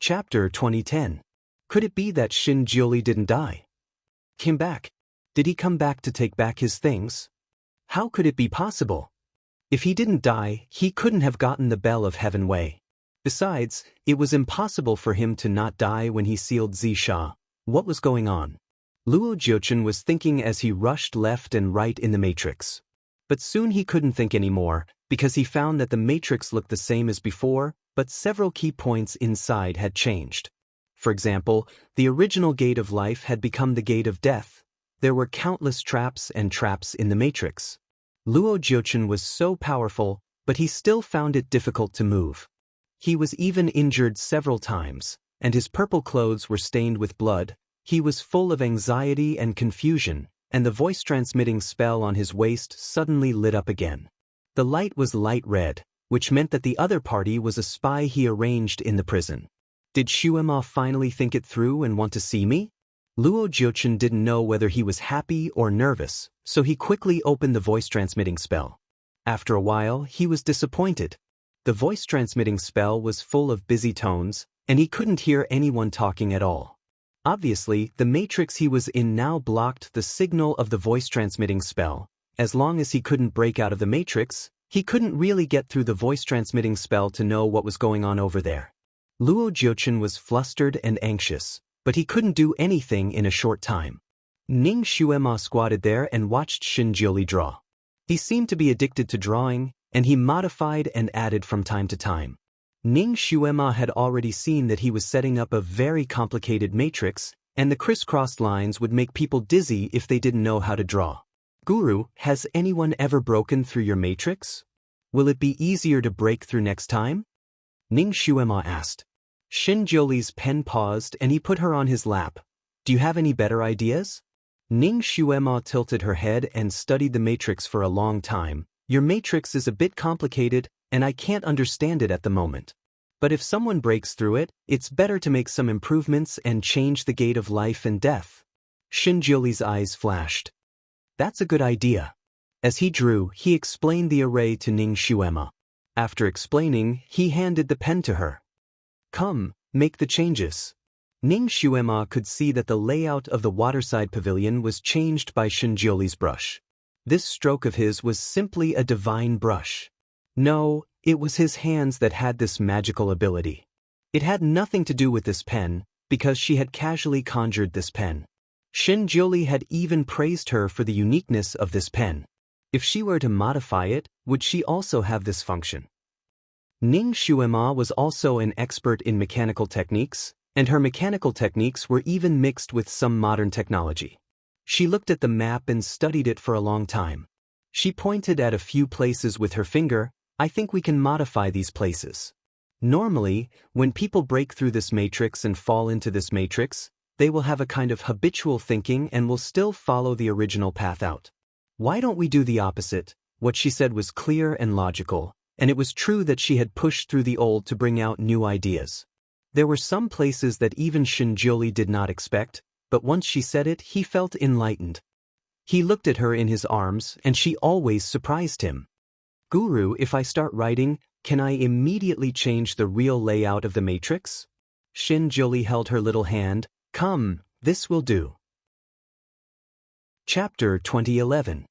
Chapter 2010. Could it be that Shin Jioli didn't die? Came back? Did he come back to take back his things? How could it be possible? If he didn't die, he couldn't have gotten the Bell of Heaven way. Besides, it was impossible for him to not die when he sealed Zisha. What was going on? Luo Jiuchen was thinking as he rushed left and right in the matrix. But soon he couldn't think anymore, because he found that the matrix looked the same as before, but several key points inside had changed. For example, the original gate of life had become the gate of death. There were countless traps and traps in the matrix. Luo Jiuchen was so powerful, but he still found it difficult to move. He was even injured several times, and his purple clothes were stained with blood. He was full of anxiety and confusion, and the voice-transmitting spell on his waist suddenly lit up again. The light was light red, which meant that the other party was a spy he arranged in the prison. Did Shuema finally think it through and want to see me? Luo Jiuchen didn't know whether he was happy or nervous, so he quickly opened the voice-transmitting spell. After a while, he was disappointed. The voice-transmitting spell was full of busy tones, and he couldn't hear anyone talking at all. Obviously, the matrix he was in now blocked the signal of the voice-transmitting spell. As long as he couldn't break out of the matrix, he couldn't really get through the voice-transmitting spell to know what was going on over there. Luo Jiuchen was flustered and anxious, but he couldn't do anything in a short time. Ning Shuema squatted there and watched Shin Jioli draw. He seemed to be addicted to drawing, and he modified and added from time to time. Ning Shuema had already seen that he was setting up a very complicated matrix, and the crisscrossed lines would make people dizzy if they didn't know how to draw. Guru, has anyone ever broken through your matrix? Will it be easier to break through next time? Ning Shuema asked. Shin Jioli's pen paused and he put her on his lap. Do you have any better ideas? Ning Shuema tilted her head and studied the matrix for a long time. Your matrix is a bit complicated, and I can't understand it at the moment. But if someone breaks through it, it's better to make some improvements and change the gate of life and death. Shin Jioli's eyes flashed. That's a good idea. As he drew, he explained the array to Ning Shuema. After explaining, he handed the pen to her. Come, make the changes. Ning Shuema could see that the layout of the waterside pavilion was changed by Shin Jioli's brush. This stroke of his was simply a divine brush. No, it was his hands that had this magical ability. It had nothing to do with this pen, because she had casually conjured this pen. Shin Jioli had even praised her for the uniqueness of this pen. If she were to modify it, would she also have this function? Ning Shuema was also an expert in mechanical techniques, and her mechanical techniques were even mixed with some modern technology. She looked at the map and studied it for a long time. She pointed at a few places with her finger. I think we can modify these places. Normally, when people break through this matrix and fall into this matrix, they will have a kind of habitual thinking and will still follow the original path out. Why don't we do the opposite? What she said was clear and logical, and it was true that she had pushed through the old to bring out new ideas. There were some places that even Shin Jioli did not expect, but once she said it, he felt enlightened. He looked at her in his arms, and she always surprised him. Guru, if I start writing, can I immediately change the real layout of the matrix? Shin Jioli held her little hand. Come, this will do. Chapter 2011.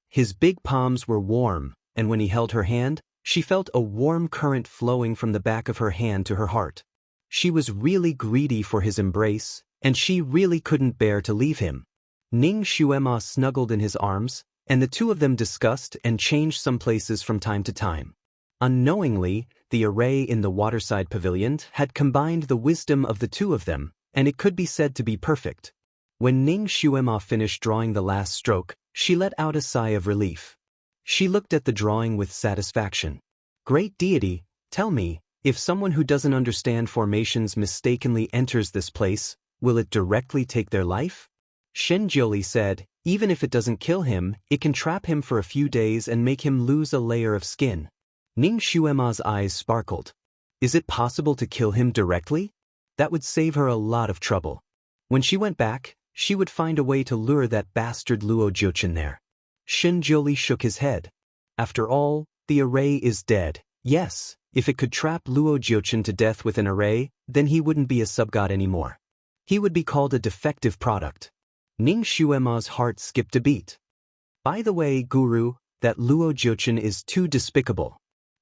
His big palms were warm, and when he held her hand, she felt a warm current flowing from the back of her hand to her heart. She was really greedy for his embrace, and she really couldn't bear to leave him. Ning Shuema snuggled in his arms, and the two of them discussed and changed some places from time to time. Unknowingly, the array in the waterside pavilion had combined the wisdom of the two of them, and it could be said to be perfect. When Ning Shuema finished drawing the last stroke, she let out a sigh of relief. She looked at the drawing with satisfaction. Great deity, tell me, if someone who doesn't understand formations mistakenly enters this place, will it directly take their life? Shin Jioli said, even if it doesn't kill him, it can trap him for a few days and make him lose a layer of skin. Ning Shuema's eyes sparkled. Is it possible to kill him directly? That would save her a lot of trouble. When she went back, she would find a way to lure that bastard Luo Jiuchen there. Shin Jioli shook his head. After all, the array is dead. Yes, If it could trap Luo Jiuchen to death with an array, then he wouldn't be a subgod anymore. He would be called a defective product. Ning Xuema's heart skipped a beat. By the way, Guru, that Luo Jiuchen is too despicable.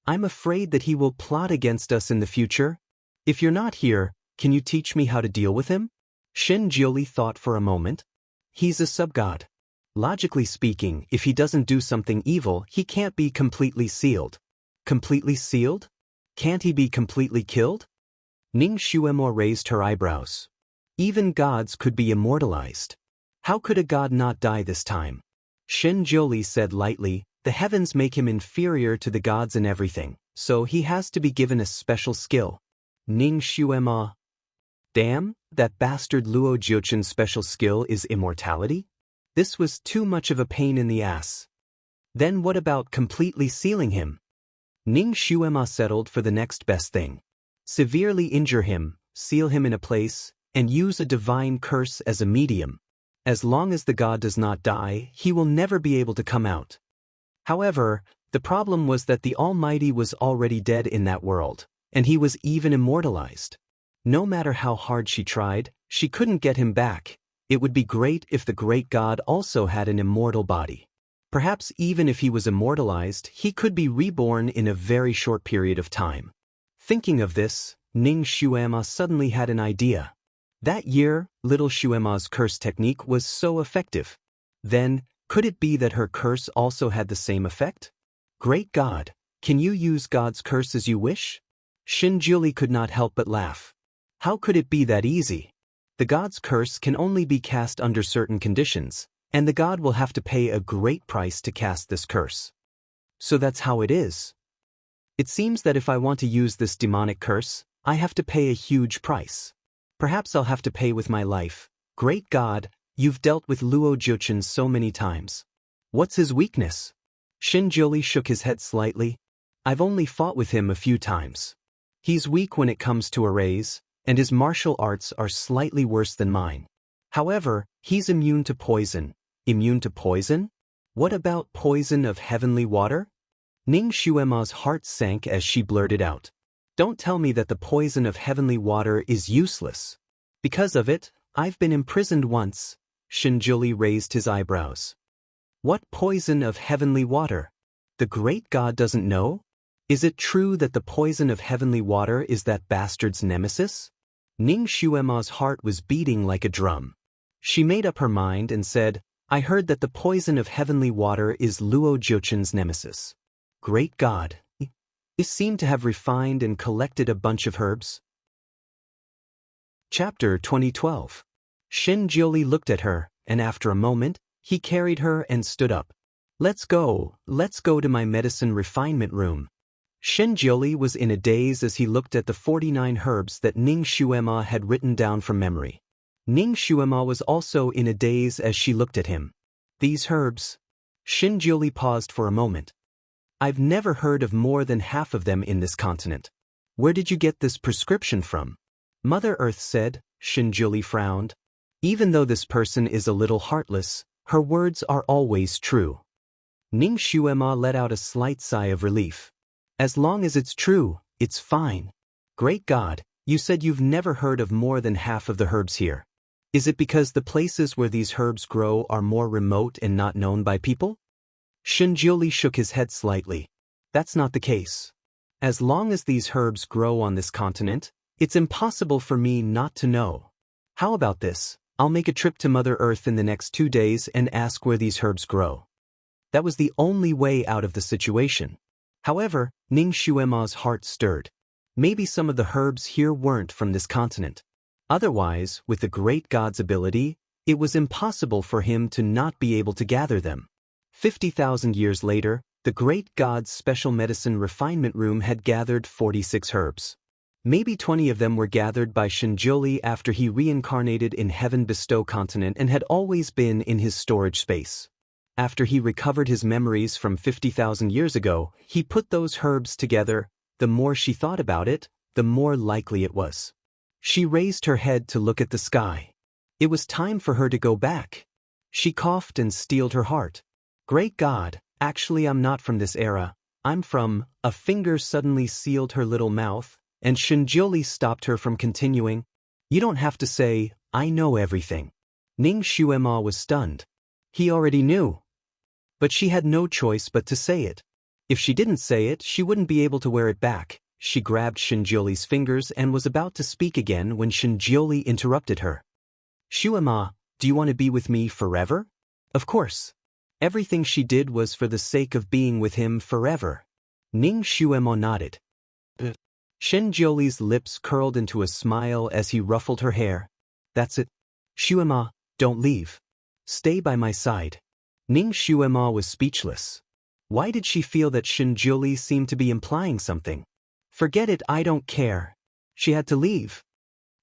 I'm afraid that he will plot against us in the future. If you're not here, can you teach me how to deal with him? Shen Jiuli thought for a moment. He's a subgod. Logically speaking, if he doesn't do something evil, he can't be completely sealed. Completely sealed? Can't he be completely killed? Ning Xuemo raised her eyebrows. Even gods could be immortalized. How could a god not die this time? Shen Jiuli said lightly, the heavens make him inferior to the gods in everything, so he has to be given a special skill. Ning Xuema. Damn, that bastard Luo Jiuchen's special skill is immortality? This was too much of a pain in the ass. Then what about completely sealing him? Ning Xuema settled for the next best thing. Severely injure him, seal him in a place, and use a divine curse as a medium. As long as the god does not die, he will never be able to come out. However, the problem was that the Almighty was already dead in that world, and he was even immortalized. No matter how hard she tried, she couldn't get him back. It would be great if the great god also had an immortal body. Perhaps even if he was immortalized, he could be reborn in a very short period of time. Thinking of this, Ning Xuema suddenly had an idea. That year, little Xuema's curse technique was so effective. Then, could it be that her curse also had the same effect? Great God, can you use God's curse as you wish? Shen Jiuli could not help but laugh. How could it be that easy? The god's curse can only be cast under certain conditions, and the god will have to pay a great price to cast this curse. So that's how it is. It seems that if I want to use this demonic curse, I have to pay a huge price. Perhaps I'll have to pay with my life. Great God, you've dealt with Luo Jiuchen so many times. What's his weakness? Shen Jiuli shook his head slightly. I've only fought with him a few times. He's weak when it comes to arrays, and his martial arts are slightly worse than mine. However, he's immune to poison. Immune to poison? What about poison of heavenly water? Ning Xuema's heart sank as she blurted out. Don't tell me that the poison of heavenly water is useless. Because of it, I've been imprisoned once. Shen Jiuli raised his eyebrows. What poison of heavenly water? The great god doesn't know? Is it true that the poison of heavenly water is that bastard's nemesis? Ning Xuema's heart was beating like a drum. She made up her mind and said, I heard that the poison of heavenly water is Luo Jiuchen's nemesis. Great God, he seemed to have refined and collected a bunch of herbs. Chapter 2012. Shen Jiuli looked at her, and after a moment, he carried her and stood up. Let's go to my medicine refinement room. Shen Jiuli was in a daze as he looked at the 49 herbs that Ning Xuema had written down from memory. Ning Xuema was also in a daze as she looked at him. These herbs. Shen Jiuli paused for a moment. I've never heard of more than half of them in this continent. Where did you get this prescription from? Mother Earth said. Shen Jiuli frowned. Even though this person is a little heartless, her words are always true. Ning Xuema let out a slight sigh of relief. As long as it's true, it's fine. Great God, you said you've never heard of more than half of the herbs here. Is it because the places where these herbs grow are more remote and not known by people? Shen Jiuli shook his head slightly. That's not the case. As long as these herbs grow on this continent, it's impossible for me not to know. How about this? I'll make a trip to Mother Earth in the next 2 days and ask where these herbs grow. That was the only way out of the situation. However, Ning Xuema's heart stirred. Maybe some of the herbs here weren't from this continent. Otherwise, with the great god's ability, it was impossible for him to not be able to gather them. 50,000 years later, the great god's special medicine refinement room had gathered 46 herbs. Maybe 20 of them were gathered by Shen Jiuli after he reincarnated in Heaven Bestow continent and had always been in his storage space. After he recovered his memories from 50,000 years ago, he put those herbs together. The more she thought about it, the more likely it was. She raised her head to look at the sky. It was time for her to go back. She coughed and steeled her heart. Great God, actually I'm not from this era. I'm from, a finger suddenly sealed her little mouth, and Shinjioli stopped her from continuing. You don't have to say, I know everything. Ning Xuema was stunned. He already knew. But she had no choice but to say it. If she didn't say it, she wouldn't be able to wear it back. She grabbed Shinjioli's fingers and was about to speak again when Shinjioli interrupted her. Xuema, do you want to be with me forever? Of course. Everything she did was for the sake of being with him forever. Ning Xuema nodded. Shinjioli's lips curled into a smile as he ruffled her hair. That's it. Xuema, don't leave. Stay by my side. Ning Xuema was speechless. Why did she feel that Shinjioli seemed to be implying something? Forget it, I don't care. She had to leave.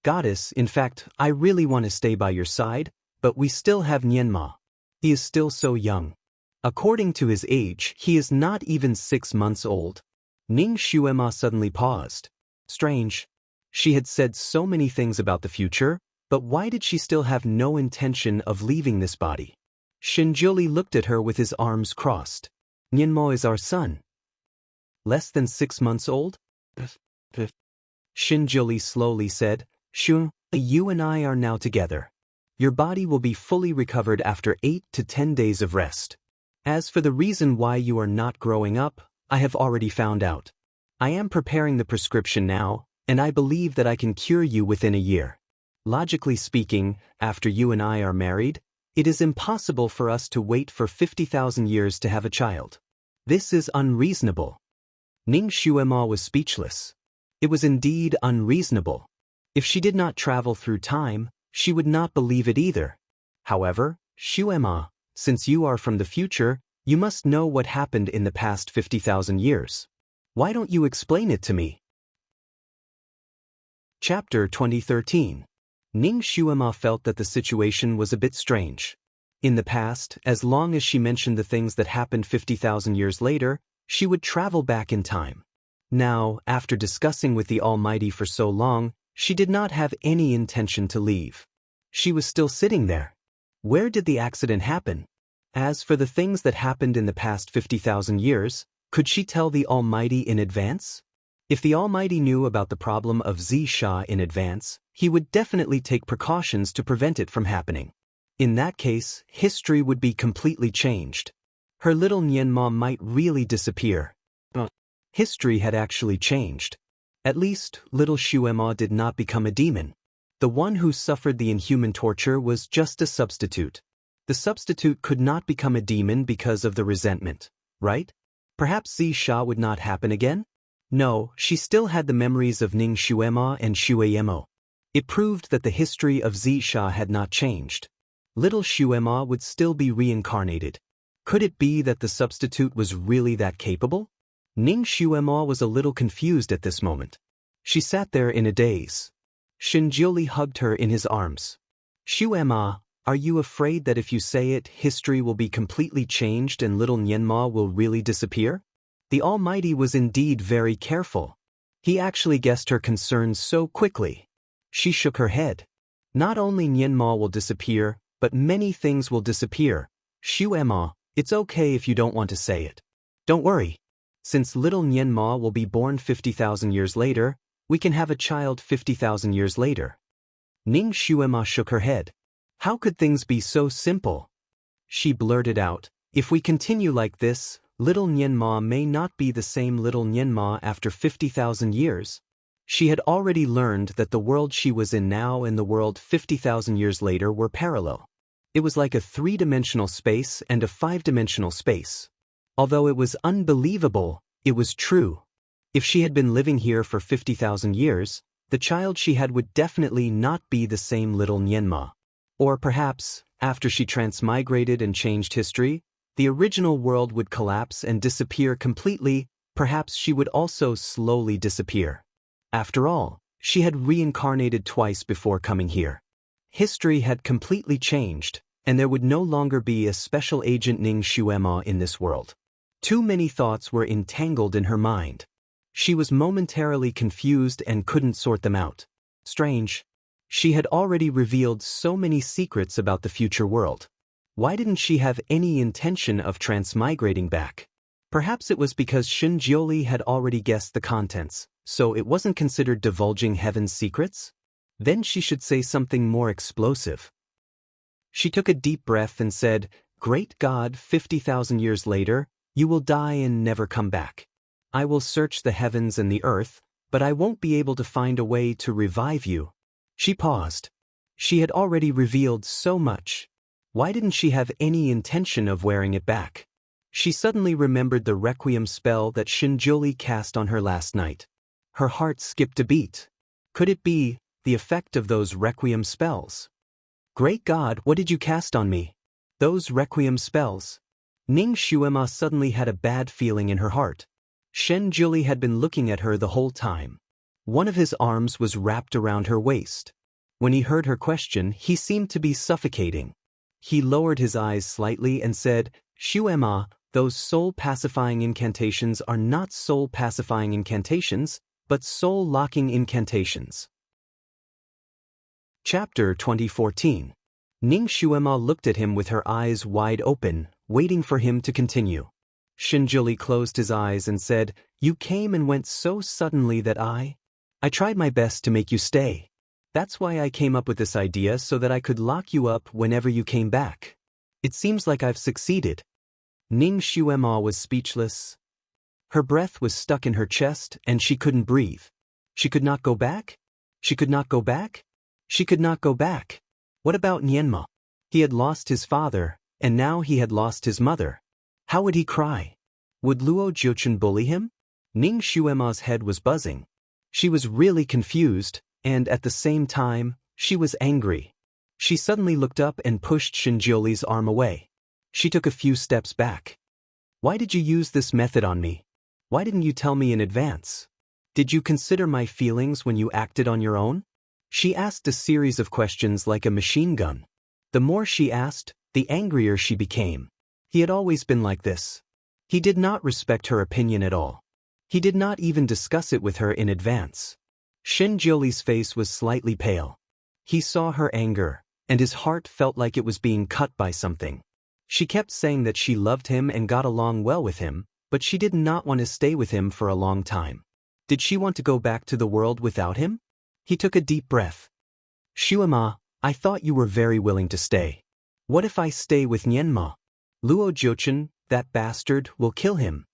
Goddess, in fact, I really want to stay by your side, but we still have Nianma. He is still so young. According to his age, he is not even 6 months old. Ning Xuema suddenly paused. Strange. She had said so many things about the future, but why did she still have no intention of leaving this body? Shinjioli looked at her with his arms crossed. Nianma is our son. Less than 6 months old? Shinjioli slowly said, Shun, you and I are now together. Your body will be fully recovered after 8 to 10 days of rest. As for the reason why you are not growing up, I have already found out. I am preparing the prescription now, and I believe that I can cure you within a year. Logically speaking, after you and I are married, it is impossible for us to wait for 50,000 years to have a child. This is unreasonable. Ning Xuema was speechless. It was indeed unreasonable. If she did not travel through time, she would not believe it either. However, Xuema, since you are from the future, you must know what happened in the past 50,000 years. Why don't you explain it to me? Chapter 2013. Ning Xuema felt that the situation was a bit strange. In the past, as long as she mentioned the things that happened 50,000 years later, she would travel back in time. Now, after discussing with the Almighty for so long, she did not have any intention to leave. She was still sitting there. Where did the accident happen? As for the things that happened in the past 50,000 years, could she tell the Almighty in advance? If the Almighty knew about the problem of Zisha in advance, he would definitely take precautions to prevent it from happening. In that case, history would be completely changed. Her little Nianma might really disappear. History had actually changed. At least, little Xuema did not become a demon. The one who suffered the inhuman torture was just a substitute. The substitute could not become a demon because of the resentment, right? Perhaps Zisha would not happen again? No, she still had the memories of Ning Xuema and Xueyemo. It proved that the history of Zisha had not changed. Little Xuema would still be reincarnated. Could it be that the substitute was really that capable? Ning Xuema was a little confused at this moment. She sat there in a daze. Shinjioli hugged her in his arms. Xuema, are you afraid that if you say it, history will be completely changed and little Nianma will really disappear? The Almighty was indeed very careful. He actually guessed her concerns so quickly. She shook her head. Not only Nianma will disappear, but many things will disappear. Xuema, it's okay if you don't want to say it. Don't worry. Since little Nianma will be born 50,000 years later, we can have a child 50,000 years later. Ning Xuema shook her head. How could things be so simple? She blurted out, if we continue like this, little Nianma may not be the same little Nianma after 50,000 years. She had already learned that the world she was in now and the world 50,000 years later were parallel. It was like a 3-dimensional space and a 5-dimensional space. Although it was unbelievable, it was true. If she had been living here for 50,000 years, the child she had would definitely not be the same little Nianma. Or perhaps, after she transmigrated and changed history, the original world would collapse and disappear completely. Perhaps she would also slowly disappear. After all, she had reincarnated twice before coming here. History had completely changed, and there would no longer be a special agent Ning Xuema in this world. Too many thoughts were entangled in her mind. She was momentarily confused and couldn't sort them out. Strange. She had already revealed so many secrets about the future world. Why didn't she have any intention of transmigrating back? Perhaps it was because Shinjioli had already guessed the contents, so it wasn't considered divulging heaven's secrets? Then she should say something more explosive. She took a deep breath and said, "Great God, 50,000 years later, you will die and never come back. I will search the heavens and the earth, but I won't be able to find a way to revive you." She paused. She had already revealed so much. Why didn't she have any intention of wearing it back? She suddenly remembered the requiem spell that Shinjioli cast on her last night. Her heart skipped a beat. Could it be the effect of those requiem spells? Great God, what did you cast on me? Those requiem spells? Ning Shuema suddenly had a bad feeling in her heart. Shinjioli had been looking at her the whole time. One of his arms was wrapped around her waist. When he heard her question, he seemed to be suffocating. He lowered his eyes slightly and said, "Shuema, those soul-pacifying incantations are not soul-pacifying incantations, but soul-locking incantations." Chapter 2014. Ning Shuema looked at him with her eyes wide open, waiting for him to continue. Shinjioli closed his eyes and said, "You came and went so suddenly that I tried my best to make you stay. That's why I came up with this idea so that I could lock you up whenever you came back. It seems like I've succeeded." Ning Shuema was speechless. Her breath was stuck in her chest and she couldn't breathe. She could not go back? She could not go back? She could not go back. What about Nyenma? He had lost his father, and now he had lost his mother. How would he cry? Would Luo Jiuchen bully him? Ning Shuema's head was buzzing. She was really confused, and at the same time, she was angry. She suddenly looked up and pushed Shinjioli's arm away. She took a few steps back. "Why did you use this method on me? Why didn't you tell me in advance? Did you consider my feelings when you acted on your own?" She asked a series of questions like a machine gun. The more she asked, the angrier she became. He had always been like this. He did not respect her opinion at all. He did not even discuss it with her in advance. Shinjioli's face was slightly pale. He saw her anger, and his heart felt like it was being cut by something. She kept saying that she loved him and got along well with him, but she did not want to stay with him for a long time. Did she want to go back to the world without him? He took a deep breath. "Shuema, I thought you were very willing to stay. What if I stay with Nyenma? Luo Jiuchen, that bastard, will kill him.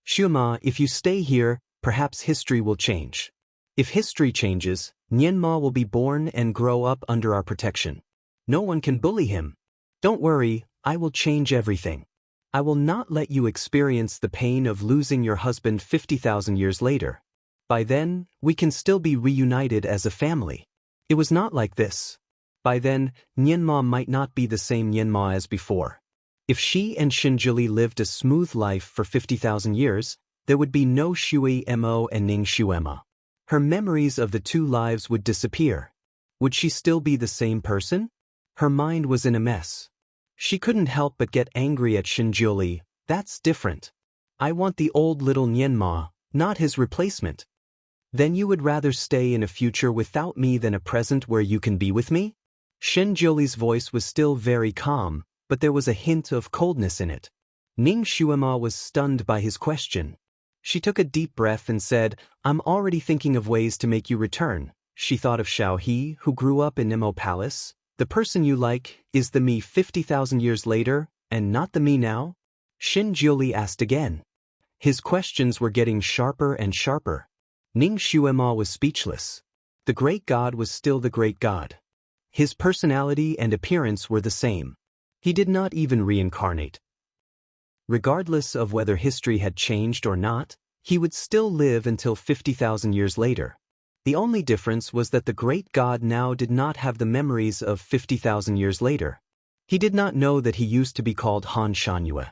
Shuema, if you stay here, perhaps history will change. If history changes, Nyenma will be born and grow up under our protection. No one can bully him. Don't worry, I will change everything. I will not let you experience the pain of losing your husband 50,000 years later. By then, we can still be reunited as a family." It was not like this. By then, Nyenma might not be the same Nyenma as before. If she and Shinjioli lived a smooth life for 50,000 years, there would be no Shui Mo and Ning Shuema. Her memories of the two lives would disappear. Would she still be the same person? Her mind was in a mess. She couldn't help but get angry at Shinjioli. "That's different. I want the old little Nyenma, not his replacement." "Then you would rather stay in a future without me than a present where you can be with me?" Shinjioli's voice was still very calm, but there was a hint of coldness in it. Ning Shuema was stunned by his question. She took a deep breath and said, "I'm already thinking of ways to make you return." She thought of Xiaohe, who grew up in Nemo Palace. "The person you like is the me 50,000 years later, and not the me now?" Shinjioli asked again. His questions were getting sharper and sharper. Ning Shuema was speechless. The great god was still the great god. His personality and appearance were the same. He did not even reincarnate. Regardless of whether history had changed or not, he would still live until 50,000 years later. The only difference was that the great god now did not have the memories of 50,000 years later. He did not know that he used to be called Han Shanyue.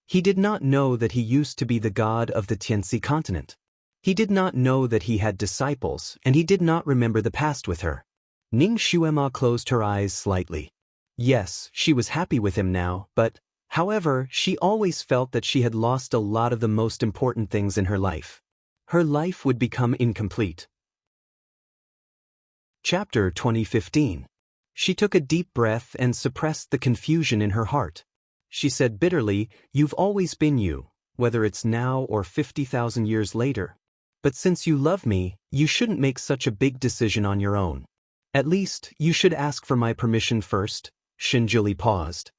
He did not know that he used to be the god of the Tianxi continent. He did not know that he had disciples, and he did not remember the past with her. Ning Shuema closed her eyes slightly. Yes, she was happy with him now, but, however, she always felt that she had lost a lot of the most important things in her life. Her life would become incomplete. Chapter 2015. She took a deep breath and suppressed the confusion in her heart. She said bitterly, "You've always been you. whether it's now or 50,000 years later. But since you love me, you shouldn't make such a big decision on your own. At least, you should ask for my permission first." Shinjuli paused.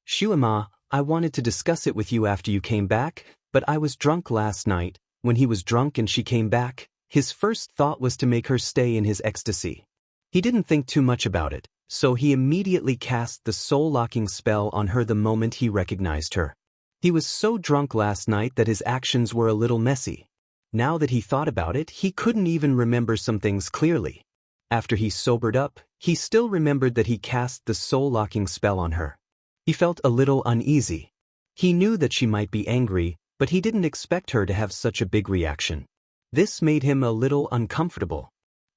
"Shuema, I wanted to discuss it with you after you came back, but I was drunk last night." When he was drunk and she came back, his first thought was to make her stay in his ecstasy. He didn't think too much about it, so he immediately cast the soul-locking spell on her the moment he recognized her. He was so drunk last night that his actions were a little messy. Now that he thought about it, he couldn't even remember some things clearly. After he sobered up, he still remembered that he cast the soul-locking spell on her. He felt a little uneasy. He knew that she might be angry, but he didn't expect her to have such a big reaction. This made him a little uncomfortable.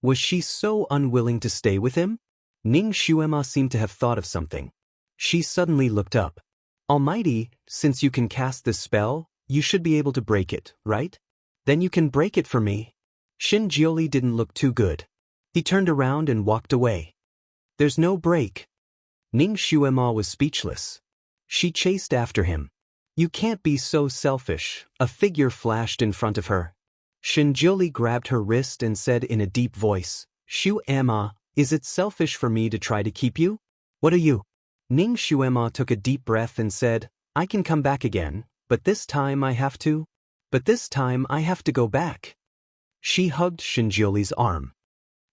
Was she so unwilling to stay with him? Ning Shuema seemed to have thought of something. She suddenly looked up. "Almighty, since you can cast this spell, you should be able to break it, right? Then you can break it for me." Shinjuli didn't look too good. He turned around and walked away. "There's no break." Ning Shuema was speechless. She chased after him. "You can't be so selfish." A figure flashed in front of her. Shinjuli grabbed her wrist and said in a deep voice, "Shuema, is it selfish for me to try to keep you? What are you?" Ning Shuema took a deep breath and said, "I can come back again, but this time I have to go back." She hugged Shinjuli's arm.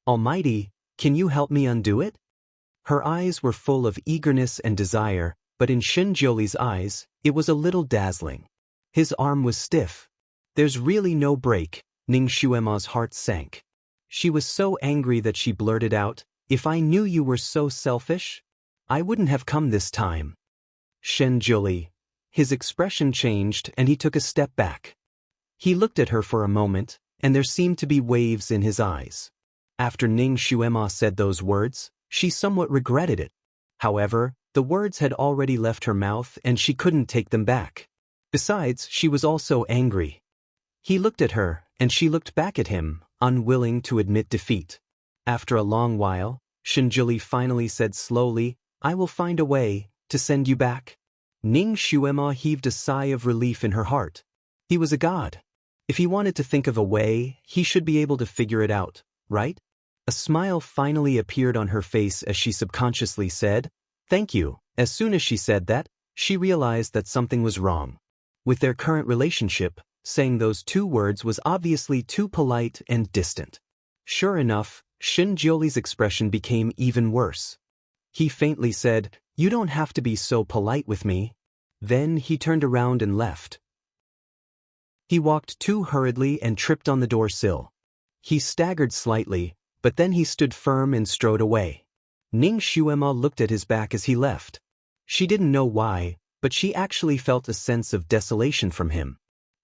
"Almighty, can you help me undo it?" Her eyes were full of eagerness and desire, but in Shinjuli's eyes, it was a little dazzling. His arm was stiff. "There's really no break." Ning Shuema's heart sank. She was so angry that she blurted out, "If I knew you were so selfish, I wouldn't have come this time." Shinjuli. His expression changed and he took a step back. He looked at her for a moment, and there seemed to be waves in his eyes. After Ning Shuema said those words, she somewhat regretted it. However, the words had already left her mouth and she couldn't take them back. Besides, she was also angry. He looked at her, and she looked back at him, unwilling to admit defeat. After a long while, Shinjuli finally said slowly, "I will find a way to send you back." Ning Shuema heaved a sigh of relief in her heart. He was a god. If he wanted to think of a way, he should be able to figure it out, right? A smile finally appeared on her face as she subconsciously said, "Thank you." As soon as she said that, she realized that something was wrong. With their current relationship, saying those two words was obviously too polite and distant. Sure enough, Shinjuli's expression became even worse. He faintly said, "You don't have to be so polite with me." Then he turned around and left. He walked too hurriedly and tripped on the door sill. He staggered slightly, but then he stood firm and strode away. Ning Shuema looked at his back as he left. She didn't know why, but she actually felt a sense of desolation from him.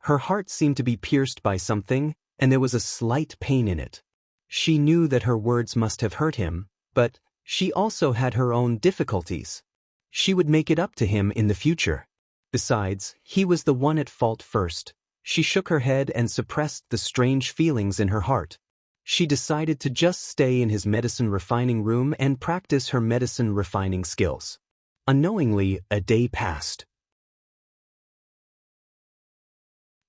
Her heart seemed to be pierced by something, and there was a slight pain in it. She knew that her words must have hurt him, but she also had her own difficulties. She would make it up to him in the future. Besides, he was the one at fault first. She shook her head and suppressed the strange feelings in her heart. She decided to just stay in his medicine refining room and practice her medicine refining skills. Unknowingly, a day passed.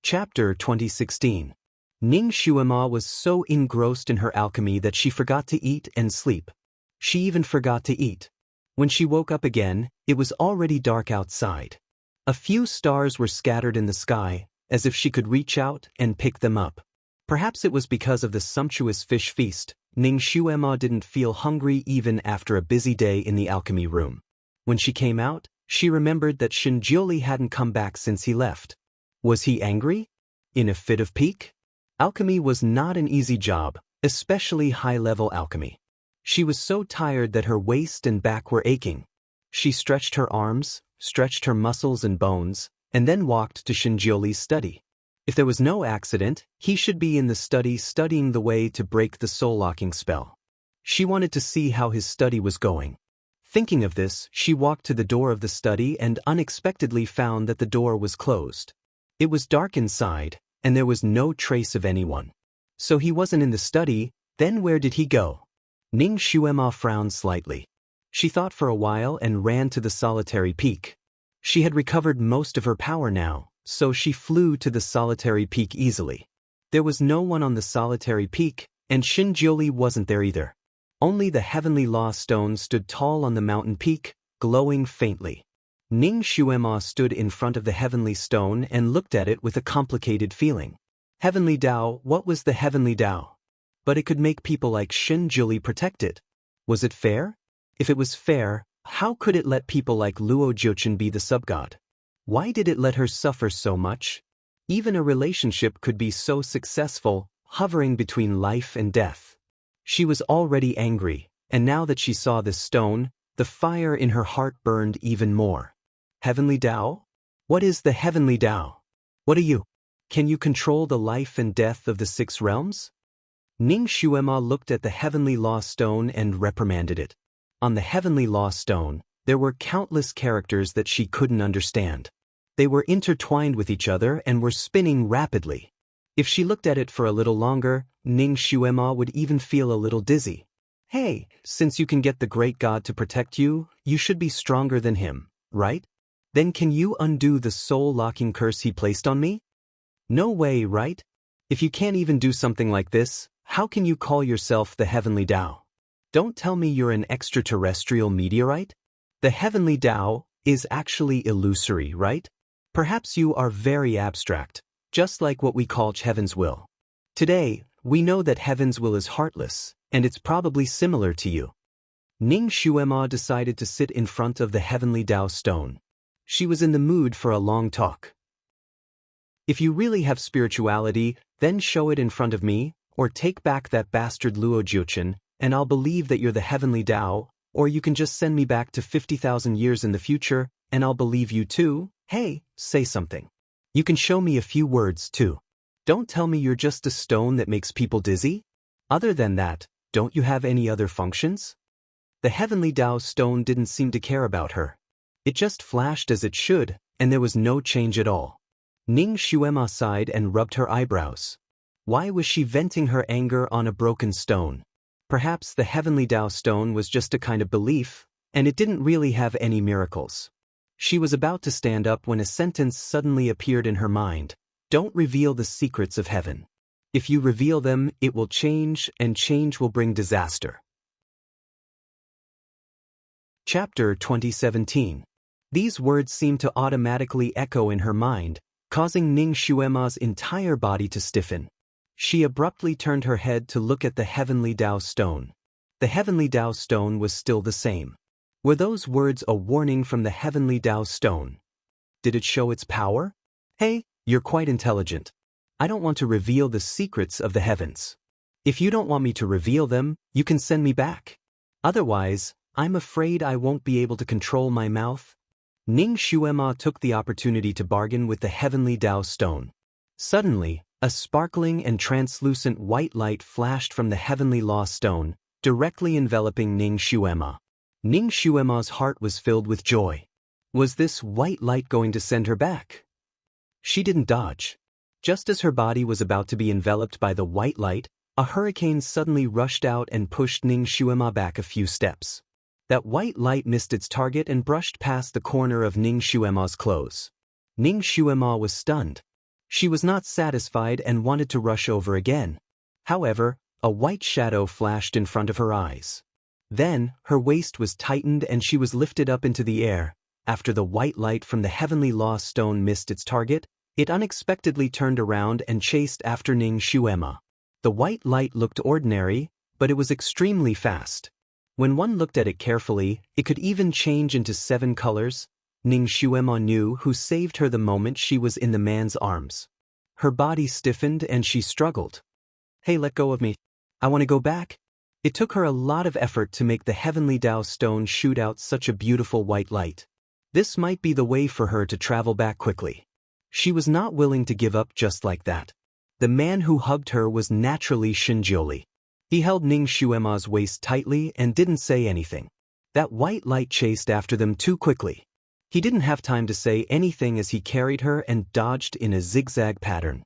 Chapter 2016. Ning Shuema was so engrossed in her alchemy that she forgot to eat and sleep. She even forgot to eat. When she woke up again, it was already dark outside. A few stars were scattered in the sky, as if she could reach out and pick them up. Perhaps it was because of the sumptuous fish feast, Ning Shuema didn't feel hungry even after a busy day in the alchemy room. When she came out, she remembered that Shinjuli hadn't come back since he left. Was he angry? In a fit of pique? Alchemy was not an easy job, especially high-level alchemy. She was so tired that her waist and back were aching. She stretched her arms, stretched her muscles and bones, and then walked to Shinjuli's study. If there was no accident, he should be in the study studying the way to break the soul-locking spell. She wanted to see how his study was going. Thinking of this, she walked to the door of the study and unexpectedly found that the door was closed. It was dark inside, and there was no trace of anyone. So he wasn't in the study, then where did he go? Ning Shuema frowned slightly. She thought for a while and ran to the solitary peak. She had recovered most of her power now, so she flew to the solitary peak easily. There was no one on the solitary peak, and Shinjioli wasn't there either. Only the heavenly law stone stood tall on the mountain peak, glowing faintly. Ning Xuema stood in front of the heavenly stone and looked at it with a complicated feeling. Heavenly Tao, what was the heavenly Tao? But it could make people like Shinjioli protect it. Was it fair? If it was fair, how could it let people like Luo Jiuchen be the sub-god? Why did it let her suffer so much? Even a relationship could be so successful, hovering between life and death. She was already angry, and now that she saw this stone, the fire in her heart burned even more. Heavenly Tao? What is the heavenly Tao? What are you? Can you control the life and death of the 6 realms? Ning Xuema looked at the heavenly law stone and reprimanded it. On the heavenly law stone, there were countless characters that she couldn't understand. They were intertwined with each other and were spinning rapidly. If she looked at it for a little longer, Ning Xuema would even feel a little dizzy. Hey, since you can get the great god to protect you, you should be stronger than him, right? Then can you undo the soul-locking curse he placed on me? No way, right? If you can't even do something like this, how can you call yourself the heavenly Tao? Don't tell me you're an extraterrestrial meteorite? The heavenly Tao is actually illusory, right? Perhaps you are very abstract, just like what we call heaven's will. Today, we know that heaven's will is heartless, and it's probably similar to you. Ning Xuema decided to sit in front of the heavenly Tao stone. She was in the mood for a long talk. If you really have spirituality, then show it in front of me, or take back that bastard Luo Jiuchen, and I'll believe that you're the heavenly Tao, or you can just send me back to 50,000 years in the future, and I'll believe you too. Hey, say something. You can show me a few words too. Don't tell me you're just a stone that makes people dizzy. Other than that, don't you have any other functions? The heavenly Tao stone didn't seem to care about her. It just flashed as it should, and there was no change at all. Ning Xuema sighed and rubbed her eyebrows. Why was she venting her anger on a broken stone? Perhaps the heavenly Tao stone was just a kind of belief, and it didn't really have any miracles. She was about to stand up when a sentence suddenly appeared in her mind. Don't reveal the secrets of heaven. If you reveal them, it will change, and change will bring disaster. Chapter 2017. These words seemed to automatically echo in her mind, causing Ning Xuema's entire body to stiffen. She abruptly turned her head to look at the heavenly Tao stone. The heavenly Tao stone was still the same. Were those words a warning from the heavenly Tao stone? Did it show its power? Hey, you're quite intelligent. I don't want to reveal the secrets of the heavens. If you don't want me to reveal them, you can send me back. Otherwise, I'm afraid I won't be able to control my mouth. Ning Xuema took the opportunity to bargain with the heavenly Tao stone. Suddenly, a sparkling and translucent white light flashed from the heavenly law stone, directly enveloping Ning Xuema. Ning Xuema's heart was filled with joy. Was this white light going to send her back? She didn't dodge. Just as her body was about to be enveloped by the white light, a hurricane suddenly rushed out and pushed Ning Xuema back a few steps. That white light missed its target and brushed past the corner of Ning Xuema's clothes. Ning Xuema was stunned. She was not satisfied and wanted to rush over again. However, a white shadow flashed in front of her eyes. Then, her waist was tightened and she was lifted up into the air. After the white light from the heavenly law stone missed its target, it unexpectedly turned around and chased after Ning Xuema. The white light looked ordinary, but it was extremely fast. When one looked at it carefully, it could even change into 7 colors. Ning Xuema knew who saved her the moment she was in the man's arms. Her body stiffened and she struggled. Hey, let go of me. I want to go back. It took her a lot of effort to make the heavenly Tao stone shoot out such a beautiful white light. This might be the way for her to travel back quickly. She was not willing to give up just like that. The man who hugged her was naturally Shinjioli. He held Ning Xuema's waist tightly and didn't say anything. That white light chased after them too quickly. He didn't have time to say anything as he carried her and dodged in a zigzag pattern.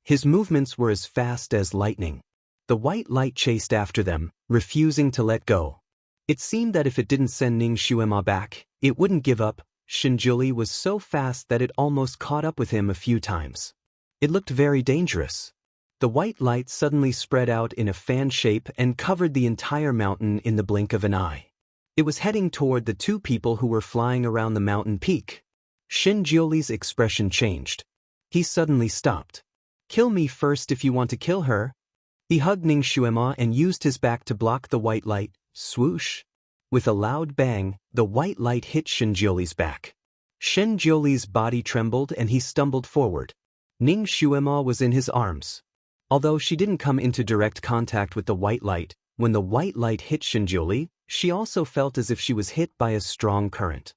His movements were as fast as lightning. The white light chased after them, refusing to let go. It seemed that if it didn't send Ning Xuema back, it wouldn't give up, Shinjuli was so fast that it almost caught up with him a few times. It looked very dangerous. The white light suddenly spread out in a fan shape and covered the entire mountain in the blink of an eye. It was heading toward the two people who were flying around the mountain peak. Shinjuli's expression changed. He suddenly stopped. "Kill me first if you want to kill her." He hugged Ning Xuema and used his back to block the white light. Swoosh! With a loud bang, the white light hit Shinjuli's back. Shinjuli's body trembled and he stumbled forward. Ning Xuema was in his arms. Although she didn't come into direct contact with the white light, when the white light hit Shinjuli, she also felt as if she was hit by a strong current.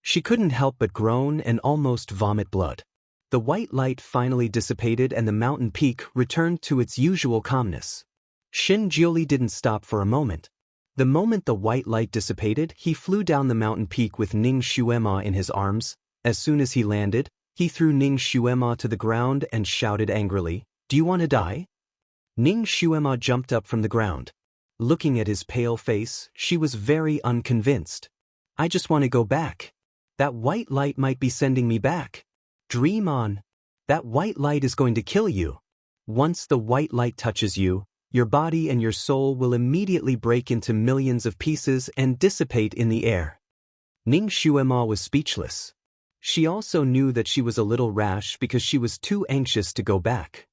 She couldn't help but groan and almost vomit blood. The white light finally dissipated and the mountain peak returned to its usual calmness. Shinjuli didn't stop for a moment. The moment the white light dissipated, he flew down the mountain peak with Ning Xuema in his arms. As soon as he landed, he threw Ning Xuema to the ground and shouted angrily, "Do you want to die?" Ning Xuema jumped up from the ground. Looking at his pale face, she was very unconvinced. "I just want to go back. That white light might be sending me back. Dream on. That white light is going to kill you. Once the white light touches you, your body and your soul will immediately break into millions of pieces and dissipate in the air." Ning Xuema was speechless. She also knew that she was a little rash because she was too anxious to go back.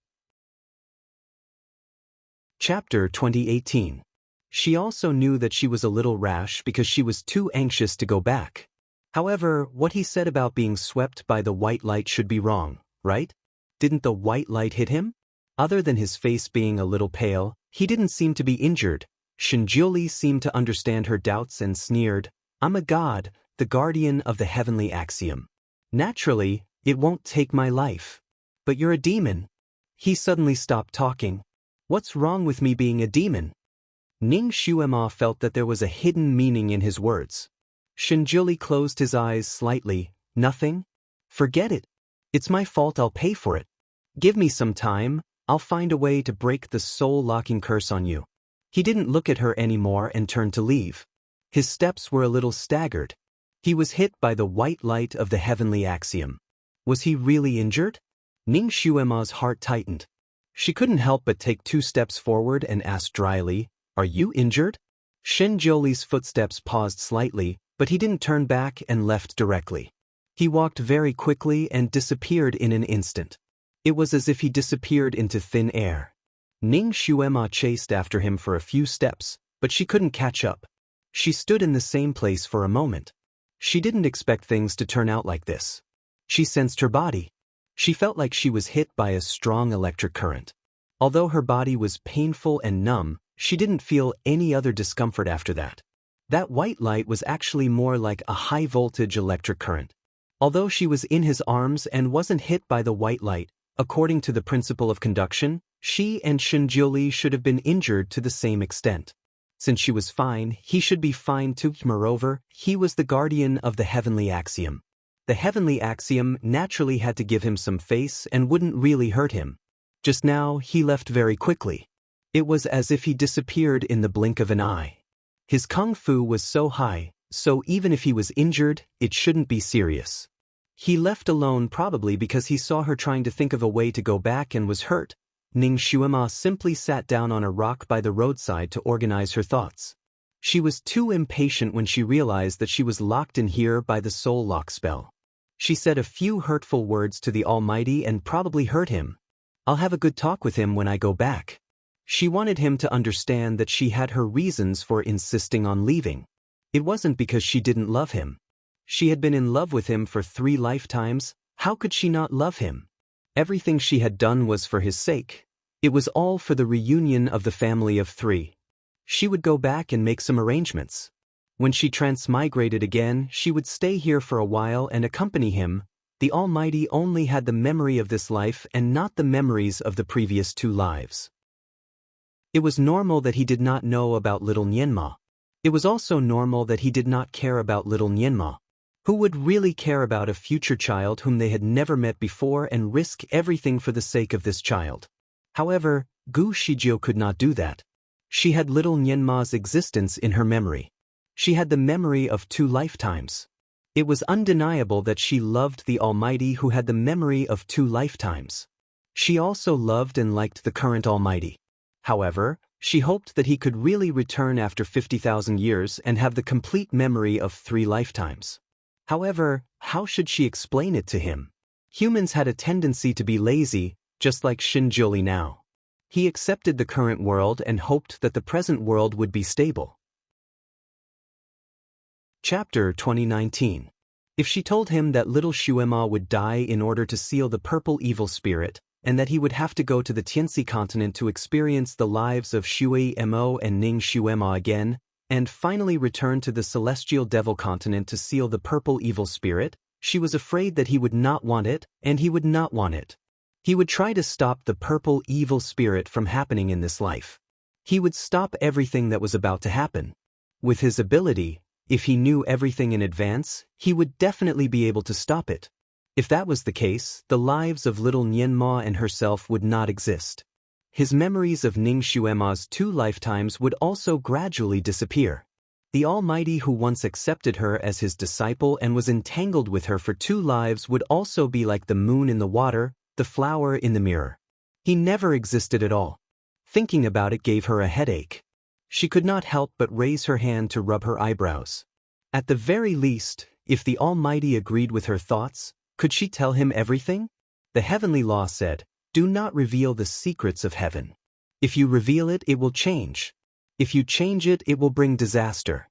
Chapter 2018. She also knew that she was a little rash because she was too anxious to go back. However, what he said about being swept by the white light should be wrong, right? Didn't the white light hit him? Other than his face being a little pale, he didn't seem to be injured. Shinjuli seemed to understand her doubts and sneered, "I'm a god, the guardian of the heavenly axiom. Naturally, it won't take my life. But you're a demon." He suddenly stopped talking. "What's wrong with me being a demon?" Ning Xuema felt that there was a hidden meaning in his words. Shinjuli closed his eyes slightly. "Nothing? Forget it. It's my fault, I'll pay for it. Give me some time, I'll find a way to break the soul-locking curse on you." He didn't look at her anymore and turned to leave. His steps were a little staggered. He was hit by the white light of the heavenly axiom. Was he really injured? Ning Xuema's heart tightened. She couldn't help but take 2 steps forward and ask dryly, "Are you injured?" Shinjuli's footsteps paused slightly, but he didn't turn back and left directly. He walked very quickly and disappeared in an instant. It was as if he disappeared into thin air. Ning Xuema chased after him for a few steps, but she couldn't catch up. She stood in the same place for a moment. She didn't expect things to turn out like this. She sensed her body. She felt like she was hit by a strong electric current. Although her body was painful and numb, she didn't feel any other discomfort after that. That white light was actually more like a high-voltage electric current. Although she was in his arms and wasn't hit by the white light, according to the principle of conduction, she and Shinjuli should have been injured to the same extent. Since she was fine, he should be fine too. Moreover, he was the guardian of the heavenly axiom. The heavenly axiom naturally had to give him some face and wouldn't really hurt him. Just now, he left very quickly. It was as if he disappeared in the blink of an eye. His kung fu was so high, so even if he was injured, it shouldn't be serious. He left alone probably because he saw her trying to think of a way to go back and was hurt. Ning Xuema simply sat down on a rock by the roadside to organize her thoughts. She was too impatient when she realized that she was locked in here by the soul lock spell. She said a few hurtful words to the Almighty and probably hurt him. "I'll have a good talk with him when I go back." She wanted him to understand that she had her reasons for insisting on leaving. It wasn't because she didn't love him. She had been in love with him for 3 lifetimes. How could she not love him? Everything she had done was for his sake. It was all for the reunion of the family of 3. She would go back and make some arrangements. When she transmigrated again, she would stay here for a while and accompany him. The Almighty only had the memory of this life and not the memories of the previous 2 lives. It was normal that he did not know about little Nienma. It was also normal that he did not care about little Nienma. Who would really care about a future child whom they had never met before and risk everything for the sake of this child? However, Gu Shijio could not do that. She had little Nienma's existence in her memory. She had the memory of 2 lifetimes. It was undeniable that she loved the Almighty who had the memory of 2 lifetimes. She also loved and liked the current Almighty. However, she hoped that he could really return after 50,000 years and have the complete memory of 3 lifetimes. However, how should she explain it to him? Humans had a tendency to be lazy, just like Shinjuli now. He accepted the current world and hoped that the present world would be stable. Chapter 2019. If she told him that little Shuema would die in order to seal the purple evil spirit, and that he would have to go to the Tianxi continent to experience the lives of Shui Mo and Ning Shuema again, and finally return to the celestial devil continent to seal the purple evil spirit, she was afraid that he would not want it, and he would not want it. He would try to stop the purple evil spirit from happening in this life. He would stop everything that was about to happen. With his ability, if he knew everything in advance, he would definitely be able to stop it. If that was the case, the lives of little Nianma and herself would not exist. His memories of Ning Shuema's 2 lifetimes would also gradually disappear. The Almighty who once accepted her as his disciple and was entangled with her for 2 lives would also be like the moon in the water, the flower in the mirror. He never existed at all. Thinking about it gave her a headache. She could not help but raise her hand to rub her eyebrows. At the very least, if the Almighty agreed with her thoughts, could she tell him everything? The heavenly law said, "Do not reveal the secrets of heaven. If you reveal it, it will change. If you change it, it will bring disaster."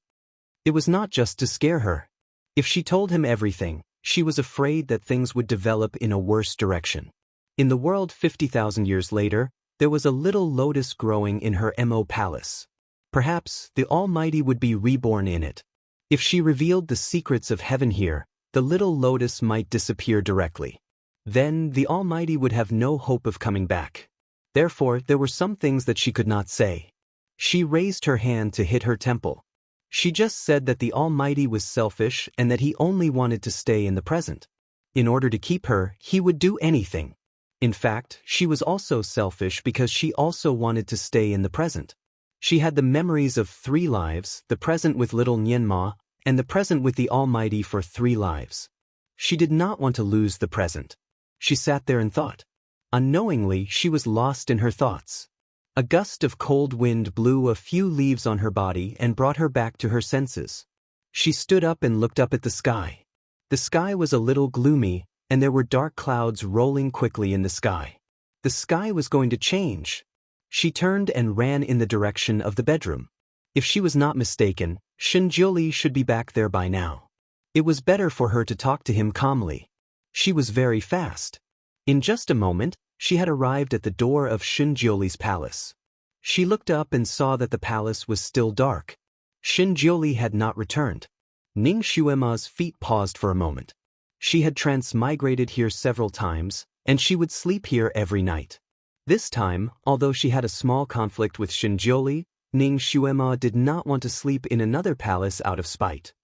It was not just to scare her. If she told him everything, she was afraid that things would develop in a worse direction. In the world 50,000 years later, there was a little lotus growing in her Mo palace. Perhaps the Almighty would be reborn in it. If she revealed the secrets of heaven here, the little lotus might disappear directly. Then the Almighty would have no hope of coming back. Therefore, there were some things that she could not say. She raised her hand to hit her temple. She just said that the Almighty was selfish and that he only wanted to stay in the present. In order to keep her, he would do anything. In fact, she was also selfish because she also wanted to stay in the present. She had the memories of 3 lives, the present with little Nianma, and the present with the Almighty for 3 lives. She did not want to lose the present. She sat there and thought. Unknowingly, she was lost in her thoughts. A gust of cold wind blew a few leaves on her body and brought her back to her senses. She stood up and looked up at the sky. The sky was a little gloomy, and there were dark clouds rolling quickly in the sky. The sky was going to change. She turned and ran in the direction of the bedroom. If she was not mistaken, Shinjuli should be back there by now. It was better for her to talk to him calmly. She was very fast. In just a moment, she had arrived at the door of Shinjuli's palace. She looked up and saw that the palace was still dark. Shinjuli had not returned. Ning Shuema's feet paused for a moment. She had transmigrated here several times, and she would sleep here every night. This time, although she had a small conflict with Shinjuli, Ning Shuema did not want to sleep in another palace out of spite.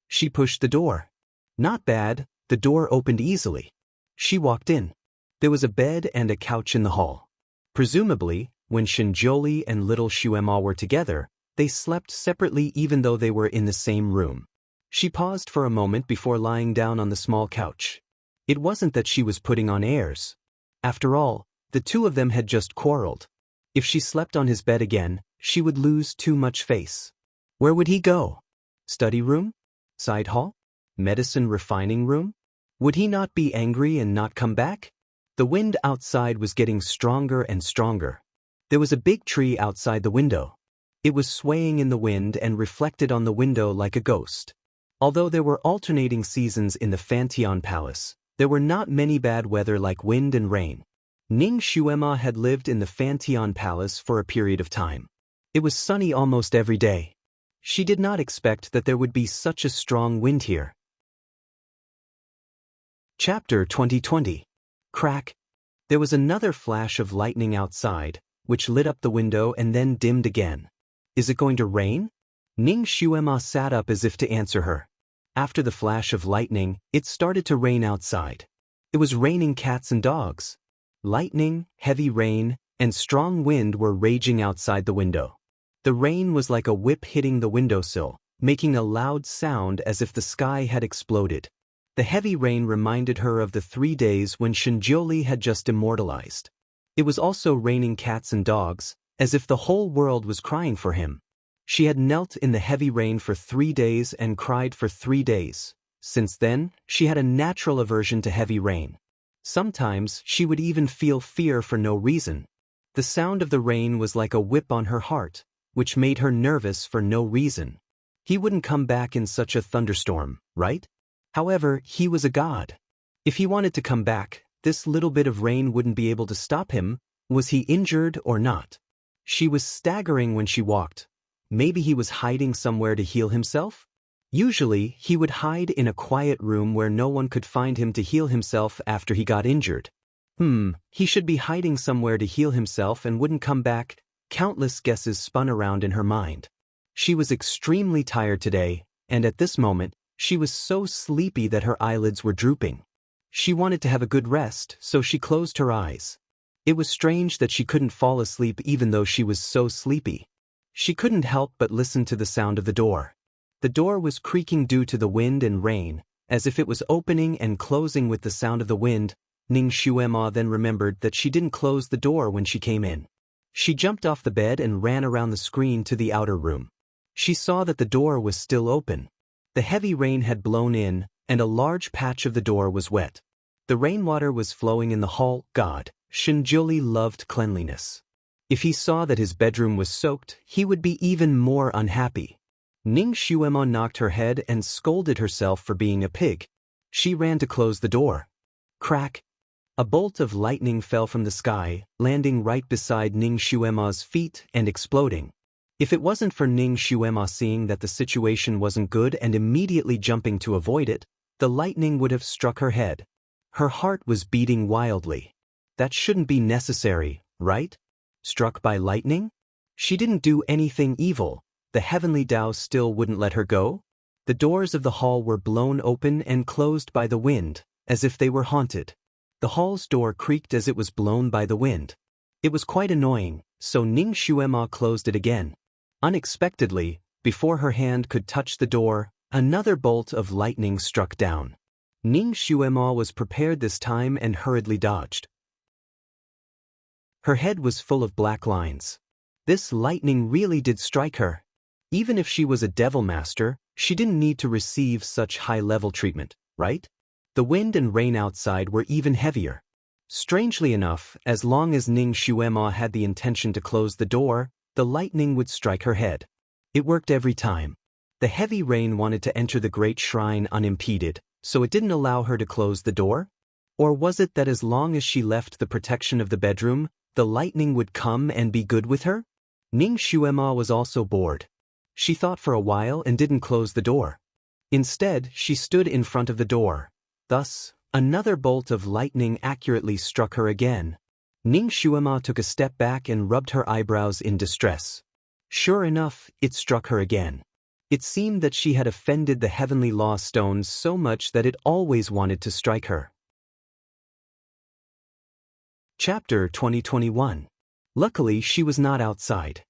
She pushed the door. Not bad, the door opened easily. She walked in. There was a bed and a couch in the hall. Presumably, when Shinjuli and little Shuema were together, they slept separately even though they were in the same room. She paused for a moment before lying down on the small couch. It wasn't that she was putting on airs. After all, the 2 of them had just quarreled. If she slept on his bed again, she would lose too much face. Where would he go? Study room? Side hall? Medicine refining room? Would he not be angry and not come back? The wind outside was getting stronger and stronger. There was a big tree outside the window. It was swaying in the wind and reflected on the window like a ghost. Although there were alternating seasons in the Fantian Palace, there were not many bad weather like wind and rain. Ning Shuema had lived in the Fantian Palace for a period of time. It was sunny almost every day. She did not expect that there would be such a strong wind here. Chapter 2020. Crack. There was another flash of lightning outside, which lit up the window and then dimmed again. Is it going to rain? Ning Shuema sat up as if to answer her. After the flash of lightning, it started to rain outside. It was raining cats and dogs. Lightning, heavy rain, and strong wind were raging outside the window. The rain was like a whip hitting the windowsill, making a loud sound as if the sky had exploded. The heavy rain reminded her of the 3 days when Shinjioli had just immortalized. It was also raining cats and dogs, as if the whole world was crying for him. She had knelt in the heavy rain for 3 days and cried for 3 days. Since then, she had a natural aversion to heavy rain. Sometimes she would even feel fear for no reason. The sound of the rain was like a whip on her heart, which made her nervous for no reason. He wouldn't come back in such a thunderstorm, right? However, he was a god. If he wanted to come back, this little bit of rain wouldn't be able to stop him. Was he injured or not? She was staggering when she walked. Maybe he was hiding somewhere to heal himself? Usually, he would hide in a quiet room where no one could find him to heal himself after he got injured. He should be hiding somewhere to heal himself and wouldn't come back. Countless guesses spun around in her mind. She was extremely tired today, and at this moment, she was so sleepy that her eyelids were drooping. She wanted to have a good rest, so she closed her eyes. It was strange that she couldn't fall asleep even though she was so sleepy. She couldn't help but listen to the sound of the door. The door was creaking due to the wind and rain, as if it was opening and closing with the sound of the wind. Ning Xuema then remembered that she didn't close the door when she came in. She jumped off the bed and ran around the screen to the outer room. She saw that the door was still open. The heavy rain had blown in, and a large patch of the door was wet. The rainwater was flowing in the hall. God, Shinjioli loved cleanliness. If he saw that his bedroom was soaked, he would be even more unhappy. Ning Xuema knocked her head and scolded herself for being a pig. She ran to close the door. Crack! A bolt of lightning fell from the sky, landing right beside Ning Xuema's feet and exploding. If it wasn't for Ning Xuema seeing that the situation wasn't good and immediately jumping to avoid it, the lightning would have struck her head. Her heart was beating wildly. That shouldn't be necessary, right? Struck by lightning? She didn't do anything evil. The heavenly Tao still wouldn't let her go? The doors of the hall were blown open and closed by the wind, as if they were haunted. The hall's door creaked as it was blown by the wind. It was quite annoying, so Ning Xuema closed it again. Unexpectedly, before her hand could touch the door, another bolt of lightning struck down. Ning Xuema was prepared this time and hurriedly dodged. Her head was full of black lines. This lightning really did strike her. Even if she was a devil master, she didn't need to receive such high-level treatment, right? The wind and rain outside were even heavier. Strangely enough, as long as Ning Xuema had the intention to close the door, the lightning would strike her head. It worked every time. The heavy rain wanted to enter the great shrine unimpeded, so it didn't allow her to close the door? Or was it that as long as she left the protection of the bedroom, the lightning would come and be good with her? Ning Xuema was also bored. She thought for a while and didn't close the door. Instead, she stood in front of the door. Thus, another bolt of lightning accurately struck her again. Ning Xuema took a step back and rubbed her eyebrows in distress. Sure enough, it struck her again. It seemed that she had offended the heavenly law stones so much that it always wanted to strike her. Chapter 2021. Luckily, she was not outside.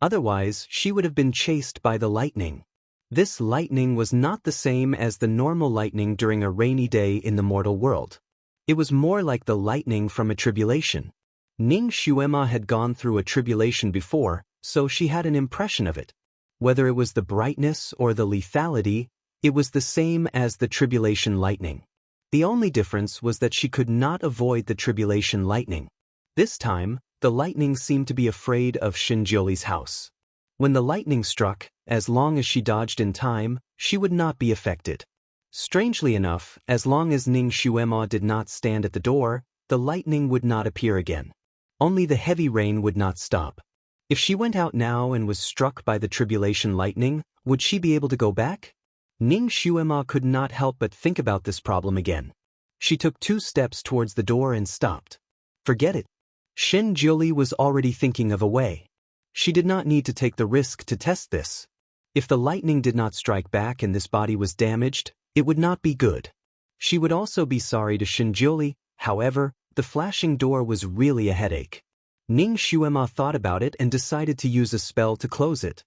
Otherwise, she would have been chased by the lightning. This lightning was not the same as the normal lightning during a rainy day in the mortal world. It was more like the lightning from a tribulation. Ning Xuema had gone through a tribulation before, so she had an impression of it. Whether it was the brightness or the lethality, it was the same as the tribulation lightning. The only difference was that she could not avoid the tribulation lightning. This time, the lightning seemed to be afraid of Shinjioli's house. When the lightning struck, as long as she dodged in time, she would not be affected. Strangely enough, as long as Ning Xuema did not stand at the door, the lightning would not appear again. Only the heavy rain would not stop. If she went out now and was struck by the tribulation lightning, would she be able to go back? Ning Xuema could not help but think about this problem again. She took 2 steps towards the door and stopped. Forget it. Shinjioli was already thinking of a way. She did not need to take the risk to test this. If the lightning did not strike back and this body was damaged, it would not be good. She would also be sorry to Shinjioli. However, the flashing door was really a headache. Ning Xuema thought about it and decided to use a spell to close it.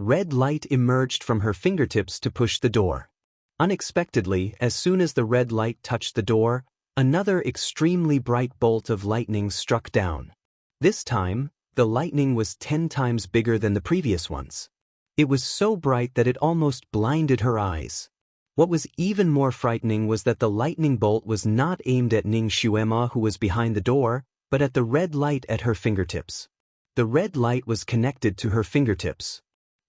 Red light emerged from her fingertips to push the door. Unexpectedly, as soon as the red light touched the door, another extremely bright bolt of lightning struck down. This time, the lightning was 10 times bigger than the previous ones. It was so bright that it almost blinded her eyes. What was even more frightening was that the lightning bolt was not aimed at Ning Xuema, who was behind the door, but at the red light at her fingertips. The red light was connected to her fingertips.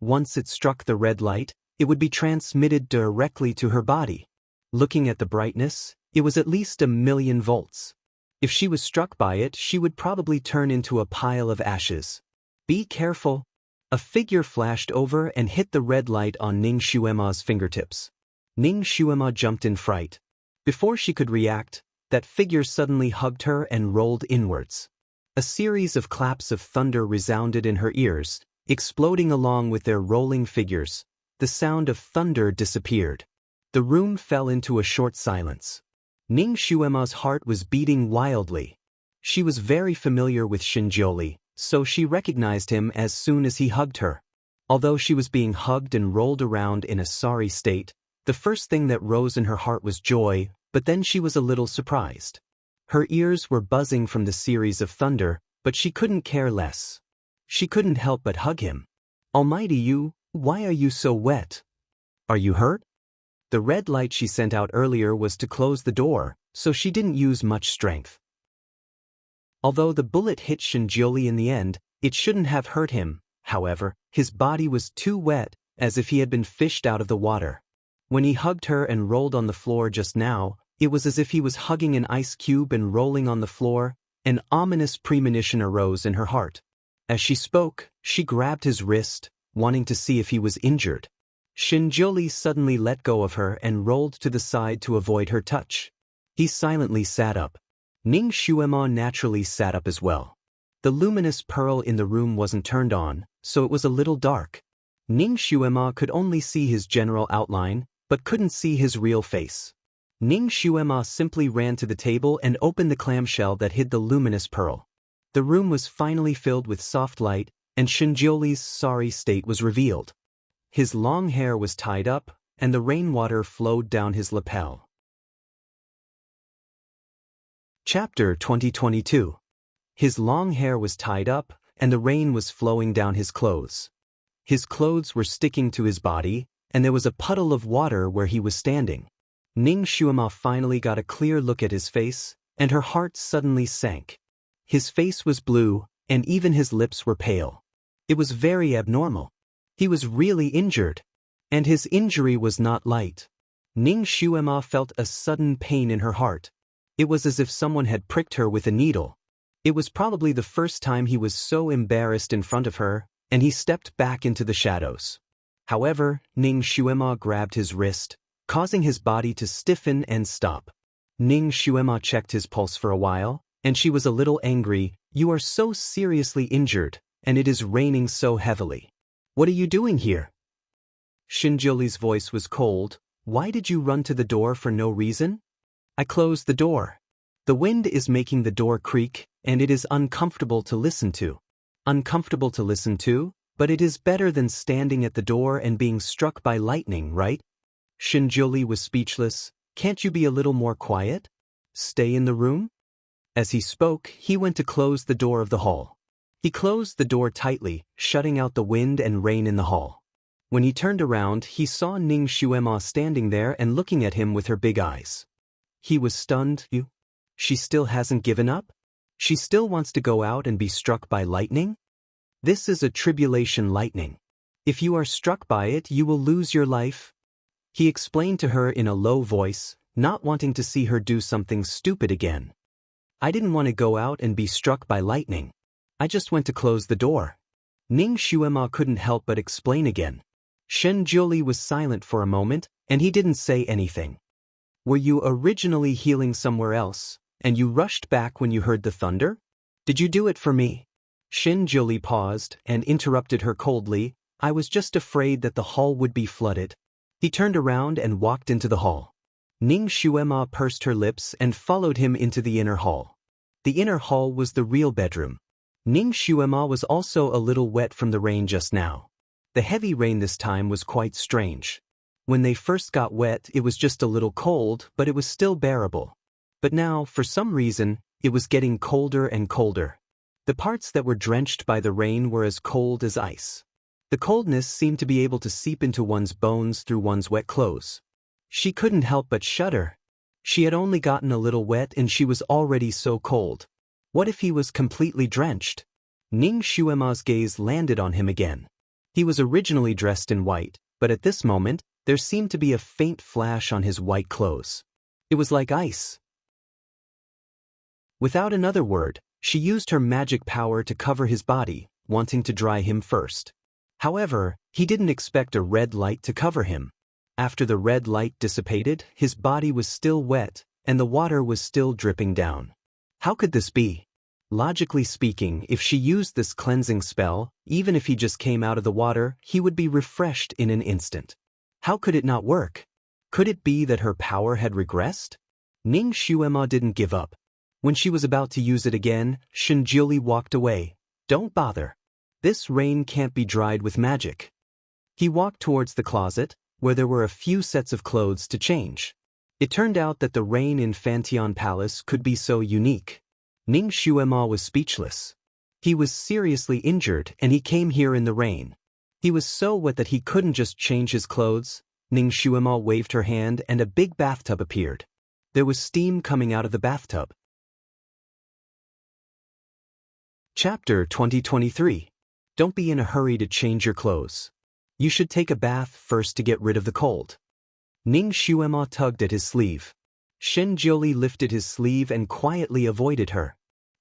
Once it struck the red light, it would be transmitted directly to her body. Looking at the brightness, it was at least 1,000,000 volts. If she was struck by it, she would probably turn into a pile of ashes. Be careful. A figure flashed over and hit the red light on Ning Xuema's fingertips. Ning Xuema jumped in fright. Before she could react, that figure suddenly hugged her and rolled inwards. A series of claps of thunder resounded in her ears, exploding along with their rolling figures. The sound of thunder disappeared. The room fell into a short silence. Ning Xuema's heart was beating wildly. She was very familiar with Xinjiuli, so she recognized him as soon as he hugged her. Although she was being hugged and rolled around in a sorry state, the first thing that rose in her heart was joy, but then she was a little surprised. Her ears were buzzing from the series of thunder, but she couldn't care less. She couldn't help but hug him. Almighty you, why are you so wet? Are you hurt? The red light she sent out earlier was to close the door, so she didn't use much strength. Although the bullet hit Xinjiuli in the end, it shouldn't have hurt him. However, his body was too wet, as if he had been fished out of the water. When he hugged her and rolled on the floor just now, it was as if he was hugging an ice cube and rolling on the floor. An ominous premonition arose in her heart. As she spoke, she grabbed his wrist, wanting to see if he was injured. Xinjiuli suddenly let go of her and rolled to the side to avoid her touch. He silently sat up. Ning Xuema naturally sat up as well. The luminous pearl in the room wasn't turned on, so it was a little dark. Ning Xuema could only see his general outline, but couldn't see his real face. Ning Xuema simply ran to the table and opened the clamshell that hid the luminous pearl. The room was finally filled with soft light, and Xinjiuli's sorry state was revealed. His long hair was tied up, and the rainwater flowed down his lapel. Chapter 2022. His long hair was tied up, and the rain was flowing down his clothes. His clothes were sticking to his body, and there was a puddle of water where he was standing. Ning Xuema finally got a clear look at his face, and her heart suddenly sank. His face was blue, and even his lips were pale. It was very abnormal. He was really injured. And his injury was not light. Ning Xuema felt a sudden pain in her heart. It was as if someone had pricked her with a needle. It was probably the first time he was so embarrassed in front of her, and he stepped back into the shadows. However, Ning Xuema grabbed his wrist, causing his body to stiffen and stop. Ning Xuema checked his pulse for a while, and she was a little angry. You are so seriously injured, and it is raining so heavily. What are you doing here? Xinjiuli's voice was cold. Why did you run to the door for no reason? I closed the door. The wind is making the door creak, and it is uncomfortable to listen to. Uncomfortable to listen to, but it is better than standing at the door and being struck by lightning, right? Xinjiuli was speechless. Can't you be a little more quiet? Stay in the room? As he spoke, he went to close the door of the hall. He closed the door tightly, shutting out the wind and rain in the hall. When he turned around, he saw Ning Xuema standing there and looking at him with her big eyes. He was stunned. She still hasn't given up? She still wants to go out and be struck by lightning? This is a tribulation lightning. If you are struck by it, you will lose your life. He explained to her in a low voice, not wanting to see her do something stupid again. I didn't want to go out and be struck by lightning. I just went to close the door. Ning Xuema couldn't help but explain again. Xinjiuli was silent for a moment, and he didn't say anything. Were you originally healing somewhere else, and you rushed back when you heard the thunder? Did you do it for me? Xinjiuli paused and interrupted her coldly. I was just afraid that the hall would be flooded. He turned around and walked into the hall. Ning Xuema pursed her lips and followed him into the inner hall. The inner hall was the real bedroom. Ning Xuema was also a little wet from the rain just now. The heavy rain this time was quite strange. When they first got wet, it was just a little cold, but it was still bearable. But now, for some reason, it was getting colder and colder. The parts that were drenched by the rain were as cold as ice. The coldness seemed to be able to seep into one's bones through one's wet clothes. She couldn't help but shudder. She had only gotten a little wet and she was already so cold. What if he was completely drenched? Ning Xuema's gaze landed on him again. He was originally dressed in white, but at this moment, there seemed to be a faint flash on his white clothes. It was like ice. Without another word, she used her magic power to cover his body, wanting to dry him first. However, he didn't expect a red light to cover him. After the red light dissipated, his body was still wet, and the water was still dripping down. How could this be? Logically speaking, if she used this cleansing spell, even if he just came out of the water, he would be refreshed in an instant. How could it not work? Could it be that her power had regressed? Ning Xuema didn't give up. When she was about to use it again, Shinjuli walked away. Don't bother. This rain can't be dried with magic. He walked towards the closet, where there were a few sets of clothes to change. It turned out that the rain in Fantion Palace could be so unique. Ning Xuema was speechless. He was seriously injured and he came here in the rain. He was so wet that he couldn't just change his clothes. Ning Xuema waved her hand and a big bathtub appeared. There was steam coming out of the bathtub. Chapter 2023. Don't be in a hurry to change your clothes. You should take a bath first to get rid of the cold. Ning Xuema tugged at his sleeve. Shen Jiuli lifted his sleeve and quietly avoided her.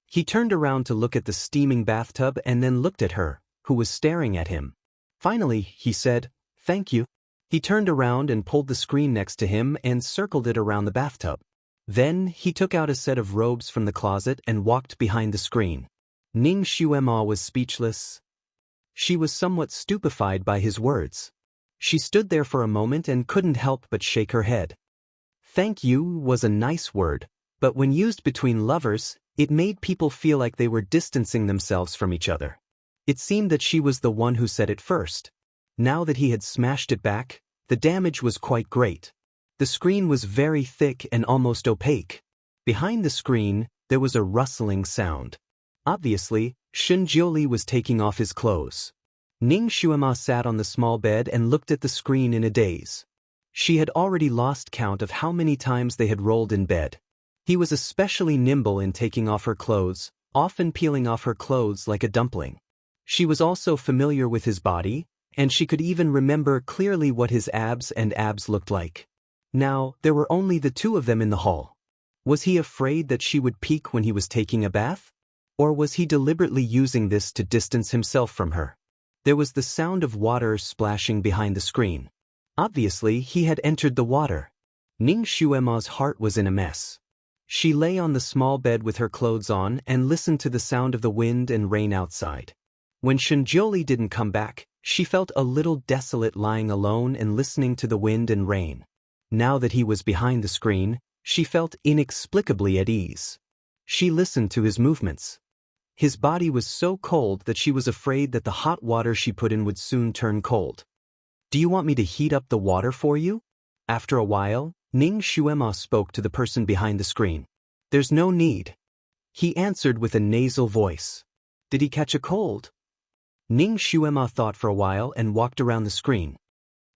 He turned around to look at the steaming bathtub and then looked at her, who was staring at him. Finally, he said, "Thank you." He turned around and pulled the screen next to him and circled it around the bathtub. Then, he took out a set of robes from the closet and walked behind the screen. Ning Xuema was speechless. She was somewhat stupefied by his words. She stood there for a moment and couldn't help but shake her head. Thank you was a nice word, but when used between lovers, it made people feel like they were distancing themselves from each other. It seemed that she was the one who said it first. Now that he had smashed it back, the damage was quite great. The screen was very thick and almost opaque. Behind the screen, there was a rustling sound. Obviously, Shinjuli was taking off his clothes. Ning Xuema sat on the small bed and looked at the screen in a daze. She had already lost count of how many times they had rolled in bed. He was especially nimble in taking off her clothes, often peeling off her clothes like a dumpling. She was also familiar with his body, and she could even remember clearly what his abs looked like. Now, there were only the two of them in the hall. Was he afraid that she would peek when he was taking a bath? Or was he deliberately using this to distance himself from her? There was the sound of water splashing behind the screen. Obviously, he had entered the water. Ning Xuema's heart was in a mess. She lay on the small bed with her clothes on and listened to the sound of the wind and rain outside. When Shinjuli didn't come back, she felt a little desolate lying alone and listening to the wind and rain. Now that he was behind the screen, she felt inexplicably at ease. She listened to his movements. His body was so cold that she was afraid that the hot water she put in would soon turn cold. Do you want me to heat up the water for you? After a while, Ning Xuema spoke to the person behind the screen. There's no need. He answered with a nasal voice. Did he catch a cold? Ning Xuema thought for a while and walked around the screen.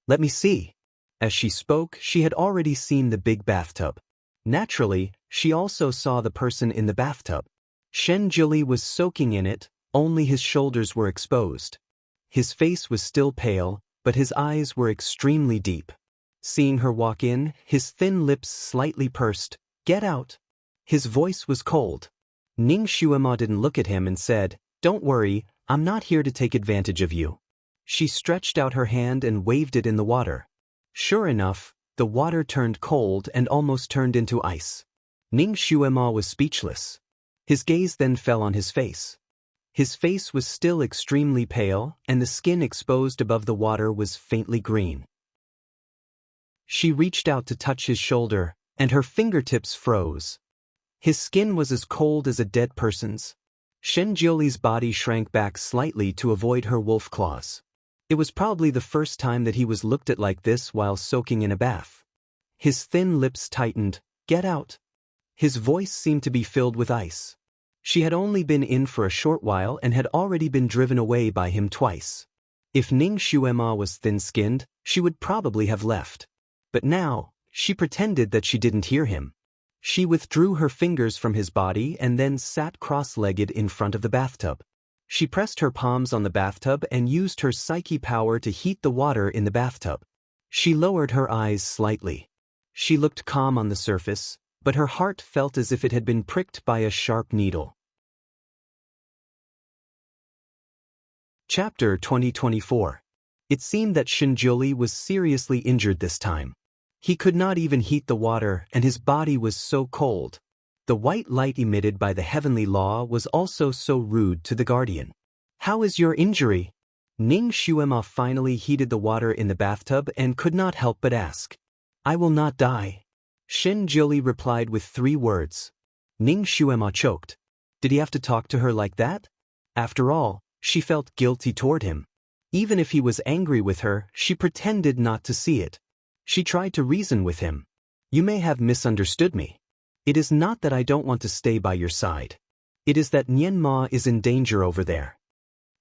Let me see. As she spoke, she had already seen the big bathtub. Naturally, she also saw the person in the bathtub. Shen Jili was soaking in it, only his shoulders were exposed. His face was still pale, but his eyes were extremely deep. Seeing her walk in, his thin lips slightly pursed. Get out. His voice was cold. Ning Xuema didn't look at him and said, Don't worry, I'm not here to take advantage of you. She stretched out her hand and waved it in the water. Sure enough, the water turned cold and almost turned into ice. Ning Xuema was speechless. His gaze then fell on his face. His face was still extremely pale, and the skin exposed above the water was faintly green. She reached out to touch his shoulder, and her fingertips froze. His skin was as cold as a dead person's. Shen Jioli's body shrank back slightly to avoid her wolf claws. It was probably the first time that he was looked at like this while soaking in a bath. His thin lips tightened. "Get out." His voice seemed to be filled with ice. She had only been in for a short while and had already been driven away by him twice. If Ning Xuema was thin-skinned, she would probably have left. But now, she pretended that she didn't hear him. She withdrew her fingers from his body and then sat cross-legged in front of the bathtub. She pressed her palms on the bathtub and used her psyche power to heat the water in the bathtub. She lowered her eyes slightly. She looked calm on the surface, but her heart felt as if it had been pricked by a sharp needle. Chapter 2024. It seemed that Shinjuli was seriously injured this time. He could not even heat the water and his body was so cold. The white light emitted by the heavenly law was also so rude to the guardian. "How is your injury?" Ning Xuema finally heated the water in the bathtub and could not help but ask. "I will not die." Shinjuli replied with 3 words. Ning Xuema choked. Did he have to talk to her like that? After all, she felt guilty toward him. Even if he was angry with her, she pretended not to see it. She tried to reason with him. "You may have misunderstood me. It is not that I don't want to stay by your side. It is that Nianma is in danger over there."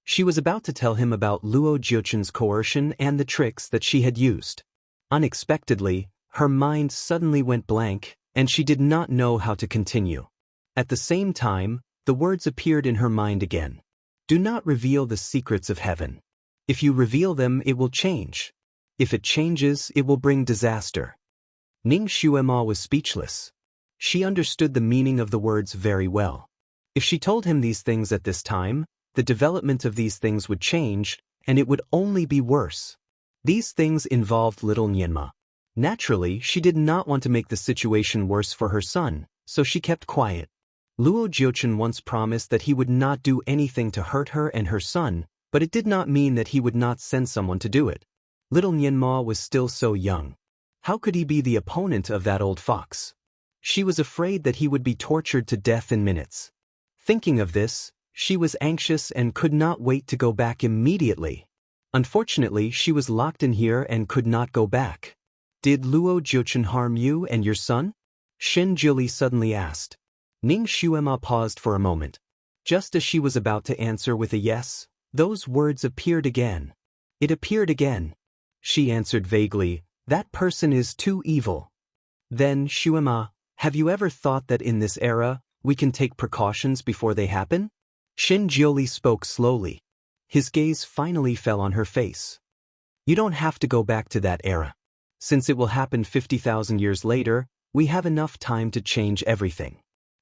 She was about to tell him about Luo Jiuchen's coercion and the tricks that she had used. Unexpectedly, her mind suddenly went blank, and she did not know how to continue. At the same time, the words appeared in her mind again. "Do not reveal the secrets of heaven. If you reveal them, it will change. If it changes, it will bring disaster." Ning Xuema was speechless. She understood the meaning of the words very well. If she told him these things at this time, the development of these things would change, and it would only be worse. These things involved little Nianma. Naturally, she did not want to make the situation worse for her son, so she kept quiet. Luo Jiuchen once promised that he would not do anything to hurt her and her son, but it did not mean that he would not send someone to do it. Little Nianma was still so young. How could he be the opponent of that old fox? She was afraid that he would be tortured to death in minutes. Thinking of this, she was anxious and could not wait to go back immediately. Unfortunately, she was locked in here and could not go back. "Did Luo Jiuchen harm you and your son?" Shinjuli suddenly asked. Ning Xuema paused for a moment. Just as she was about to answer with a yes, those words appeared again. It appeared again. She answered vaguely, "That person is too evil." "Then, Xuema, have you ever thought that in this era, we can take precautions before they happen?" Shinjuli spoke slowly. His gaze finally fell on her face. "You don't have to go back to that era. Since it will happen 50,000 years later, we have enough time to change everything.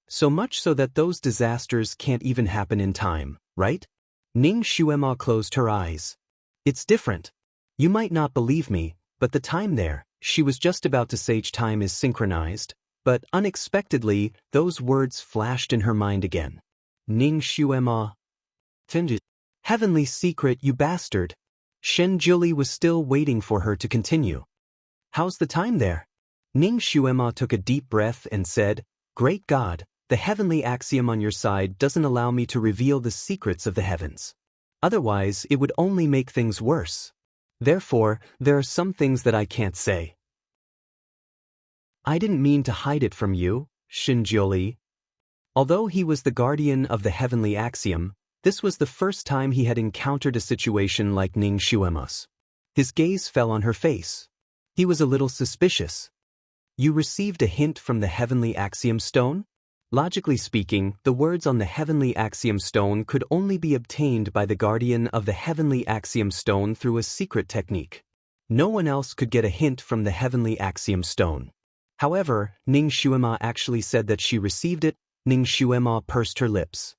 So much so that those disasters can't even happen in time, right?" Ning Xuema closed her eyes. "It's different. You might not believe me, but the time there," she was just about to say time is synchronized, but unexpectedly, those words flashed in her mind again. Ning Xuema. "Heavenly secret, you bastard." Shinjuli was still waiting for her to continue. "How's the time there?" Ning Xuema took a deep breath and said, "Great God, the heavenly axiom on your side doesn't allow me to reveal the secrets of the heavens. Otherwise, it would only make things worse. Therefore, there are some things that I can't say." "I didn't mean to hide it from you, Shinjuli." Although he was the guardian of the heavenly axiom, this was the first time he had encountered a situation like Ning Xuema's. His gaze fell on her face. He was a little suspicious. "You received a hint from the heavenly axiom stone?" Logically speaking, the words on the heavenly axiom stone could only be obtained by the guardian of the heavenly axiom stone through a secret technique. No one else could get a hint from the heavenly axiom stone. However, Ning Xuema actually said that she received it. Ning Xuema pursed her lips.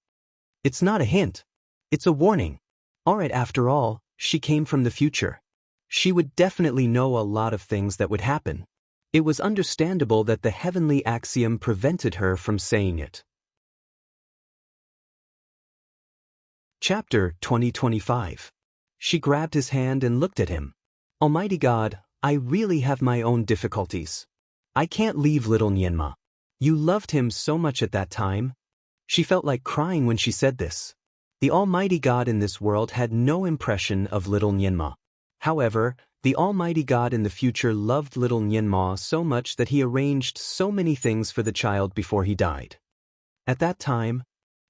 "It's not a hint. It's a warning. Alright, after all, she came from the future. She would definitely know a lot of things that would happen. It was understandable that the heavenly axiom prevented her from saying it." Chapter 2025. She grabbed his hand and looked at him. "Almighty God, I really have my own difficulties. I can't leave little Nianma. You loved him so much at that time." She felt like crying when she said this. The Almighty God in this world had no impression of little Nianma. However, the Almighty God in the future loved little Nyenma so much that he arranged so many things for the child before he died. At that time,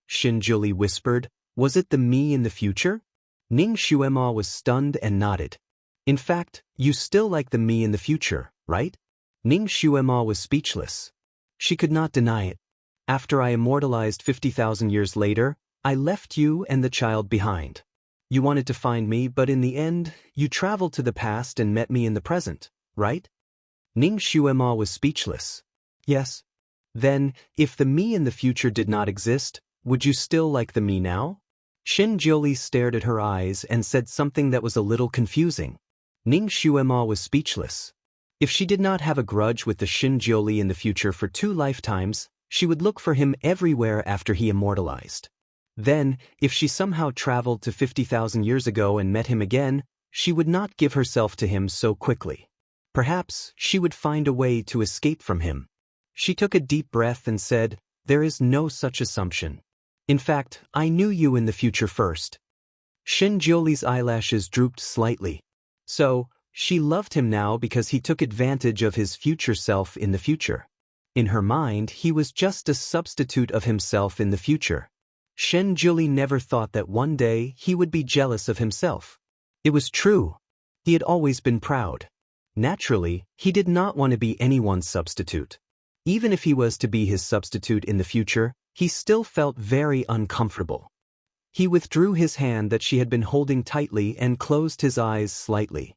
Shinjuli whispered, "Was it the me in the future?" Ning Shuema was stunned and nodded. "In fact, you still like the me in the future, right?" Ning Shuema was speechless. She could not deny it. "After I immortalized 50,000 years later, I left you and the child behind. You wanted to find me, but in the end, you traveled to the past and met me in the present, right?" Ning Shuema was speechless. "Yes." "Then, if the me in the future did not exist, would you still like the me now?" Shinjuli stared at her eyes and said something that was a little confusing. Ning Shuema was speechless. If she did not have a grudge with the Shinjuli in the future for 2 lifetimes, she would look for him everywhere after he immortalized. Then, if she somehow traveled to 50,000 years ago and met him again, she would not give herself to him so quickly. Perhaps she would find a way to escape from him. She took a deep breath and said, "There is no such assumption. In fact, I knew you in the future first." Shinjuli's eyelashes drooped slightly. So, she loved him now because he took advantage of his future self in the future. In her mind, he was just a substitute of himself in the future. Shinjuli never thought that one day he would be jealous of himself. It was true. He had always been proud. Naturally, he did not want to be anyone's substitute. Even if he was to be his substitute in the future, he still felt very uncomfortable. He withdrew his hand that she had been holding tightly and closed his eyes slightly.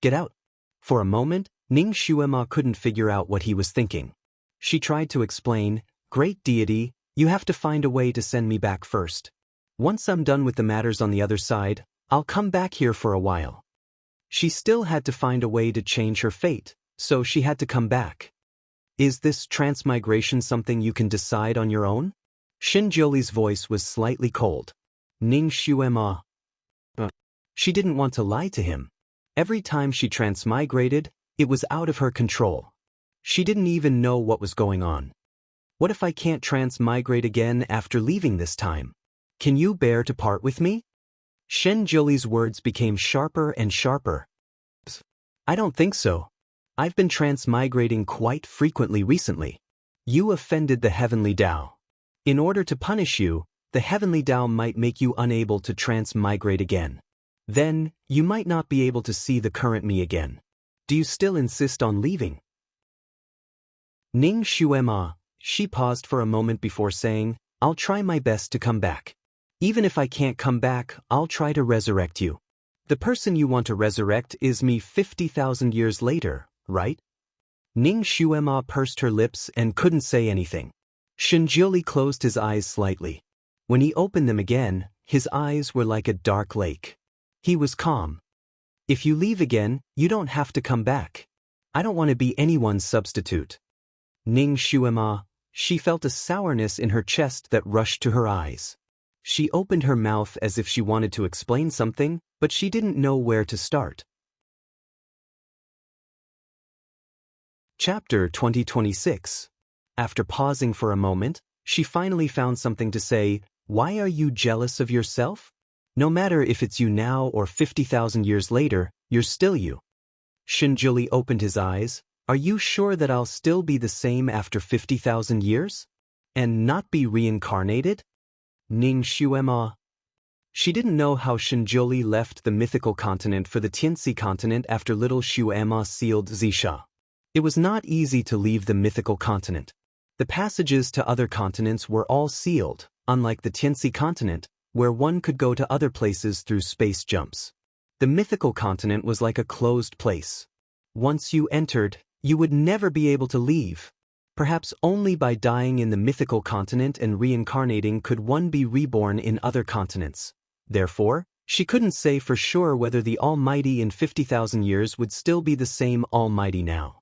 "Get out." For a moment, Ning Shuema couldn't figure out what he was thinking. She tried to explain, "Great deity, you have to find a way to send me back first. Once I'm done with the matters on the other side, I'll come back here for a while." She still had to find a way to change her fate, so she had to come back. "Is this transmigration something you can decide on your own?" Shinjuli's voice was slightly cold. Ning Shuema. She didn't want to lie to him. Every time she transmigrated, it was out of her control. She didn't even know what was going on. "What if I can't transmigrate again after leaving this time? Can you bear to part with me?" Shinjuli's words became sharper and sharper. "I don't think so. I've been transmigrating quite frequently recently. You offended the Heavenly Tao. In order to punish you, the Heavenly Tao might make you unable to transmigrate again. Then, you might not be able to see the current me again. Do you still insist on leaving?" Ning Shuema. She paused for a moment before saying, "I'll try my best to come back. Even if I can't come back, I'll try to resurrect you. The person you want to resurrect is me 50,000 years later, right?" Ning Shuema pursed her lips and couldn't say anything. Shinjuli closed his eyes slightly. When he opened them again, his eyes were like a dark lake. He was calm. "If you leave again, you don't have to come back. I don't want to be anyone's substitute." Ning Shuema. She felt a sourness in her chest that rushed to her eyes. She opened her mouth as if she wanted to explain something, but she didn't know where to start. Chapter 2026. After pausing for a moment, she finally found something to say. "Why are you jealous of yourself? No matter if it's you now or 50,000 years later, you're still you." Shinjuli opened his eyes. "Are you sure that I'll still be the same after 50,000 years? And not be reincarnated?" Ning Shuema. She didn't know how Shinjuli left the mythical continent for the Tianxi continent after little Shuema sealed Zisha. It was not easy to leave the mythical continent. The passages to other continents were all sealed, unlike the Tianxi continent, where one could go to other places through space jumps. The mythical continent was like a closed place. Once you entered, you would never be able to leave. Perhaps only by dying in the mythical continent and reincarnating could one be reborn in other continents. Therefore, she couldn't say for sure whether the Almighty in 50,000 years would still be the same Almighty now.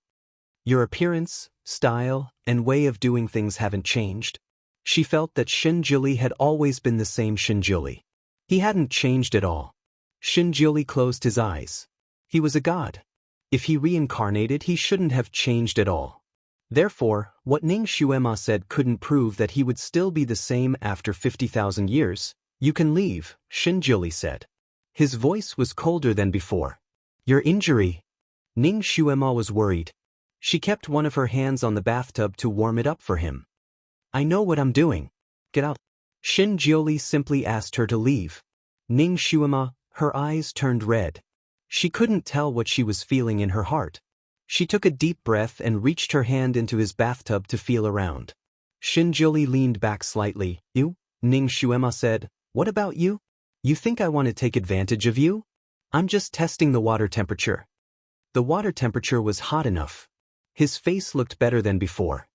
"Your appearance, style, and way of doing things haven't changed." She felt that Shinjuli had always been the same Shinjuli. He hadn't changed at all. Shinjuli closed his eyes. He was a god. If he reincarnated, he shouldn't have changed at all. Therefore, what Ning Shuema said couldn't prove that he would still be the same after 50,000 years. "You can leave," Shinjuli said. His voice was colder than before. Your injury. Ning Xuema was worried. She kept one of her hands on the bathtub to warm it up for him. I know what I'm doing. Get out. Shin Jioli simply asked her to leave. Ning Xuema, her eyes turned red. She couldn't tell what she was feeling in her heart. She took a deep breath and reached her hand into his bathtub to feel around. Shin Jioli leaned back slightly. You? Ning Xuema said, what about you? You think I want to take advantage of you? I'm just testing the water temperature. The water temperature was hot enough. His face looked better than before.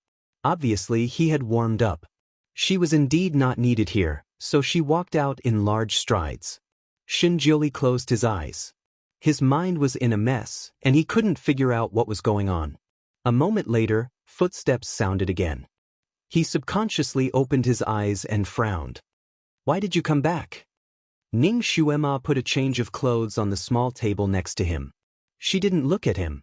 Obviously, he had warmed up. She was indeed not needed here, so she walked out in large strides. Shin Jioli closed his eyes. His mind was in a mess, and he couldn't figure out what was going on. A moment later, footsteps sounded again. He subconsciously opened his eyes and frowned. Why did you come back? Ning Xuema put a change of clothes on the small table next to him. She didn't look at him.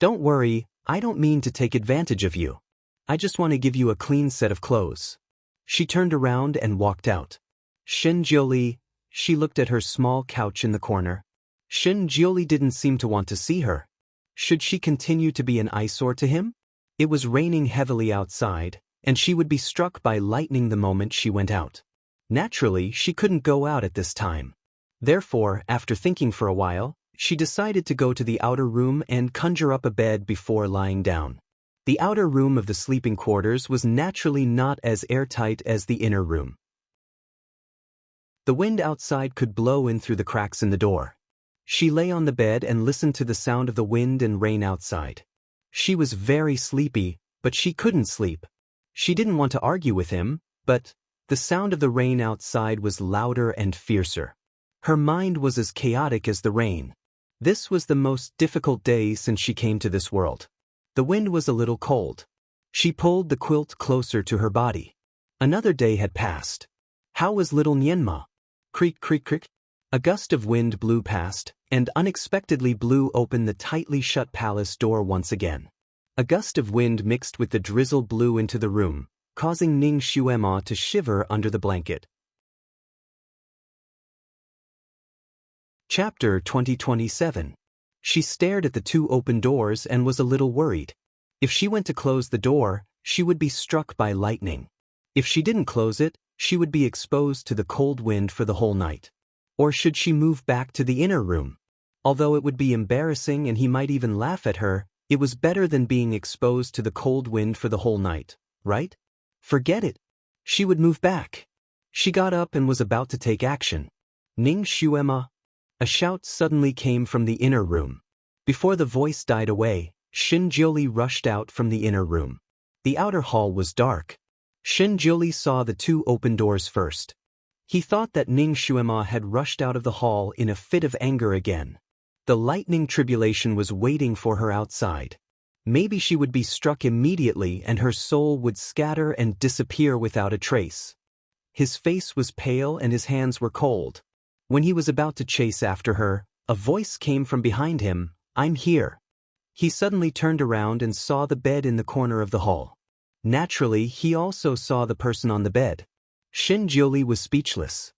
Don't worry, I don't mean to take advantage of you. I just want to give you a clean set of clothes. She turned around and walked out. Shin Jioli, she looked at her small couch in the corner. Shin Jioli didn't seem to want to see her. Should she continue to be an eyesore to him? It was raining heavily outside, and she would be struck by lightning the moment she went out. Naturally, she couldn't go out at this time. Therefore, after thinking for a while, she decided to go to the outer room and conjure up a bed before lying down. The outer room of the sleeping quarters was naturally not as airtight as the inner room. The wind outside could blow in through the cracks in the door. She lay on the bed and listened to the sound of the wind and rain outside. She was very sleepy, but she couldn't sleep. She didn't want to argue with him, but the sound of the rain outside was louder and fiercer. Her mind was as chaotic as the rain. This was the most difficult day since she came to this world. The wind was a little cold. She pulled the quilt closer to her body. Another day had passed. How was little Nienma? Creak, creak, creak. A gust of wind blew past, and unexpectedly blew open the tightly shut palace door once again. A gust of wind mixed with the drizzle blew into the room, causing Ning Xuema to shiver under the blanket. Chapter 2027. She stared at the two open doors and was a little worried. If she went to close the door, she would be struck by lightning. If she didn't close it, she would be exposed to the cold wind for the whole night. Or should she move back to the inner room? Although it would be embarrassing and he might even laugh at her, it was better than being exposed to the cold wind for the whole night, right? Forget it. She would move back. She got up and was about to take action. Ning Xuema. A shout suddenly came from the inner room. Before the voice died away, Shin Jioli rushed out from the inner room. The outer hall was dark. Shin Jioli saw the two open doors first. He thought that Ning Xuema had rushed out of the hall in a fit of anger again. The lightning tribulation was waiting for her outside. Maybe she would be struck immediately and her soul would scatter and disappear without a trace. His face was pale and his hands were cold. When he was about to chase after her, a voice came from behind him, I'm here. He suddenly turned around and saw the bed in the corner of the hall. Naturally, he also saw the person on the bed. Shin Jioli was speechless.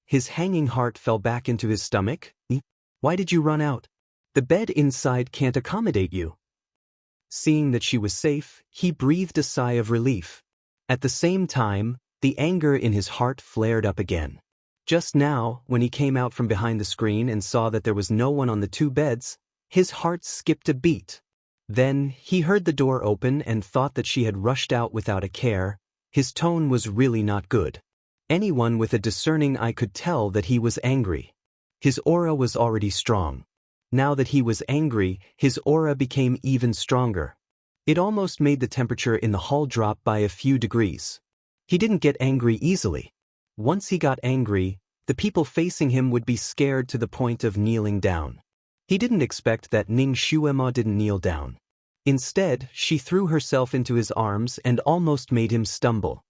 His hanging heart fell back into his stomach. Why did you run out? The bed inside can't accommodate you. Seeing that she was safe, he breathed a sigh of relief. At the same time, the anger in his heart flared up again. Just now, when he came out from behind the screen and saw that there was no one on the two beds, his heart skipped a beat. Then, he heard the door open and thought that she had rushed out without a care. His tone was really not good. Anyone with a discerning eye could tell that he was angry. His aura was already strong. Now that he was angry, his aura became even stronger. It almost made the temperature in the hall drop by a few degrees. He didn't get angry easily. Once he got angry, the people facing him would be scared to the point of kneeling down. He didn't expect that Ning Xuema didn't kneel down. Instead, she threw herself into his arms and almost made him stumble.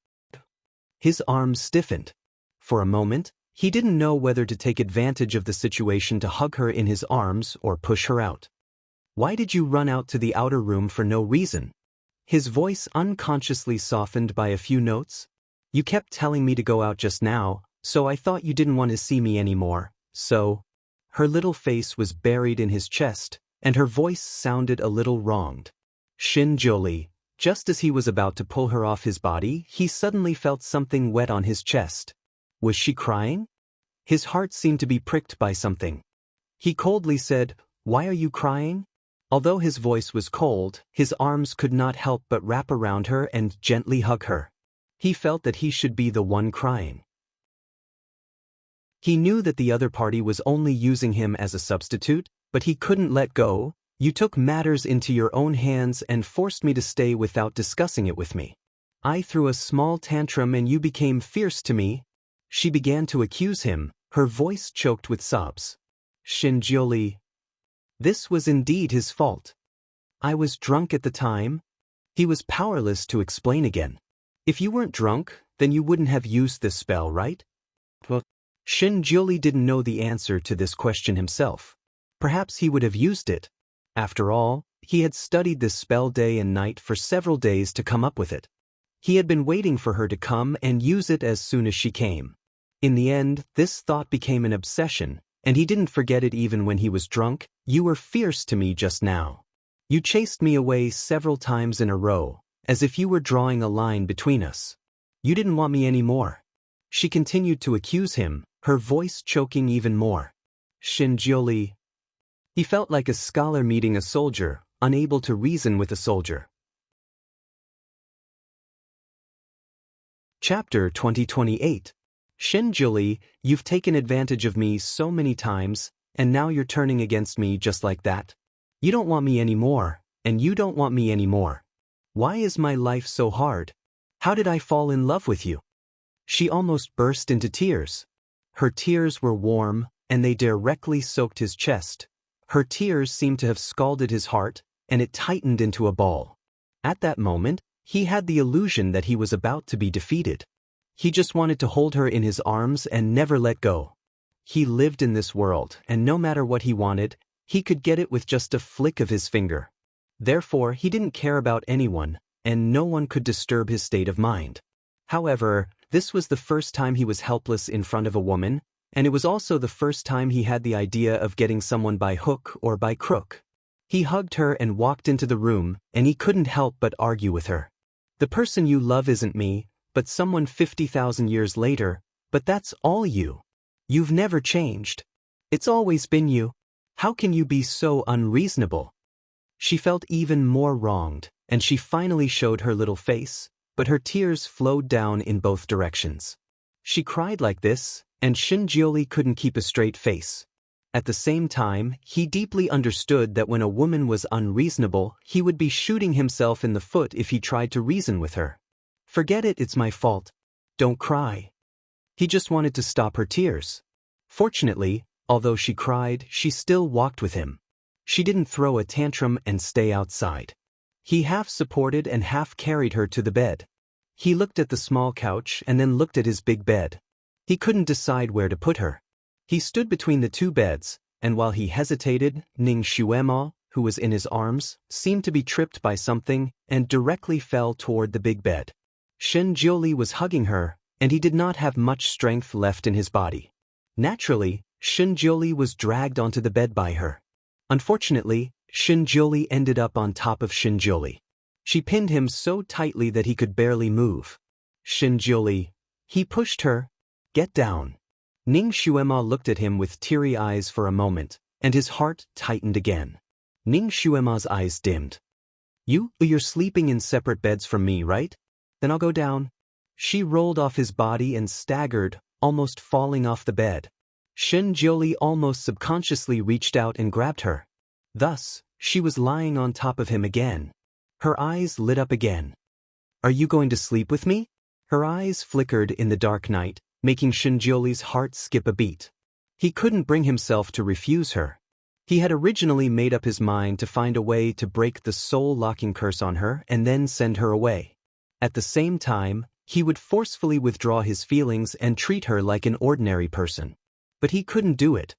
His arms stiffened. For a moment, he didn't know whether to take advantage of the situation to hug her in his arms or push her out. Why did you run out to the outer room for no reason? His voice unconsciously softened by a few notes. You kept telling me to go out just now, so I thought you didn't want to see me anymore, so... Her little face was buried in his chest, and her voice sounded a little wronged. Shinjoli. Just as he was about to pull her off his body, he suddenly felt something wet on his chest. Was she crying? His heart seemed to be pricked by something. He coldly said, "Why are you crying?" Although his voice was cold, his arms could not help but wrap around her and gently hug her. He felt that he should be the one crying. He knew that the other party was only using him as a substitute, but he couldn't let go. "You took matters into your own hands and forced me to stay without discussing it with me. I threw a small tantrum and you became fierce to me." She began to accuse him, her voice choked with sobs. Shinjoli. This was indeed his fault. "I was drunk at the time." He was powerless to explain again. "If you weren't drunk, then you wouldn't have used this spell, right?" Well, Shinjoli didn't know the answer to this question himself. Perhaps he would have used it. After all, he had studied this spell day and night for several days to come up with it. He had been waiting for her to come and use it as soon as she came. In the end, this thought became an obsession, and he didn't forget it even when he was drunk. "You were fierce to me just now. You chased me away several times in a row, as if you were drawing a line between us. You didn't want me anymore." She continued to accuse him, her voice choking even more. Shinjoli. He felt like a scholar meeting a soldier, unable to reason with a soldier. Chapter 2028. Shinjoli, you've taken advantage of me so many times, and now you're turning against me just like that. You don't want me anymore, and you don't want me anymore. Why is my life so hard? How did I fall in love with you? She almost burst into tears. Her tears were warm, and they directly soaked his chest. Her tears seemed to have scalded his heart, and it tightened into a ball. At that moment, he had the illusion that he was about to be defeated. He just wanted to hold her in his arms and never let go. He lived in this world, and no matter what he wanted, he could get it with just a flick of his finger. Therefore, he didn't care about anyone, and no one could disturb his state of mind. However, this was the first time he was helpless in front of a woman, and it was also the first time he had the idea of getting someone by hook or by crook. He hugged her and walked into the room, and he couldn't help but argue with her. "The person you love isn't me, but someone 50,000 years later, but that's all you. You've never changed. It's always been you. How can you be so unreasonable?" She felt even more wronged, and she finally showed her little face, but her tears flowed down in both directions. She cried like this, and Shinjoli couldn't keep a straight face. At the same time, he deeply understood that when a woman was unreasonable, he would be shooting himself in the foot if he tried to reason with her. "Forget it, it's my fault. Don't cry." He just wanted to stop her tears. Fortunately, although she cried, she still walked with him. She didn't throw a tantrum and stay outside. He half supported and half carried her to the bed. He looked at the small couch and then looked at his big bed. He couldn't decide where to put her. He stood between the two beds, and while he hesitated, Ning Shuema, who was in his arms, seemed to be tripped by something and directly fell toward the big bed. Shinjoli was hugging her, and he did not have much strength left in his body. Naturally, Shinjoli was dragged onto the bed by her. Unfortunately, Shinjoli ended up on top of Shinjoli. She pinned him so tightly that he could barely move. Shinjoli. He pushed her. "Get down." Ning Shuema looked at him with teary eyes for a moment, and his heart tightened again. Ning Shuema's eyes dimmed. You're sleeping in separate beds from me, right? Then I'll go down." She rolled off his body and staggered, almost falling off the bed. Shinjoli almost subconsciously reached out and grabbed her. Thus, she was lying on top of him again. Her eyes lit up again. "Are you going to sleep with me?" Her eyes flickered in the dark night, making Shinjoli's heart skip a beat. He couldn't bring himself to refuse her. He had originally made up his mind to find a way to break the soul-locking curse on her and then send her away. At the same time, he would forcefully withdraw his feelings and treat her like an ordinary person. But he couldn't do it.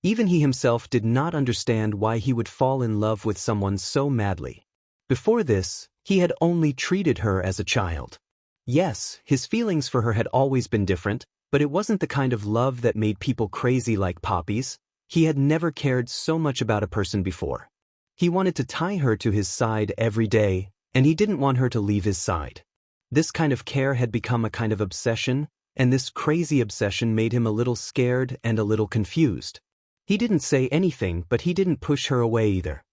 Even he himself did not understand why he would fall in love with someone so madly. Before this, he had only treated her as a child. Yes, his feelings for her had always been different, But it wasn't the kind of love that made people crazy like poppies. He had never cared so much about a person before. He wanted to tie her to his side every day, and he didn't want her to leave his side. This kind of care had become a kind of obsession, and this crazy obsession made him a little scared and a little confused. He didn't say anything, but he didn't push her away either.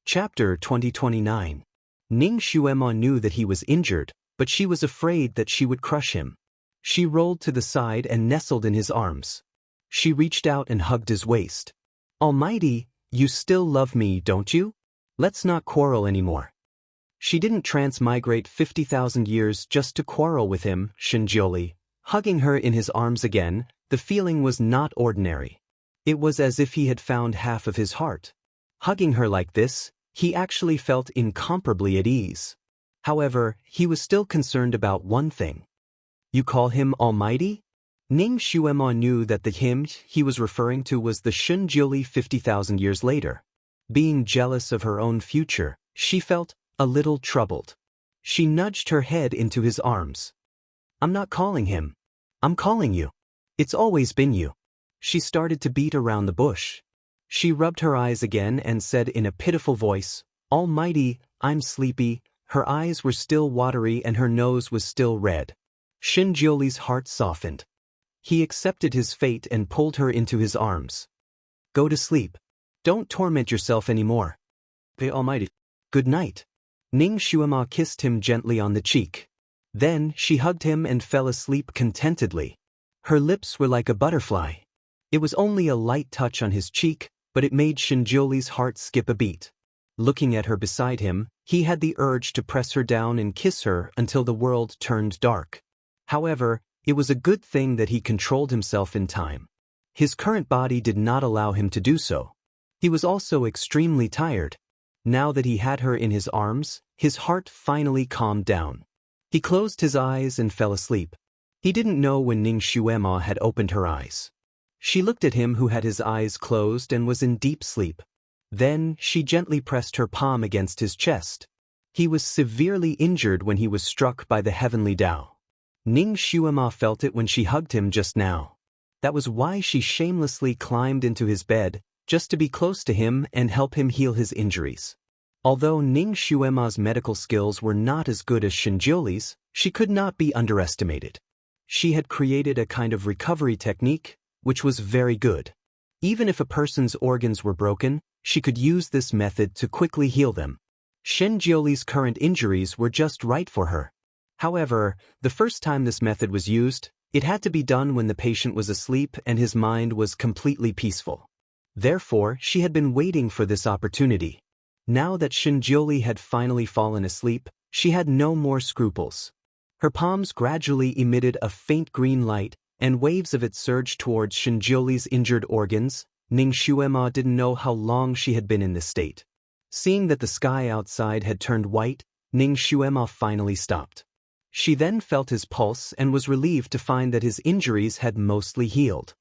Chapter 2029. Ning Xuema knew that he was injured, but she was afraid that she would crush him. She rolled to the side and nestled in his arms. She reached out and hugged his waist. "Almighty, you still love me, don't you? Let's not quarrel anymore." She didn't transmigrate 50,000 years just to quarrel with him, Shinjioli. Hugging her in his arms again, the feeling was not ordinary. It was as if he had found half of his heart. Hugging her like this, he actually felt incomparably at ease. However, he was still concerned about one thing. "You call him Almighty?" Ning Xuema knew that the him he was referring to was the Shinjioli 50,000 years later. Being jealous of her own future, she felt a little troubled. She nudged her head into his arms. "I'm not calling him. I'm calling you. It's always been you." She started to beat around the bush. She rubbed her eyes again and said in a pitiful voice, "Almighty, I'm sleepy." Her eyes were still watery and her nose was still red. Shinjioli's heart softened. He accepted his fate and pulled her into his arms. "Go to sleep. Don't torment yourself anymore. The Almighty. Good night." Ning Xuema kissed him gently on the cheek. Then she hugged him and fell asleep contentedly. Her lips were like a butterfly. It was only a light touch on his cheek, but it made Shinjioli's heart skip a beat. Looking at her beside him, he had the urge to press her down and kiss her until the world turned dark. However, it was a good thing that he controlled himself in time. His current body did not allow him to do so. He was also extremely tired. Now that he had her in his arms, his heart finally calmed down. He closed his eyes and fell asleep. He didn't know when Ning Xuema had opened her eyes. She looked at him who had his eyes closed and was in deep sleep. Then she gently pressed her palm against his chest. He was severely injured when he was struck by the heavenly Tao. Ning Xuema felt it when she hugged him just now. That was why she shamelessly climbed into his bed, just to be close to him and help him heal his injuries. Although Ning Xuema's medical skills were not as good as Shinjioli's, she could not be underestimated. She had created a kind of recovery technique, which was very good. Even if a person's organs were broken, she could use this method to quickly heal them. Shinjioli's current injuries were just right for her. However, the first time this method was used, it had to be done when the patient was asleep and his mind was completely peaceful. Therefore, she had been waiting for this opportunity. Now that Shinjioli had finally fallen asleep, she had no more scruples. Her palms gradually emitted a faint green light, and waves of it surged towards Shinjioli's injured organs. Ning Xuema didn't know how long she had been in this state. Seeing that the sky outside had turned white, Ning Xuema finally stopped. She then felt his pulse and was relieved to find that his injuries had mostly healed.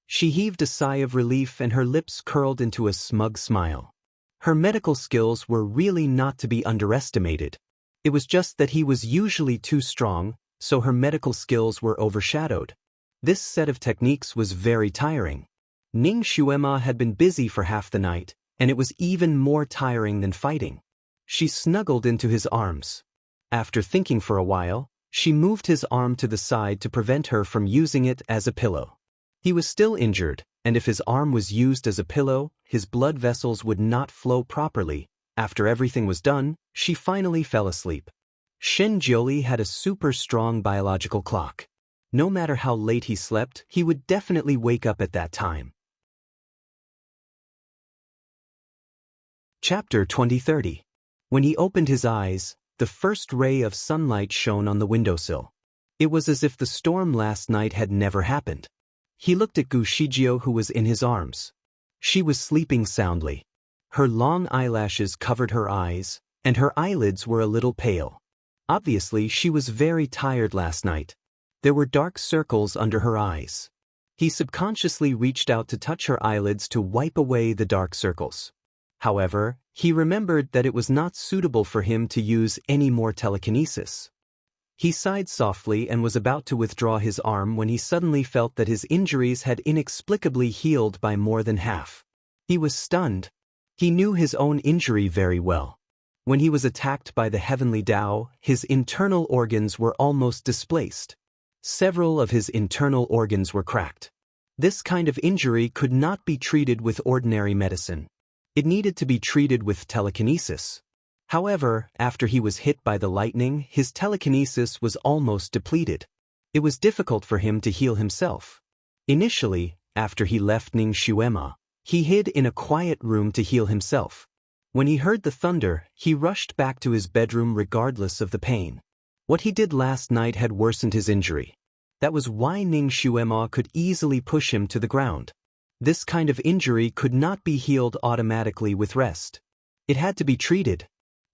She heaved a sigh of relief and her lips curled into a smug smile. Her medical skills were really not to be underestimated. It was just that he was usually too strong, so her medical skills were overshadowed. This set of techniques was very tiring. Ning Xuema had been busy for half the night, and it was even more tiring than fighting. She snuggled into his arms. After thinking for a while, she moved his arm to the side to prevent her from using it as a pillow. He was still injured, and if his arm was used as a pillow, his blood vessels would not flow properly. After everything was done, she finally fell asleep. Shinjioli had a super strong biological clock. No matter how late he slept, he would definitely wake up at that time. Chapter 2030. When he opened his eyes, the first ray of sunlight shone on the windowsill. It was as if the storm last night had never happened. He looked at Gu Shijio, who was in his arms. She was sleeping soundly. Her long eyelashes covered her eyes, and her eyelids were a little pale. Obviously, she was very tired last night. There were dark circles under her eyes. He subconsciously reached out to touch her eyelids to wipe away the dark circles. However, He remembered that it was not suitable for him to use any more telekinesis. He sighed softly and was about to withdraw his arm when he suddenly felt that his injuries had inexplicably healed by more than half. He was stunned. He knew his own injury very well. When he was attacked by the heavenly Tao, his internal organs were almost displaced. Several of his internal organs were cracked. This kind of injury could not be treated with ordinary medicine. It needed to be treated with telekinesis. However, after he was hit by the lightning, his telekinesis was almost depleted. It was difficult for him to heal himself. Initially, after he left Ning Xuema, he hid in a quiet room to heal himself. When he heard the thunder, he rushed back to his bedroom regardless of the pain. What he did last night had worsened his injury. That was why Ning Xuema could easily push him to the ground. This kind of injury could not be healed automatically with rest. It had to be treated.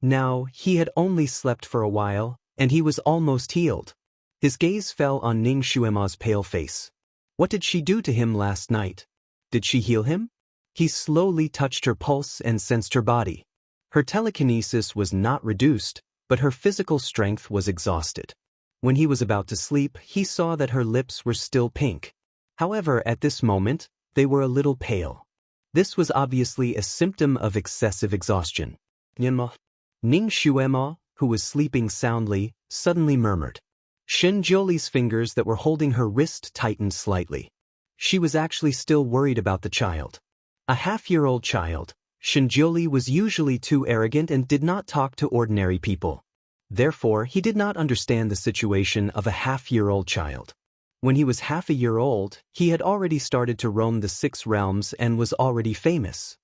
Now, he had only slept for a while, and he was almost healed. His gaze fell on Ning Xuema's pale face. What did she do to him last night? Did she heal him? He slowly touched her pulse and sensed her body. Her telekinesis was not reduced, but her physical strength was exhausted. When he was about to sleep, he saw that her lips were still pink. However, at this moment, they were a little pale. This was obviously a symptom of excessive exhaustion. Ning Xuema, who was sleeping soundly, suddenly murmured. Shenjioli's fingers that were holding her wrist tightened slightly. She was actually still worried about the child. A half-year-old child, Shenjioli was usually too arrogant and did not talk to ordinary people. Therefore, he did not understand the situation of a half-year-old child. When he was half a year old, he had already started to roam the 6 realms and was already famous.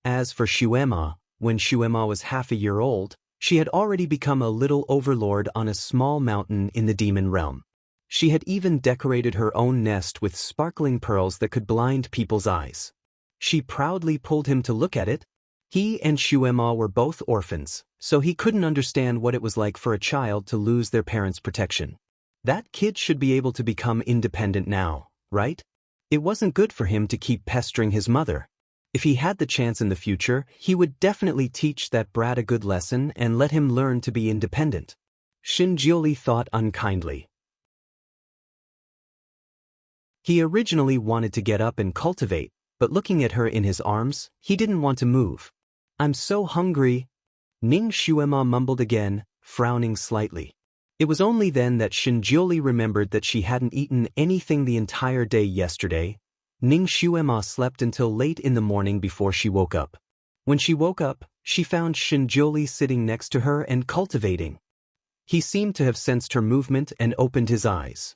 As for Xuema, when Xuema was half a year old, she had already become a little overlord on a small mountain in the demon realm. She had even decorated her own nest with sparkling pearls that could blind people's eyes. She proudly pulled him to look at it. He and Xuema were both orphans, so he couldn't understand what it was like for a child to lose their parents' protection. That kid should be able to become independent now, right? It wasn't good for him to keep pestering his mother. If he had the chance in the future, he would definitely teach that brat a good lesson and let him learn to be independent. Shinjioli thought unkindly. He originally wanted to get up and cultivate, but looking at her in his arms, he didn't want to move. I'm so hungry. Ning Xuema mumbled again, frowning slightly. It was only then that Shinjioli remembered that she hadn't eaten anything the entire day yesterday. Ning Xuema slept until late in the morning before she woke up. When she woke up, she found Shinjioli sitting next to her and cultivating. He seemed to have sensed her movement and opened his eyes.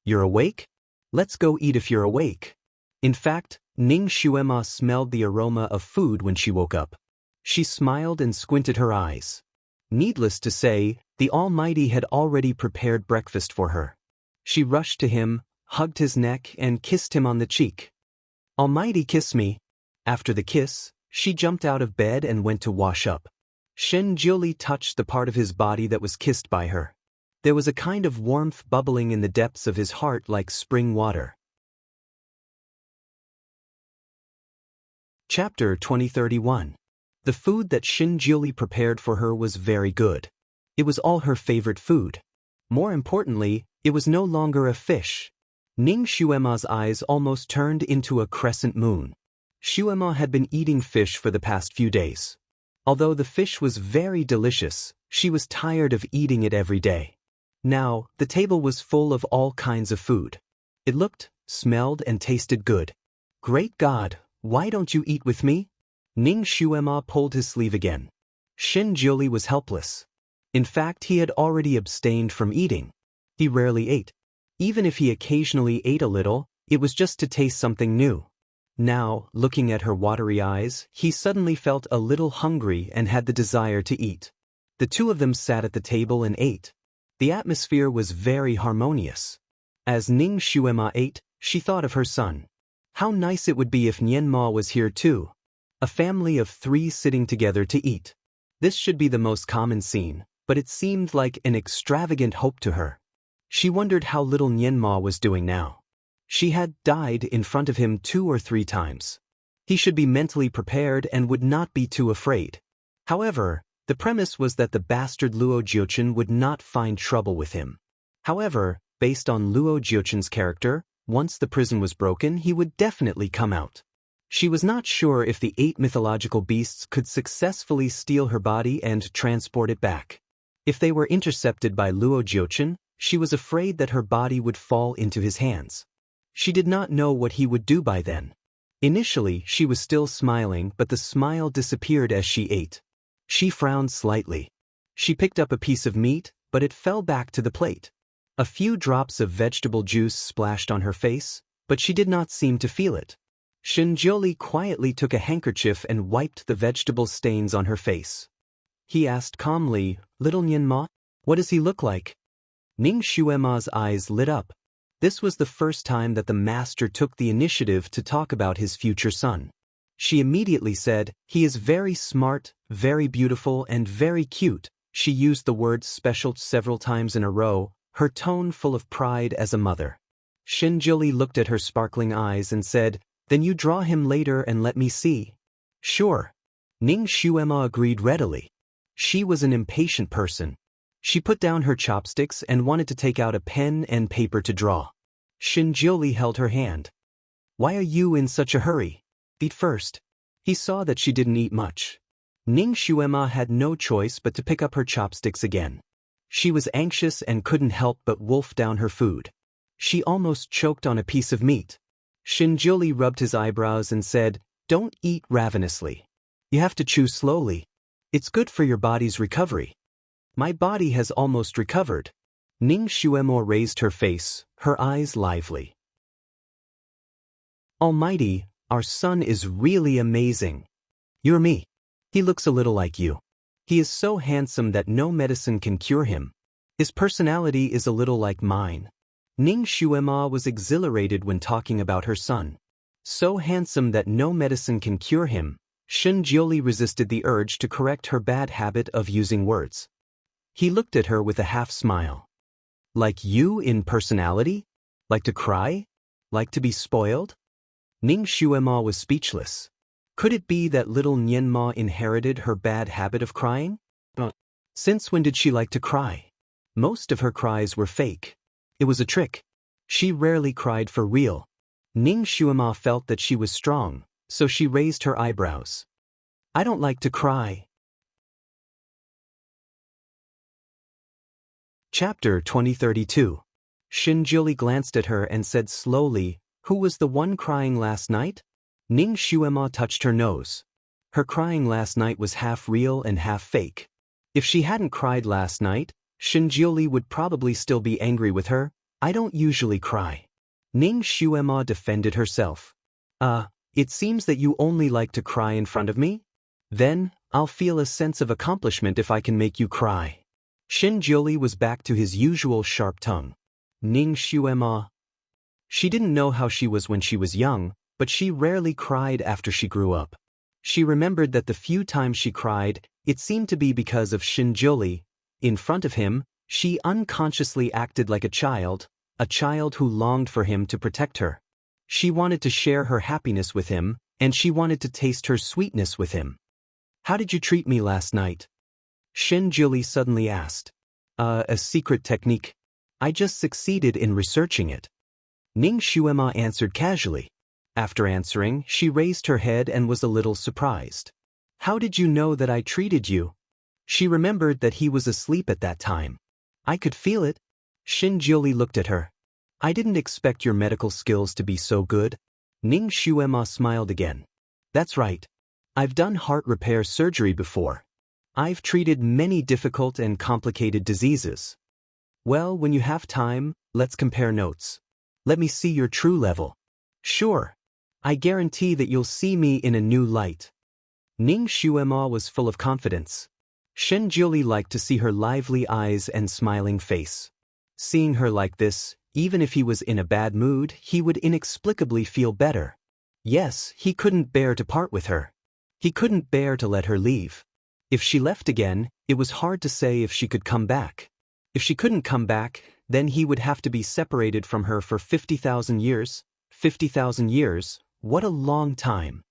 You're awake? Let's go eat if you're awake. In fact, Ning Xuema smelled the aroma of food when she woke up. She smiled and squinted her eyes. Needless to say, the Almighty had already prepared breakfast for her. She rushed to him, hugged his neck, and kissed him on the cheek. Almighty, kiss me. After the kiss, she jumped out of bed and went to wash up. Shenjioli touched the part of his body that was kissed by her. There was a kind of warmth bubbling in the depths of his heart like spring water. Chapter 2031. The food that Shinjioli prepared for her was very good. It was all her favorite food. More importantly, it was no longer a fish. Ning Xuema's eyes almost turned into a crescent moon. Xuema had been eating fish for the past few days. Although the fish was very delicious, she was tired of eating it every day. Now, the table was full of all kinds of food. It looked, smelled, and tasted good. Great God, why don't you eat with me? Ning Xuema pulled his sleeve again. Shinjioli was helpless. In fact, he had already abstained from eating. He rarely ate. Even if he occasionally ate a little, it was just to taste something new. Now, looking at her watery eyes, he suddenly felt a little hungry and had the desire to eat. The two of them sat at the table and ate. The atmosphere was very harmonious. As Ning Xuema ate, she thought of her son. How nice it would be if Nianma was here too. A family of 3 sitting together to eat. This should be the most common scene, but it seemed like an extravagant hope to her. She wondered how little Nianma was doing now. She had died in front of him 2 or 3 times. He should be mentally prepared and would not be too afraid. However, the premise was that the bastard Luo Jiuchen would not find trouble with him. However, based on Luo Jiuchen's character, once the prison was broken, he would definitely come out. She was not sure if the 8 mythological beasts could successfully steal her body and transport it back. If they were intercepted by Luo Jiuchen, she was afraid that her body would fall into his hands. She did not know what he would do by then. Initially, she was still smiling, but the smile disappeared as she ate. She frowned slightly. She picked up a piece of meat, but it fell back to the plate. A few drops of vegetable juice splashed on her face, but she did not seem to feel it. Shinjioli quietly took a handkerchief and wiped the vegetable stains on her face. He asked calmly, "Little Nyenma, what does he look like?" Ning Xuema's eyes lit up. This was the first time that the master took the initiative to talk about his future son. She immediately said, "He is very smart, very beautiful, and very cute." She used the word special several times in a row, her tone full of pride as a mother. Shinjioli looked at her sparkling eyes and said, "Then you draw him later and let me see." "Sure." Ning Xuema agreed readily. She was an impatient person. She put down her chopsticks and wanted to take out a pen and paper to draw. Shinjioli held her hand. "Why are you in such a hurry? Eat first." He saw that she didn't eat much. Ning Xuema had no choice but to pick up her chopsticks again. She was anxious and couldn't help but wolf down her food. She almost choked on a piece of meat. Shinjioli rubbed his eyebrows and said, "Don't eat ravenously. You have to chew slowly. It's good for your body's recovery." "My body has almost recovered." Ning Xuemo raised her face, her eyes lively. "Almighty, our son is really amazing. You're me. He looks a little like you. He is so handsome that no medicine can cure him. His personality is a little like mine." Ning Xuema was exhilarated when talking about her son. So handsome that no medicine can cure him, Shinjioli resisted the urge to correct her bad habit of using words. He looked at her with a half-smile. "Like you in personality? Like to cry? Like to be spoiled?" Ning Xuema was speechless. Could it be that little Nyenma inherited her bad habit of crying? Since when did she like to cry? Most of her cries were fake. It was a trick. She rarely cried for real. Ning Xuema felt that she was strong, so she raised her eyebrows. "I don't like to cry." Chapter 2032. Shinjioli glanced at her and said slowly, "Who was the one crying last night?" Ning Xuema touched her nose. Her crying last night was half real and half fake. If she hadn't cried last night, Shinjioli would probably still be angry with her. "I don't usually cry." Ning Xuema defended herself. It seems that you only like to cry in front of me? Then, I'll feel a sense of accomplishment if I can make you cry." Shinjioli was back to his usual sharp tongue. Ning Xuema. She didn't know how she was when she was young, but she rarely cried after she grew up. She remembered that the few times she cried, it seemed to be because of Shinjioli. In front of him, she unconsciously acted like a child who longed for him to protect her. She wanted to share her happiness with him, and she wanted to taste her sweetness with him. "How did you treat me last night?" Shinjioli suddenly asked. A secret technique. I just succeeded in researching it." Ning Xuema answered casually. After answering, she raised her head and was a little surprised. "How did you know that I treated you?" She remembered that he was asleep at that time. "I could feel it." Shinjioli looked at her. "I didn't expect your medical skills to be so good." Ning Xuema smiled again. "That's right. I've done heart repair surgery before. I've treated many difficult and complicated diseases. Well, when you have time, let's compare notes. Let me see your true level." "Sure. I guarantee that you'll see me in a new light." Ning Xuema was full of confidence. Shinjioli liked to see her lively eyes and smiling face. Seeing her like this, even if he was in a bad mood, he would inexplicably feel better. Yes, he couldn't bear to part with her. He couldn't bear to let her leave. If she left again, it was hard to say if she could come back. If she couldn't come back, then he would have to be separated from her for 50,000 years. 50,000 years, what a long time.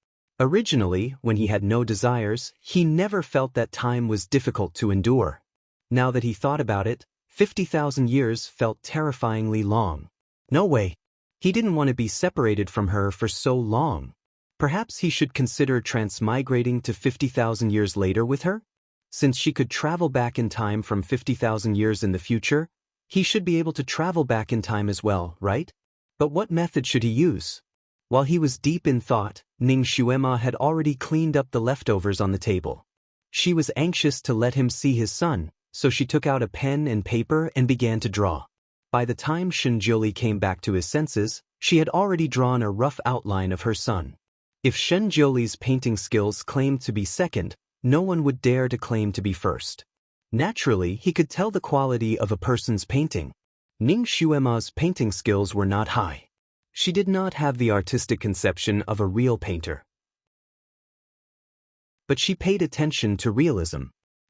Originally, when he had no desires, he never felt that time was difficult to endure. Now that he thought about it, 50,000 years felt terrifyingly long. No way. He didn't want to be separated from her for so long. Perhaps he should consider transmigrating to 50,000 years later with her? Since she could travel back in time from 50,000 years in the future, he should be able to travel back in time as well, right? But what method should he use? While he was deep in thought, Ning Xuema had already cleaned up the leftovers on the table. She was anxious to let him see his son, so she took out a pen and paper and began to draw. By the time Shenjiuli came back to his senses, she had already drawn a rough outline of her son. If Shenjiuli's painting skills claimed to be second, no one would dare to claim to be first. Naturally, he could tell the quality of a person's painting. Ning Xuema's painting skills were not high. She did not have the artistic conception of a real painter. But she paid attention to realism.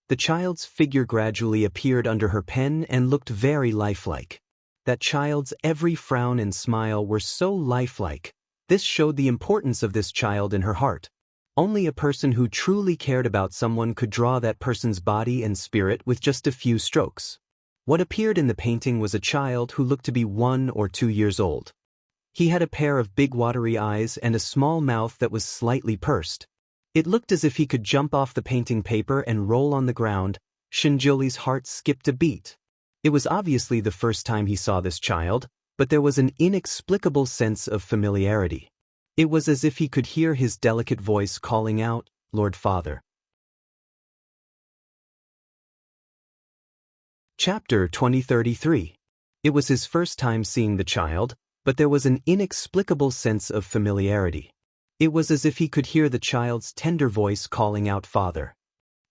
The child's figure gradually appeared under her pen and looked very lifelike. That child's every frown and smile were so lifelike. This showed the importance of this child in her heart. Only a person who truly cared about someone could draw that person's body and spirit with just a few strokes. What appeared in the painting was a child who looked to be 1 or 2 years old. He had a pair of big watery eyes and a small mouth that was slightly pursed. It looked as if he could jump off the painting paper and roll on the ground. Shenjiuli's heart skipped a beat. It was obviously the first time he saw this child, but there was an inexplicable sense of familiarity. It was as if he could hear his delicate voice calling out, "Lord Father." Chapter 2033. It was his first time seeing the child, but there was an inexplicable sense of familiarity. It was as if he could hear the child's tender voice calling out "Father."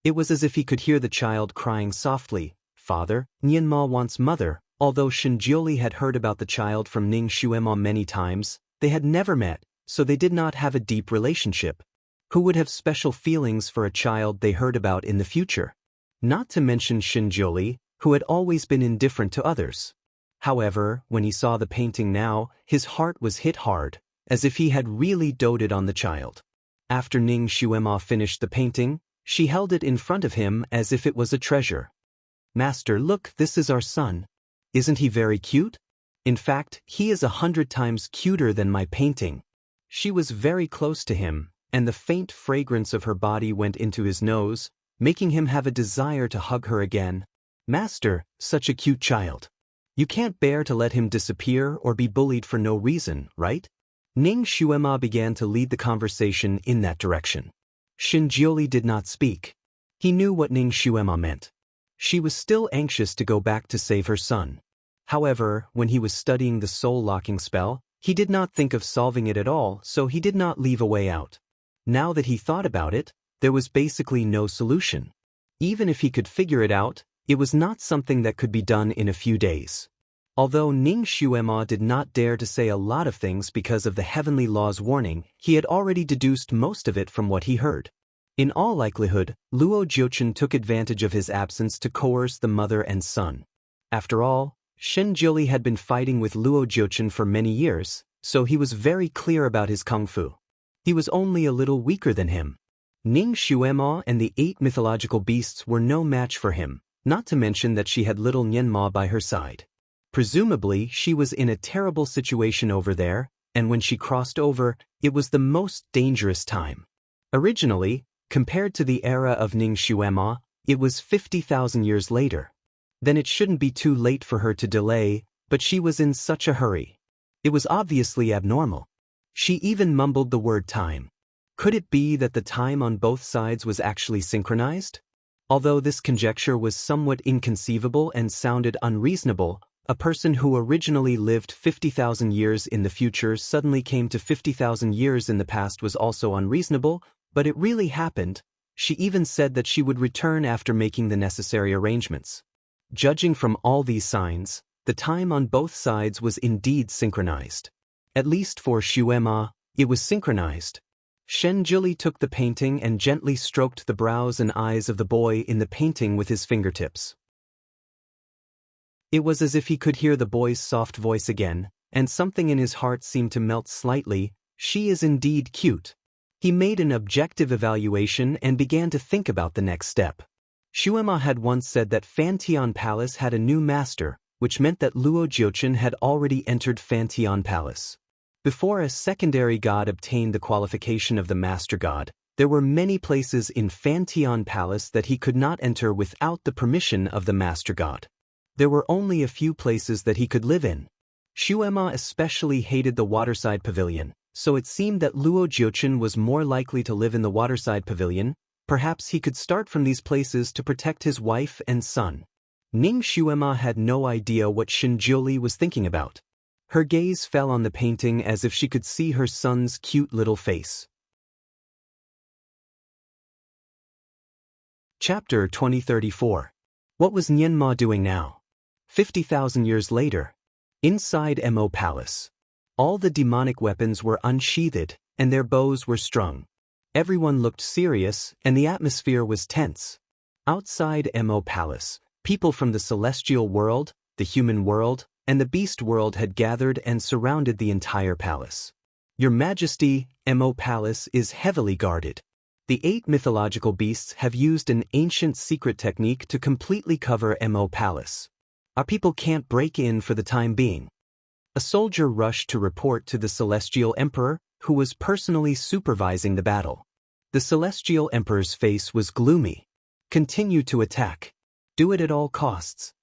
It was as if he could hear the child crying softly, "Father, Nianma wants mother." Although Shenjiuli had heard about the child from Ning Xuema many times, they had never met, so they did not have a deep relationship. Who would have special feelings for a child they heard about in the future? Not to mention Shenjiuli, who had always been indifferent to others. However, when he saw the painting now, his heart was hit hard, as if he had really doted on the child. After Ning Xuema finished the painting, she held it in front of him as if it was a treasure. "Master, look, this is our son. Isn't he very cute? In fact, he is 100 times cuter than my painting." She was very close to him, and the faint fragrance of her body went into his nose, making him have a desire to hug her again. "Master, such a cute child. You can't bear to let him disappear or be bullied for no reason, right?" Ning Xuema began to lead the conversation in that direction. Shenjiuli did not speak. He knew what Ning Xuema meant. She was still anxious to go back to save her son. However, when he was studying the soul-locking spell, he did not think of solving it at all, so he did not leave a way out. Now that he thought about it, there was basically no solution. Even if he could figure it out, it was not something that could be done in a few days. Although Ning Xuema did not dare to say a lot of things because of the heavenly law's warning, he had already deduced most of it from what he heard. In all likelihood, Luo Jiuchen took advantage of his absence to coerce the mother and son. After all, Shenjiuli had been fighting with Luo Jiuchen for many years, so he was very clear about his kung fu. He was only a little weaker than him. Ning Xuema and the 8 mythological beasts were no match for him, not to mention that she had little Nianma by her side. Presumably, she was in a terrible situation over there, and when she crossed over, it was the most dangerous time. Originally, compared to the era of Ning Xuema, it was 50,000 years later. Then it shouldn't be too late for her to delay, but she was in such a hurry. It was obviously abnormal. She even mumbled the word time. Could it be that the time on both sides was actually synchronized? Although this conjecture was somewhat inconceivable and sounded unreasonable, a person who originally lived 50,000 years in the future suddenly came to 50,000 years in the past was also unreasonable, but it really happened. She even said that she would return after making the necessary arrangements. Judging from all these signs, the time on both sides was indeed synchronized. At least for Xuema, it was synchronized. Shenjiuli took the painting and gently stroked the brows and eyes of the boy in the painting with his fingertips. It was as if he could hear the boy's soft voice again, and something in his heart seemed to melt slightly. "She is indeed cute." He made an objective evaluation and began to think about the next step. Shuema had once said that Fantian Palace had a new master, which meant that Luo Jiuchen had already entered Fantian Palace. Before a secondary god obtained the qualification of the master god, there were many places in Fantian Palace that he could not enter without the permission of the master god. There were only a few places that he could live in. Shuema especially hated the waterside pavilion, so it seemed that Luo Jiuchen was more likely to live in the waterside pavilion. Perhaps he could start from these places to protect his wife and son. Ning Shuema had no idea what Shinjiuli was thinking about. Her gaze fell on the painting as if she could see her son's cute little face. Chapter 2034. What was Nianma doing now? 50,000 years later. Inside Mo Palace. All the demonic weapons were unsheathed, and their bows were strung. Everyone looked serious, and the atmosphere was tense. Outside Mo Palace, people from the celestial world, the human world, and the beast world had gathered and surrounded the entire palace. Your Majesty, Mo Palace is heavily guarded. The 8 mythological beasts have used an ancient secret technique to completely cover Mo Palace. Our people can't break in for the time being. A soldier rushed to report to the Celestial Emperor, who was personally supervising the battle. The Celestial Emperor's face was gloomy. Continue to attack. Do it at all costs.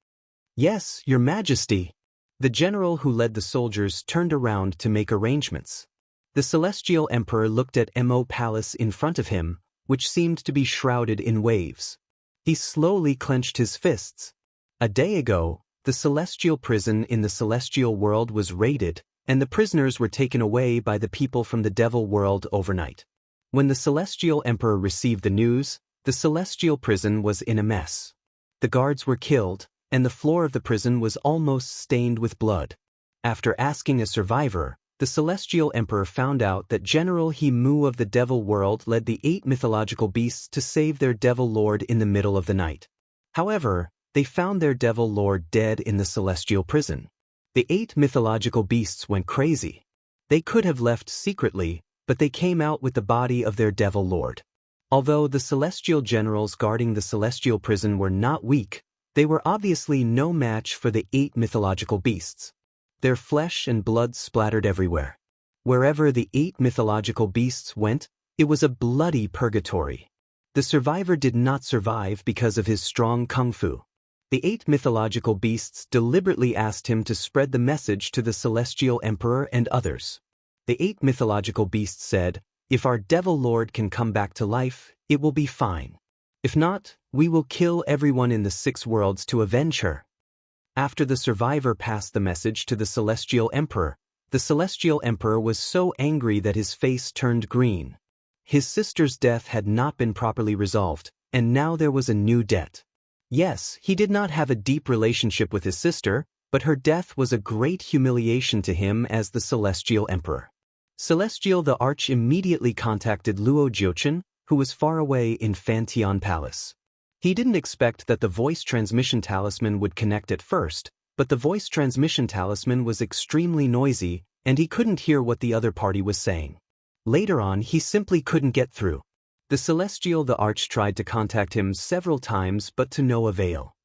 Yes, Your Majesty. The general who led the soldiers turned around to make arrangements. The Celestial Emperor looked at Mo Palace in front of him, which seemed to be shrouded in waves. He slowly clenched his fists. A day ago, the celestial prison in the celestial world was raided, and the prisoners were taken away by the people from the devil world overnight. When the Celestial Emperor received the news, the celestial prison was in a mess. The guards were killed, and the floor of the prison was almost stained with blood. After asking a survivor, the Celestial Emperor found out that General He Mu of the devil world led the 8 mythological beasts to save their devil lord in the middle of the night. However, they found their devil lord dead in the celestial prison. The 8 mythological beasts went crazy. They could have left secretly, but they came out with the body of their devil lord. Although the celestial generals guarding the celestial prison were not weak, they were obviously no match for the 8 mythological beasts. Their flesh and blood splattered everywhere. Wherever the 8 mythological beasts went, it was a bloody purgatory. The survivor did not survive because of his strong kung fu. The 8 mythological beasts deliberately asked him to spread the message to the Celestial Emperor and others. The 8 mythological beasts said, "If our devil lord can come back to life, it will be fine. If not, we will kill everyone in the 6 worlds to avenge her." After the survivor passed the message to the Celestial Emperor, the Celestial Emperor was so angry that his face turned green. His sister's death had not been properly resolved, and now there was a new debt. Yes, he did not have a deep relationship with his sister, but her death was a great humiliation to him as the Celestial Emperor. Celestial the Arch immediately contacted Luo Jiuchen, who was far away in Fantian Palace. He didn't expect that the voice transmission talisman would connect at first, but the voice transmission talisman was extremely noisy, and he couldn't hear what the other party was saying. Later on, he simply couldn't get through. The Celestial the Arch tried to contact him several times, but to no avail.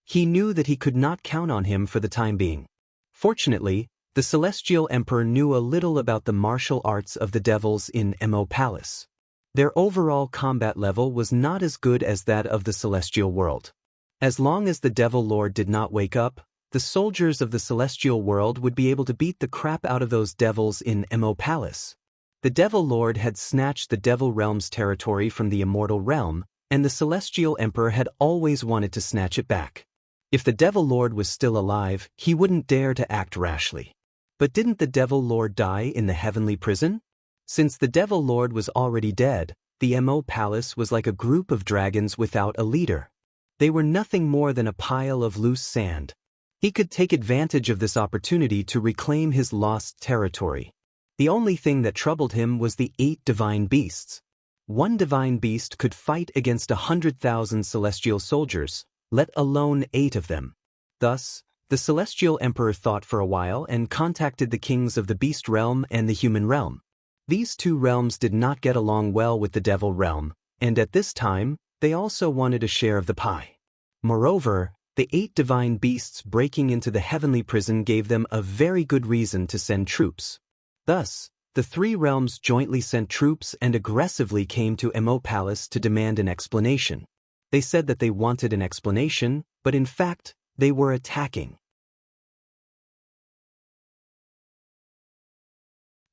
He knew that he could not count on him for the time being. Fortunately, the Celestial Emperor knew a little about the martial arts of the devils in Mo Palace. Their overall combat level was not as good as that of the celestial world. As long as the devil lord did not wake up, the soldiers of the celestial world would be able to beat the crap out of those devils in Mo Palace. The devil lord had snatched the devil realm's territory from the immortal realm, and the Celestial Emperor had always wanted to snatch it back. If the devil lord was still alive, he wouldn't dare to act rashly. But didn't the devil lord die in the heavenly prison? Since the devil lord was already dead, the Mo Palace was like a group of dragons without a leader. They were nothing more than a pile of loose sand. He could take advantage of this opportunity to reclaim his lost territory. The only thing that troubled him was the 8 divine beasts. One divine beast could fight against 100,000 celestial soldiers, let alone 8 of them. Thus, the Celestial Emperor thought for a while and contacted the kings of the beast realm and the human realm. These two realms did not get along well with the devil realm, and at this time, they also wanted a share of the pie. Moreover, the 8 divine beasts breaking into the heavenly prison gave them a very good reason to send troops. Thus, the 3 realms jointly sent troops and aggressively came to Mo Palace to demand an explanation. They said that they wanted an explanation, but in fact, they were attacking.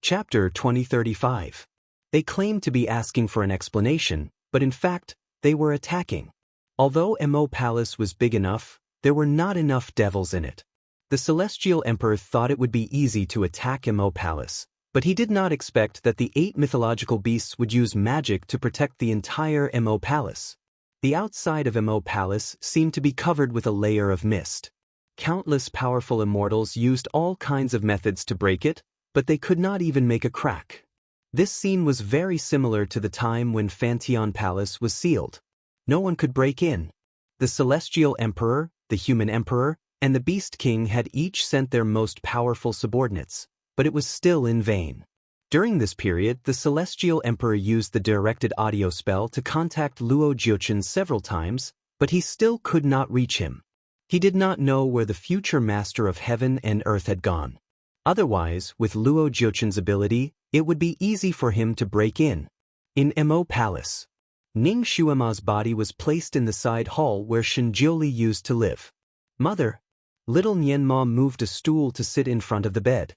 Chapter 2035. They claimed to be asking for an explanation, but in fact, they were attacking. Although Mo Palace was big enough, there were not enough devils in it. The Celestial Emperor thought it would be easy to attack Mo Palace, but he did not expect that the 8 mythological beasts would use magic to protect the entire Mo Palace. The outside of Mo Palace seemed to be covered with a layer of mist. Countless powerful immortals used all kinds of methods to break it, but they could not even make a crack. This scene was very similar to the time when Phanteon Palace was sealed. No one could break in. The Celestial Emperor, the Human Emperor, and the Beast King had each sent their most powerful subordinates, but it was still in vain. During this period, the Celestial Emperor used the directed audio spell to contact Luo Jiuchen several times, but he still could not reach him. He did not know where the future master of heaven and earth had gone. Otherwise, with Luo Jiuchen's ability, it would be easy for him to break in. In Mo Palace, Ning Xuema's body was placed in the side hall where Shinjiuli used to live. Mother. Little Nianma moved a stool to sit in front of the bed.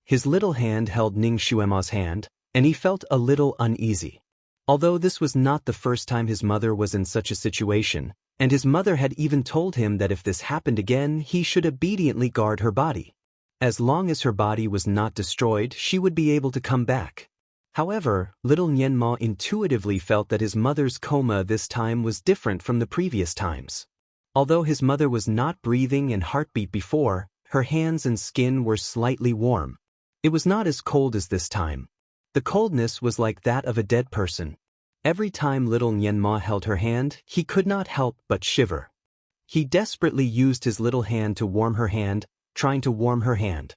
His little hand held Ning Xuema's hand, and he felt a little uneasy. Although this was not the first time his mother was in such a situation, and his mother had even told him that if this happened again, he should obediently guard her body. As long as her body was not destroyed, she would be able to come back. However, little Nianma intuitively felt that his mother's coma this time was different from the previous times. Although his mother was not breathing and heartbeat before, her hands and skin were slightly warm. It was not as cold as this time. The coldness was like that of a dead person. Every time little Nianma held her hand, he could not help but shiver. He desperately used his little hand to warm her hand, trying to warm her hand.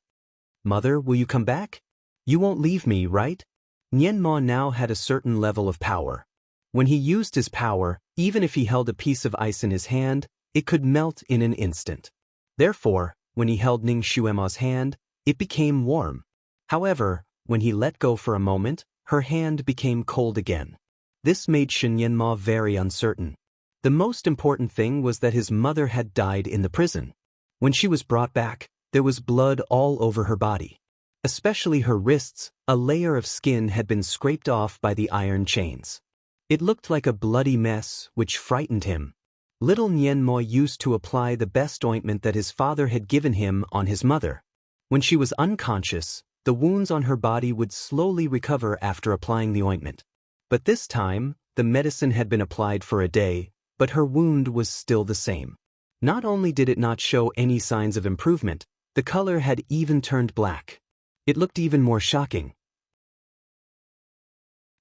Mother, will you come back? You won't leave me, right? Nianma now had a certain level of power. When he used his power, even if he held a piece of ice in his hand, it could melt in an instant. Therefore, when he held Ning Xuema's hand, it became warm. However, when he let go for a moment, her hand became cold again. This made Shen Nianma very uncertain. The most important thing was that his mother had died in the prison. When she was brought back, there was blood all over her body. Especially her wrists, a layer of skin had been scraped off by the iron chains. It looked like a bloody mess, which frightened him. Little Nianma used to apply the best ointment that his father had given him on his mother. When she was unconscious, the wounds on her body would slowly recover after applying the ointment. But this time, the medicine had been applied for a day, but her wound was still the same. Not only did it not show any signs of improvement, the color had even turned black. It looked even more shocking.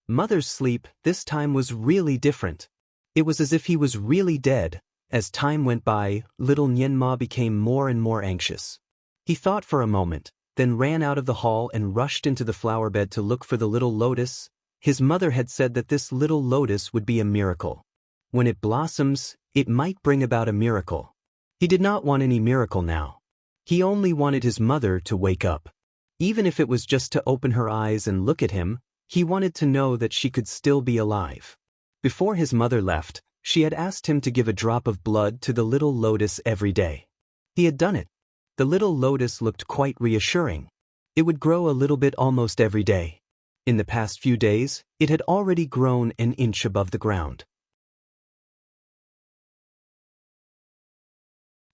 Mother's sleep this time was really different. It was as if he was really dead. As time went by, little Nianma became more and more anxious. He thought for a moment, then ran out of the hall and rushed into the flower bed to look for the little lotus. His mother had said that this little lotus would be a miracle. When it blossoms, it might bring about a miracle. He did not want any miracle now. He only wanted his mother to wake up. Even if it was just to open her eyes and look at him, he wanted to know that she could still be alive. Before his mother left, she had asked him to give a drop of blood to the little lotus every day. He had done it. The little lotus looked quite reassuring. It would grow a little bit almost every day. In the past few days, it had already grown an inch above the ground.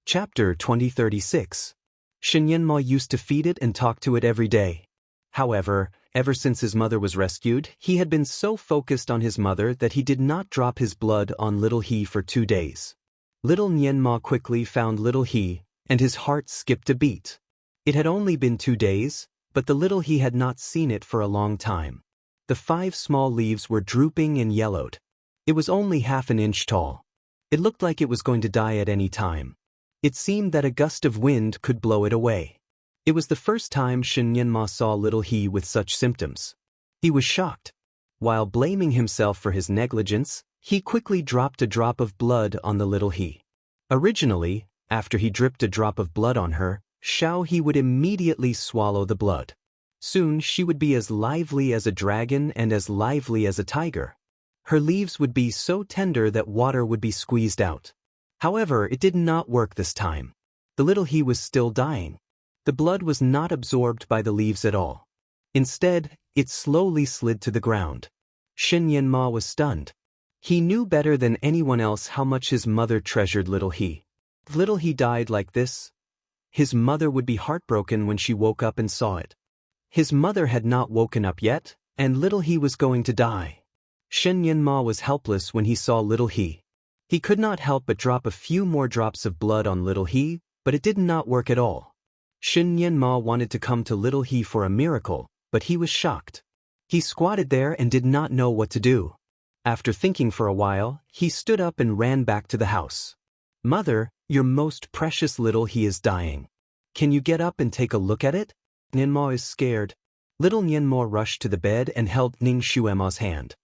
Chapter 2036. Shen Nianma used to feed it and talk to it every day. However, ever since his mother was rescued, he had been so focused on his mother that he did not drop his blood on little He for 2 days. Little Nianma quickly found little He, and his heart skipped a beat. It had only been 2 days, but the little He had not seen it for a long time. The 5 small leaves were drooping and yellowed. It was only half an inch tall. It looked like it was going to die at any time. It seemed that a gust of wind could blow it away. It was the first time Shen Nianma saw little He with such symptoms. He was shocked. While blaming himself for his negligence, he quickly dropped a drop of blood on the little he. Originally, after he dripped a drop of blood on her, Xiao He would immediately swallow the blood. Soon she would be as lively as a dragon and as lively as a tiger. Her leaves would be so tender that water would be squeezed out. However, it did not work this time. The little he was still dying. The blood was not absorbed by the leaves at all. Instead, it slowly slid to the ground. Shen Yanma was stunned. He knew better than anyone else how much his mother treasured little he. If little he died like this, his mother would be heartbroken when she woke up and saw it. His mother had not woken up yet, and little he was going to die. Shen Yanma was helpless when he saw little he. He could not help but drop a few more drops of blood on little he, but it did not work at all. Shen Yanma wanted to come to little he for a miracle, but he was shocked. He squatted there and did not know what to do. After thinking for a while, he stood up and ran back to the house. "Mother, your most precious little he is dying. Can you get up and take a look at it?" Nianma is scared. Little Nianma rushed to the bed and held Ning Xuema's hand.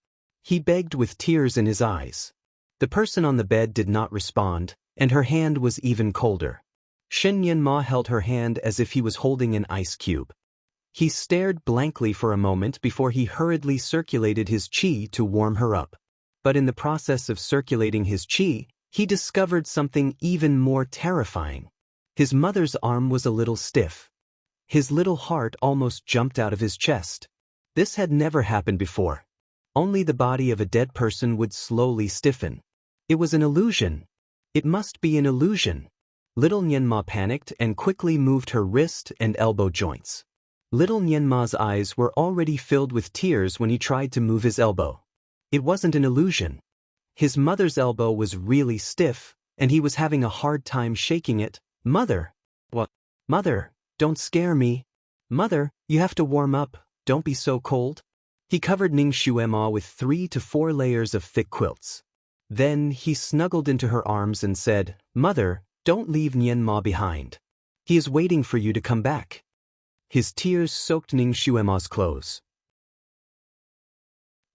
He begged with tears in his eyes. The person on the bed did not respond, and her hand was even colder. Shen Nianma held her hand as if he was holding an ice cube. He stared blankly for a moment before he hurriedly circulated his qi to warm her up. But in the process of circulating his qi, he discovered something even more terrifying. His mother's arm was a little stiff. His little heart almost jumped out of his chest. This had never happened before. Only the body of a dead person would slowly stiffen. It was an illusion. It must be an illusion. Little Nianma panicked and quickly moved her wrist and elbow joints. Little Nianma's eyes were already filled with tears when he tried to move his elbow. It wasn't an illusion. His mother's elbow was really stiff, and he was having a hard time shaking it. "Mother!" "What?" "Mother, don't scare me." "Mother, you have to warm up, don't be so cold." He covered Ning Xuema with 3 to 4 layers of thick quilts. Then he snuggled into her arms and said, "Mother, don't leave Nianma behind. He is waiting for you to come back." His tears soaked Ning Xuema's clothes.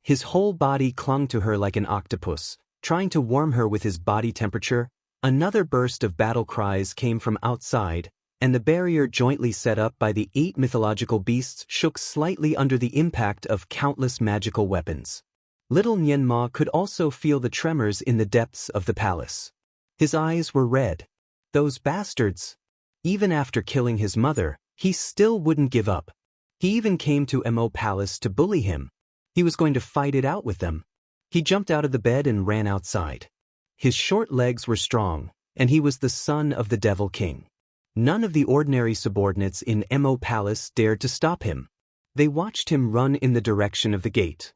His whole body clung to her like an octopus, trying to warm her with his body temperature. Another burst of battle cries came from outside, and the barrier jointly set up by the 8 mythological beasts shook slightly under the impact of countless magical weapons. Little Nianma could also feel the tremors in the depths of the palace. His eyes were red. Those bastards! Even after killing his mother, he still wouldn't give up. He even came to Mo Palace to bully him. He was going to fight it out with them. He jumped out of the bed and ran outside. His short legs were strong, and he was the son of the Devil King. None of the ordinary subordinates in Mo Palace dared to stop him. They watched him run in the direction of the gate.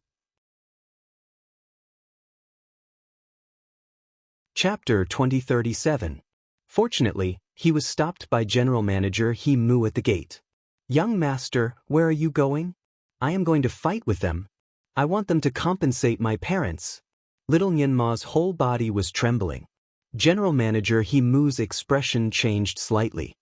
Chapter 2037. Fortunately, he was stopped by General Manager He Mu at the gate. "Young master, where are you going?" "I am going to fight with them. I want them to compensate my parents." Little Nianma's whole body was trembling. General Manager He Mu's expression changed slightly.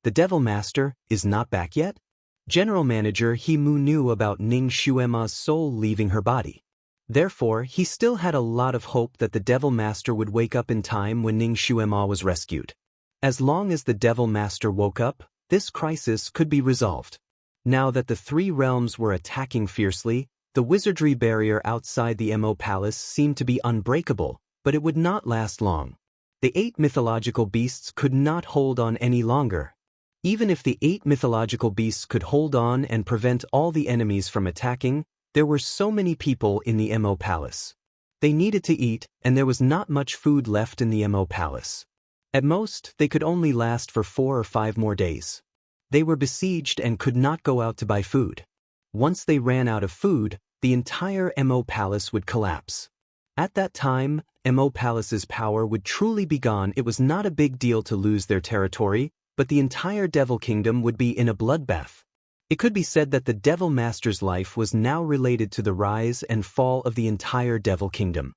"The Devil Master is not back yet?" General Manager He Mu knew about Ning Xuema's soul leaving her body. Therefore, he still had a lot of hope that the Devil Master would wake up in time when Ning Xuema was rescued. As long as the Devil Master woke up, this crisis could be resolved. Now that the 3 realms were attacking fiercely, the wizardry barrier outside the Mo Palace seemed to be unbreakable, but it would not last long. The 8 mythological beasts could not hold on any longer. Even if the 8 mythological beasts could hold on and prevent all the enemies from attacking, there were so many people in the Mo Palace. They needed to eat, and there was not much food left in the Mo Palace. At most, they could only last for 4 or 5 more days. They were besieged and could not go out to buy food. Once they ran out of food, the entire Mo Palace would collapse. At that time, Mo Palace's power would truly be gone. It was not a big deal to lose their territory, but the entire Devil Kingdom would be in a bloodbath. It could be said that the Devil Master's life was now related to the rise and fall of the entire Devil Kingdom.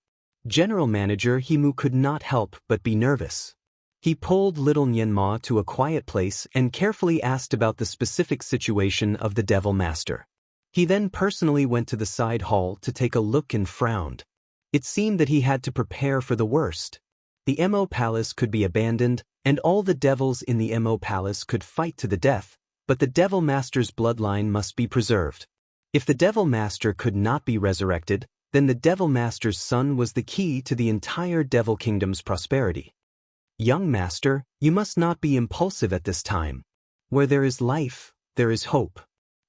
General Manager He Mu could not help but be nervous. He pulled little Nianma to a quiet place and carefully asked about the specific situation of the Devil Master. He then personally went to the side hall to take a look and frowned. It seemed that he had to prepare for the worst. The Mo Palace could be abandoned, and all the devils in the Mo Palace could fight to the death, but the Devil Master's bloodline must be preserved. If the Devil Master could not be resurrected, then the Devil Master's son was the key to the entire Devil Kingdom's prosperity. Young Master, you must not be impulsive at this time. Where there is life, there is hope.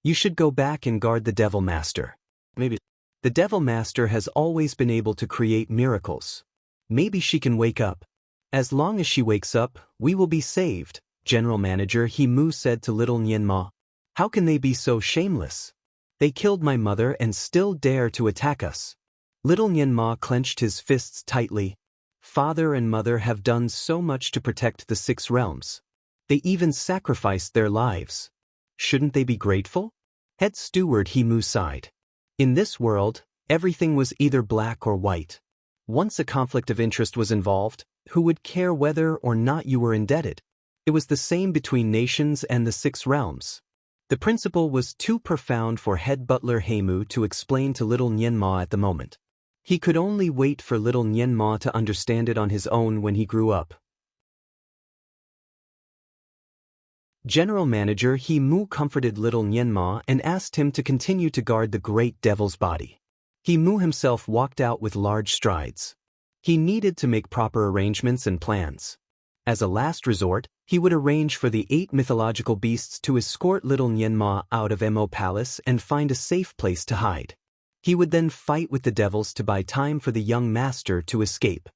You should go back and guard the Devil Master. Maybe. The Devil Master has always been able to create miracles. Maybe she can wake up. As long as she wakes up, we will be saved, General Manager He Mu said to little Nianma. How can they be so shameless? They killed my mother and still dare to attack us. Little Nianma clenched his fists tightly. Father and mother have done so much to protect the 6 realms. They even sacrificed their lives. Shouldn't they be grateful? Head Steward He Mu sighed. In this world, everything was either black or white. Once a conflict of interest was involved, who would care whether or not you were indebted? It was the same between nations and the 6 realms. The principle was too profound for head butler Heimu to explain to little Nianma at the moment. He could only wait for little Nianma to understand it on his own when he grew up. General Manager He Mu comforted little Nianma and asked him to continue to guard the great devil's body. He Mu himself walked out with large strides. He needed to make proper arrangements and plans. As a last resort, he would arrange for the 8 mythological beasts to escort little Nianma out of Mo Palace and find a safe place to hide. He would then fight with the devils to buy time for the young master to escape.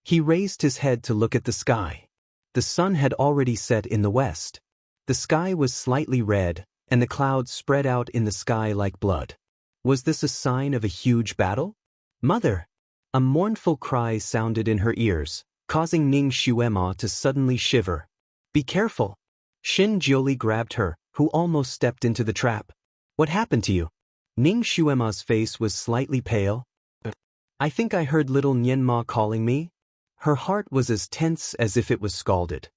He raised his head to look at the sky. The sun had already set in the west. The sky was slightly red, and the clouds spread out in the sky like blood. Was this a sign of a huge battle? Mother! A mournful cry sounded in her ears, causing Ning Xuema to suddenly shiver. Be careful! Shin Jiuli grabbed her, who almost stepped into the trap. What happened to you? Ning Xuema's face was slightly pale. I think I heard little Nianma calling me. Her heart was as tense as if it was scalded.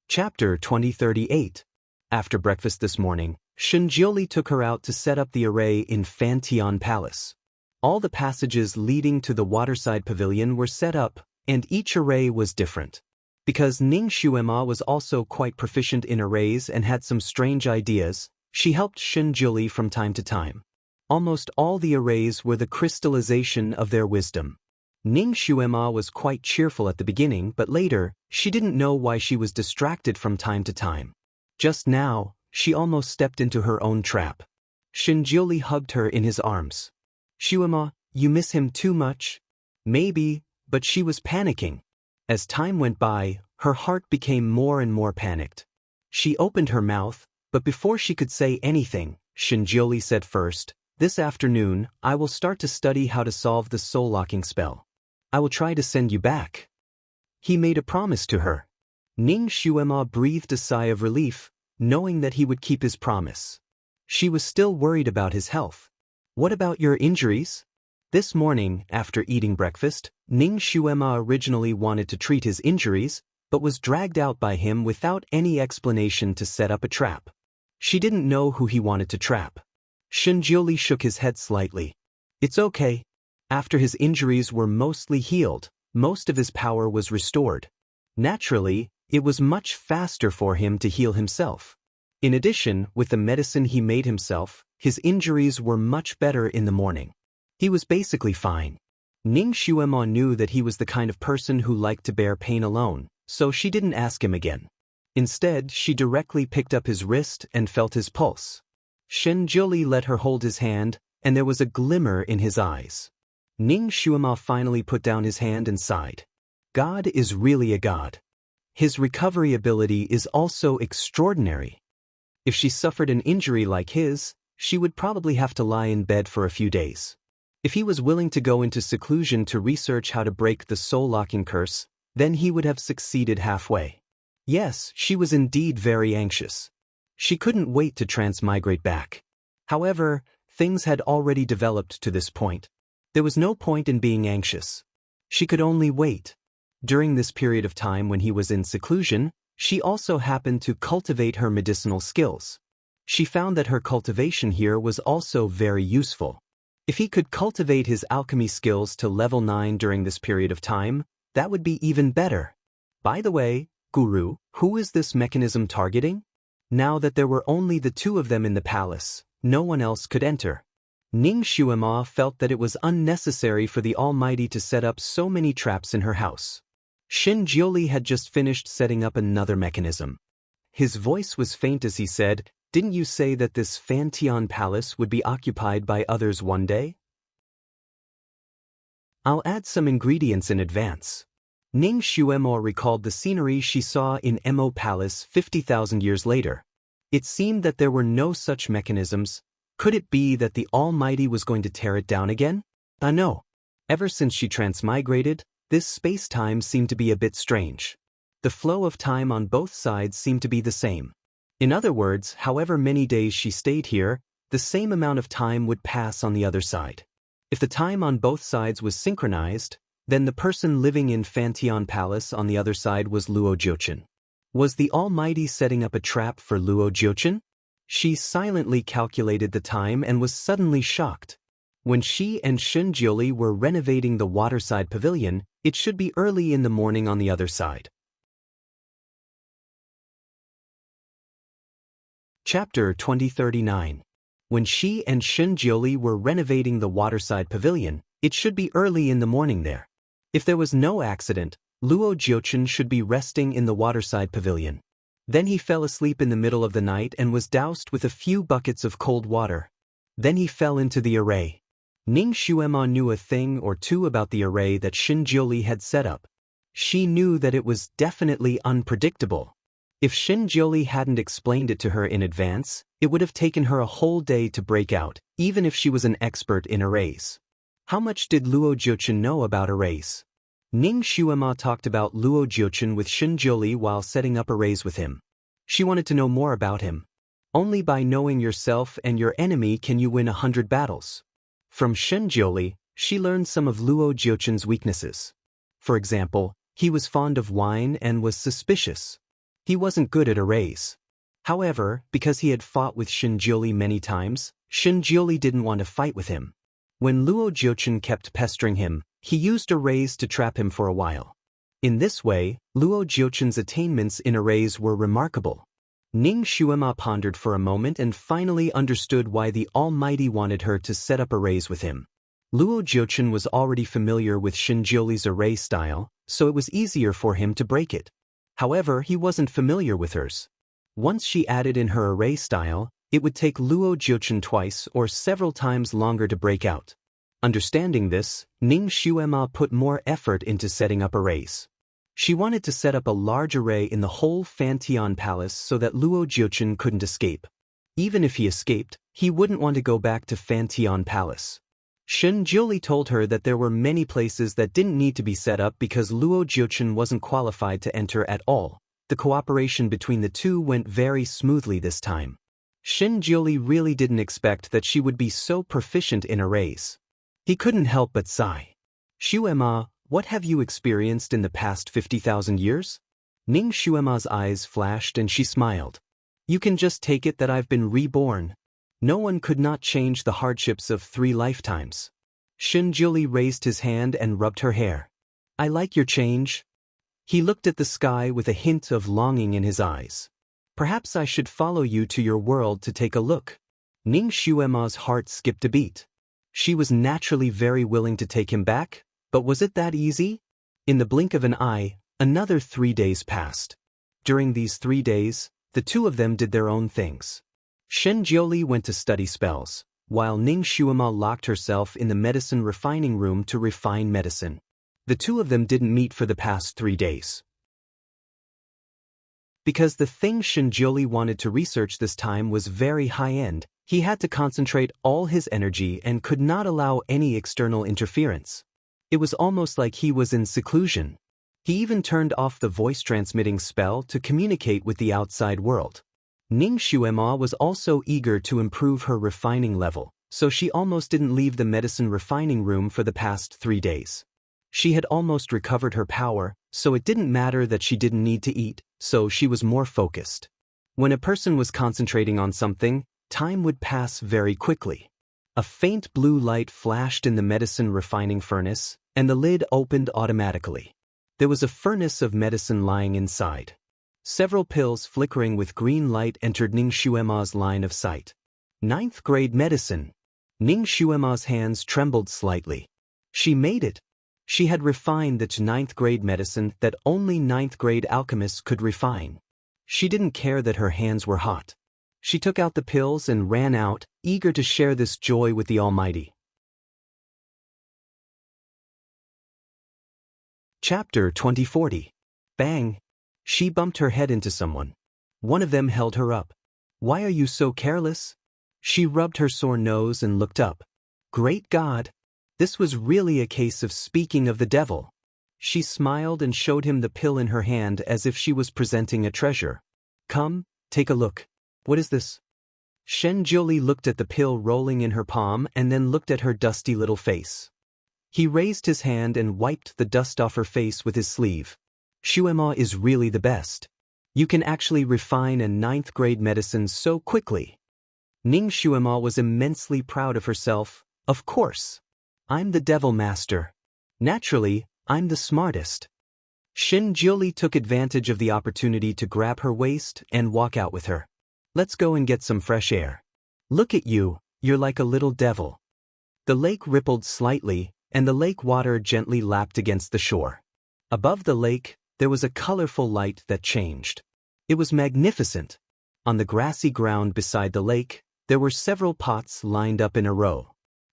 Chapter 2038. After breakfast this morning, Shinjioli took her out to set up the array in Fantian Palace. All the passages leading to the waterside pavilion were set up, and each array was different. Because Ning Xuema was also quite proficient in arrays and had some strange ideas, she helped Shinjioli from time to time. Almost all the arrays were the crystallization of their wisdom. Ning Xuema was quite cheerful at the beginning, but later, she didn't know why she was distracted from time to time. Just now, she almost stepped into her own trap. Shinjioli hugged her in his arms. Xuema, you miss him too much? Maybe, but she was panicking. As time went by, her heart became more and more panicked. She opened her mouth, but before she could say anything, Shinjioli said first, this afternoon, I will start to study how to solve the soul-locking spell. I will try to send you back. He made a promise to her. Ning Xuema breathed a sigh of relief, knowing that he would keep his promise. She was still worried about his health. What about your injuries? This morning, after eating breakfast, Ning Xuema originally wanted to treat his injuries, but was dragged out by him without any explanation to set up a trap. She didn't know who he wanted to trap. Shinjioli shook his head slightly. It's okay. After his injuries were mostly healed, most of his power was restored. Naturally, it was much faster for him to heal himself. In addition, with the medicine he made himself, his injuries were much better in the morning. He was basically fine. Ning Xuema knew that he was the kind of person who liked to bear pain alone, so she didn't ask him again. Instead, she directly picked up his wrist and felt his pulse. Shinjioli let her hold his hand, and there was a glimmer in his eyes. Ning Xuema finally put down his hand and sighed. God is really a god. His recovery ability is also extraordinary. If she suffered an injury like his, she would probably have to lie in bed for a few days. If he was willing to go into seclusion to research how to break the soul-locking curse, then he would have succeeded halfway. Yes, she was indeed very anxious. She couldn't wait to transmigrate back. However, things had already developed to this point. There was no point in being anxious. She could only wait. During this period of time when he was in seclusion, She also happened to cultivate her medicinal skills. She found that her cultivation here was also very useful. If he could cultivate his alchemy skills to level 9 during this period of time, that would be even better. By the way, Guru, who is this mechanism targeting? Now that there were only the two of them in the palace, no one else could enter. Ning Xuema felt that it was unnecessary for the Almighty to set up so many traps in her house. Shin Jiuli had just finished setting up another mechanism. His voice was faint as he said, "Didn't you say that this Fantian palace would be occupied by others one day?" "I'll add some ingredients in advance." Ning Xuemo recalled the scenery she saw in Mo Palace 50,000 years later. It seemed that there were no such mechanisms. Could it be that the Almighty was going to tear it down again? No. Ever since she transmigrated, this space-time seemed to be a bit strange. The flow of time on both sides seemed to be the same. In other words, however many days she stayed here, the same amount of time would pass on the other side. If the time on both sides was synchronized, then the person living in Fantian Palace on the other side was Luo Jiuchen. Was the Almighty setting up a trap for Luo Jiuchen? She silently calculated the time and was suddenly shocked. When she and Shin Jiuli were renovating the waterside pavilion, it should be early in the morning on the other side. Chapter 2039. When she and Shin Jiuli were renovating the waterside pavilion, it should be early in the morning there. If there was no accident, Luo Jiuchen should be resting in the waterside pavilion. Then he fell asleep in the middle of the night and was doused with a few buckets of cold water. Then he fell into the array. Ning Xuema knew a thing or two about the array that Shin Jiuli had set up. She knew that it was definitely unpredictable. If Shin Jiuli hadn't explained it to her in advance, it would have taken her a whole day to break out, even if she was an expert in arrays. How much did Luo Jiuchen know about arrays? Ning Xuema talked about Luo Jiuchen with Shin Jiuli while setting up arrays with him. She wanted to know more about him. Only by knowing yourself and your enemy can you win 100 battles. From Shin Jiuli, she learned some of Luo Jiuchen's weaknesses. For example, he was fond of wine and was suspicious. He wasn't good at arrays. However, because he had fought with Shin Jiuli many times, Shin Jiuli didn't want to fight with him. When Luo Jiuchen kept pestering him, he used arrays to trap him for a while. In this way, Luo Jiuchen's attainments in arrays were remarkable. Ning Xuema pondered for a moment and finally understood why the Almighty wanted her to set up arrays with him. Luo Jiuchen was already familiar with Shin Jiuli's array style, so it was easier for him to break it. However, he wasn't familiar with hers. Once she added in her array style, it would take Luo Jiuchen twice or several times longer to break out. Understanding this, Ning Xuema put more effort into setting up arrays. She wanted to set up a large array in the whole Fantian Palace so that Luo Jiuchen couldn't escape. Even if he escaped, he wouldn't want to go back to Fantian Palace. Shin Jiuli told her that there were many places that didn't need to be set up because Luo Jiuchen wasn't qualified to enter at all. The cooperation between the two went very smoothly this time. Shin Jiuli really didn't expect that she would be so proficient in arrays. He couldn't help but sigh. "Xuema, what have you experienced in the past 50,000 years?" Ning Xuema's eyes flashed and she smiled. "You can just take it that I've been reborn. No one could not change the hardships of 3 lifetimes." Shin Jiuli raised his hand and rubbed her hair. "I like your change." He looked at the sky with a hint of longing in his eyes. "Perhaps I should follow you to your world to take a look." Ning Xuema's heart skipped a beat. She was naturally very willing to take him back, but was it that easy? In the blink of an eye, another 3 days passed. During these 3 days, the two of them did their own things. Shin Jiuli went to study spells, while Ning Xuema locked herself in the medicine refining room to refine medicine. The two of them didn't meet for the past 3 days. Because the thing Shin Jiuli wanted to research this time was very high-end, he had to concentrate all his energy and could not allow any external interference. It was almost like he was in seclusion. He even turned off the voice-transmitting spell to communicate with the outside world. Ning Xuema was also eager to improve her refining level, so she almost didn't leave the medicine refining room for the past 3 days. She had almost recovered her power, so it didn't matter that she didn't need to eat, so she was more focused. When a person was concentrating on something, time would pass very quickly. A faint blue light flashed in the medicine refining furnace, and the lid opened automatically. There was a furnace of medicine lying inside. Several pills flickering with green light entered Ning Xuema's line of sight. 9th grade medicine. Ning Xuema's hands trembled slightly. She made it. She had refined the 9th grade medicine that only 9th grade alchemists could refine. She didn't care that her hands were hot. She took out the pills and ran out, eager to share this joy with the Almighty. Chapter 2040. Bang! She bumped her head into someone. One of them held her up. Why are you so careless? She rubbed her sore nose and looked up. Great God! This was really a case of speaking of the devil. She smiled and showed him the pill in her hand as if she was presenting a treasure. Come, take a look. What is this? Shen Jiuli looked at the pill rolling in her palm and then looked at her dusty little face. He raised his hand and wiped the dust off her face with his sleeve. Xuema is really the best. You can actually refine a 9th grade medicine so quickly. Ning Xuema was immensely proud of herself. Of course. I'm the devil master. Naturally, I'm the smartest. Shen Jiuli took advantage of the opportunity to grab her waist and walk out with her. Let's go and get some fresh air. Look at you, you're like a little devil. The lake rippled slightly, and the lake water gently lapped against the shore. Above the lake, there was a colorful light that changed. It was magnificent. On the grassy ground beside the lake, there were several pots lined up in a row.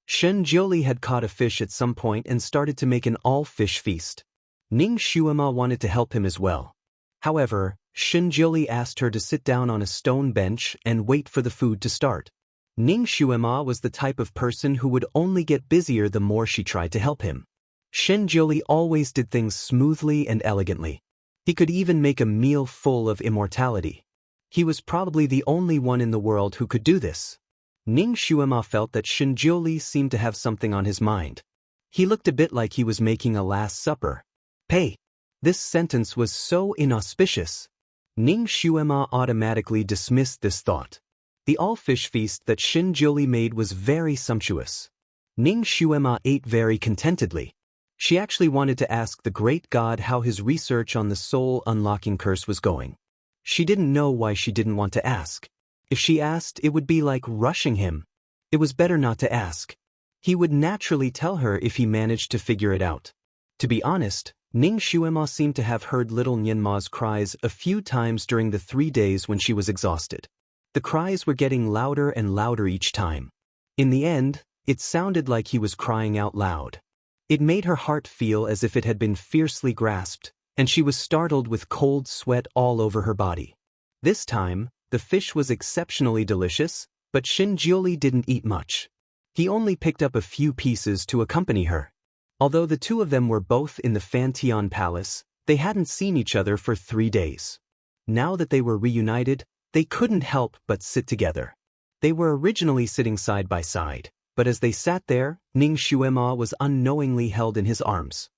Shen Jiuli had caught a fish at some point and started to make an all-fish feast. Ning Xuema wanted to help him as well. However, Shen Jiuli asked her to sit down on a stone bench and wait for the food to start. Ning Xuema was the type of person who would only get busier the more she tried to help him. Shen Jiuli always did things smoothly and elegantly. He could even make a meal full of immortality. He was probably the only one in the world who could do this. Ning Xuema felt that Shen Jiuli seemed to have something on his mind. He looked a bit like he was making a last supper. Hey! This sentence was so inauspicious. Ning Xuema automatically dismissed this thought. The all-fish feast that Shen Jiuli made was very sumptuous. Ning Xuema ate very contentedly. She actually wanted to ask the great god how his research on the soul unlocking curse was going. She didn't know why she didn't want to ask. If she asked, it would be like rushing him. It was better not to ask. He would naturally tell her if he managed to figure it out. To be honest, Ning Xuema seemed to have heard little Nianma's cries a few times during the 3 days when she was exhausted. The cries were getting louder and louder each time. In the end, it sounded like he was crying out loud. It made her heart feel as if it had been fiercely grasped, and she was startled with cold sweat all over her body. This time, the fish was exceptionally delicious, but Shen Jiuli didn't eat much. He only picked up a few pieces to accompany her. Although the two of them were both in the Fantian Palace, they hadn't seen each other for 3 days. Now that they were reunited, they couldn't help but sit together. They were originally sitting side by side, but as they sat there, Ning Xuema was unknowingly held in his arms.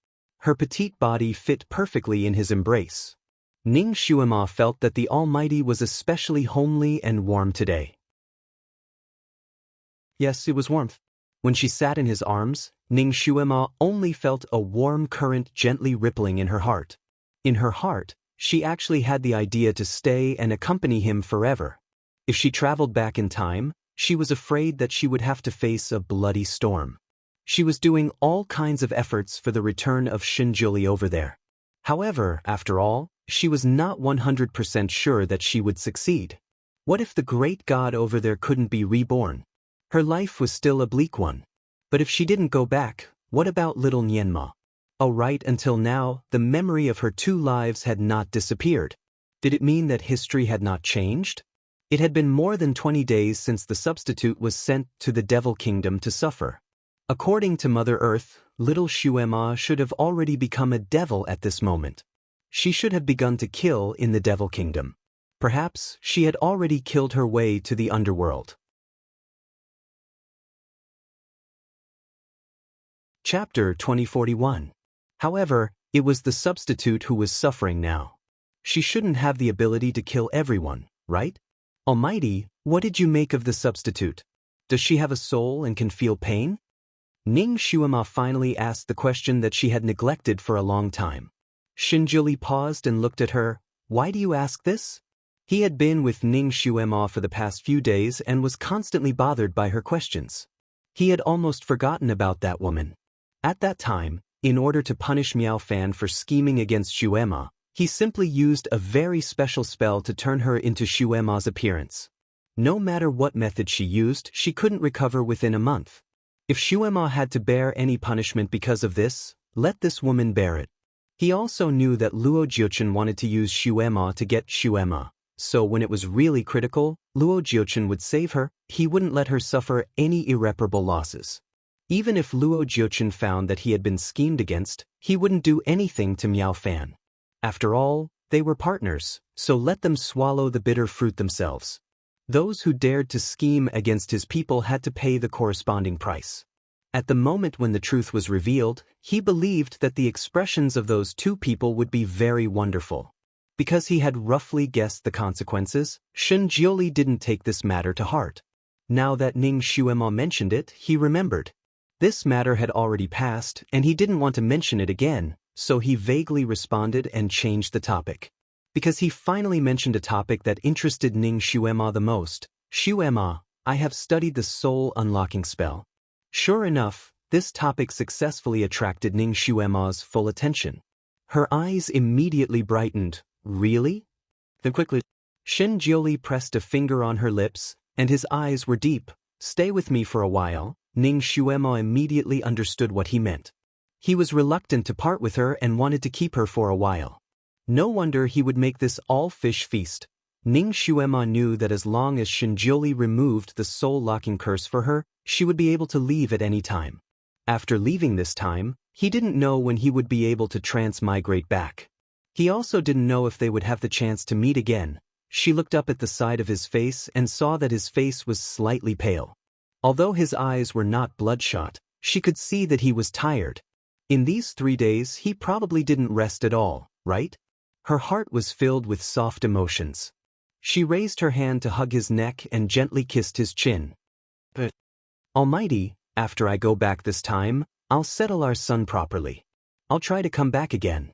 Her petite body fit perfectly in his embrace. Ning Xuema felt that the Almighty was especially homely and warm today. Yes, it was warmth. When she sat in his arms, Ning Xuema only felt a warm current gently rippling in her heart. In her heart, she actually had the idea to stay and accompany him forever. If she traveled back in time, she was afraid that she would have to face a bloody storm. She was doing all kinds of efforts for the return of Shen Jiuli over there. However, after all, she was not 100% sure that she would succeed. What if the great god over there couldn't be reborn? Her life was still a bleak one. But if she didn't go back, what about little Nianma? Oh, right, until now, the memory of her 2 lives had not disappeared. Did it mean that history had not changed? It had been more than 20 days since the substitute was sent to the Devil Kingdom to suffer. According to Mother Earth, little Xuema should have already become a devil at this moment. She should have begun to kill in the Devil Kingdom. Perhaps she had already killed her way to the underworld. Chapter 2041. However, it was the substitute who was suffering now. She shouldn't have the ability to kill everyone, right? Almighty, what did you make of the substitute? Does she have a soul and can feel pain? Ning Xuema finally asked the question that she had neglected for a long time. Shinjuli paused and looked at her. Why do you ask this? He had been with Ning Xuema for the past few days and was constantly bothered by her questions. He had almost forgotten about that woman. At that time, in order to punish Miao Fan for scheming against Xuema, he simply used a very special spell to turn her into Xuema's appearance. No matter what method she used, she couldn't recover within a month. If Xuema had to bear any punishment because of this, let this woman bear it. He also knew that Luo Jiuchen wanted to use Xuema to get Xuema, so when it was really critical, Luo Jiuchen would save her. He wouldn't let her suffer any irreparable losses. Even if Luo Jiuchen found that he had been schemed against, he wouldn't do anything to Miao Fan. After all, they were partners, so let them swallow the bitter fruit themselves. Those who dared to scheme against his people had to pay the corresponding price. At the moment when the truth was revealed, he believed that the expressions of those two people would be very wonderful. Because he had roughly guessed the consequences, Shen Jioli didn't take this matter to heart. Now that Ning Xuema mentioned it, he remembered. This matter had already passed, and he didn't want to mention it again, so he vaguely responded and changed the topic. Because he finally mentioned a topic that interested Ning Xuema the most. Xuema, I have studied the soul unlocking spell. Sure enough, this topic successfully attracted Ning Xuema's full attention. Her eyes immediately brightened. Really? Then quickly, Shen Jioli pressed a finger on her lips, and his eyes were deep. Stay with me for a while. Ning Xuema immediately understood what he meant. He was reluctant to part with her and wanted to keep her for a while. No wonder he would make this all-fish feast. Ning Xuema knew that as long as Shinjioli removed the soul-locking curse for her, she would be able to leave at any time. After leaving this time, he didn't know when he would be able to transmigrate back. He also didn't know if they would have the chance to meet again. She looked up at the side of his face and saw that his face was slightly pale. Although his eyes were not bloodshot, she could see that he was tired. In these 3 days he probably didn't rest at all, right? Her heart was filled with soft emotions. She raised her hand to hug his neck and gently kissed his chin. But, Almighty, after I go back this time, I'll settle our son properly. I'll try to come back again.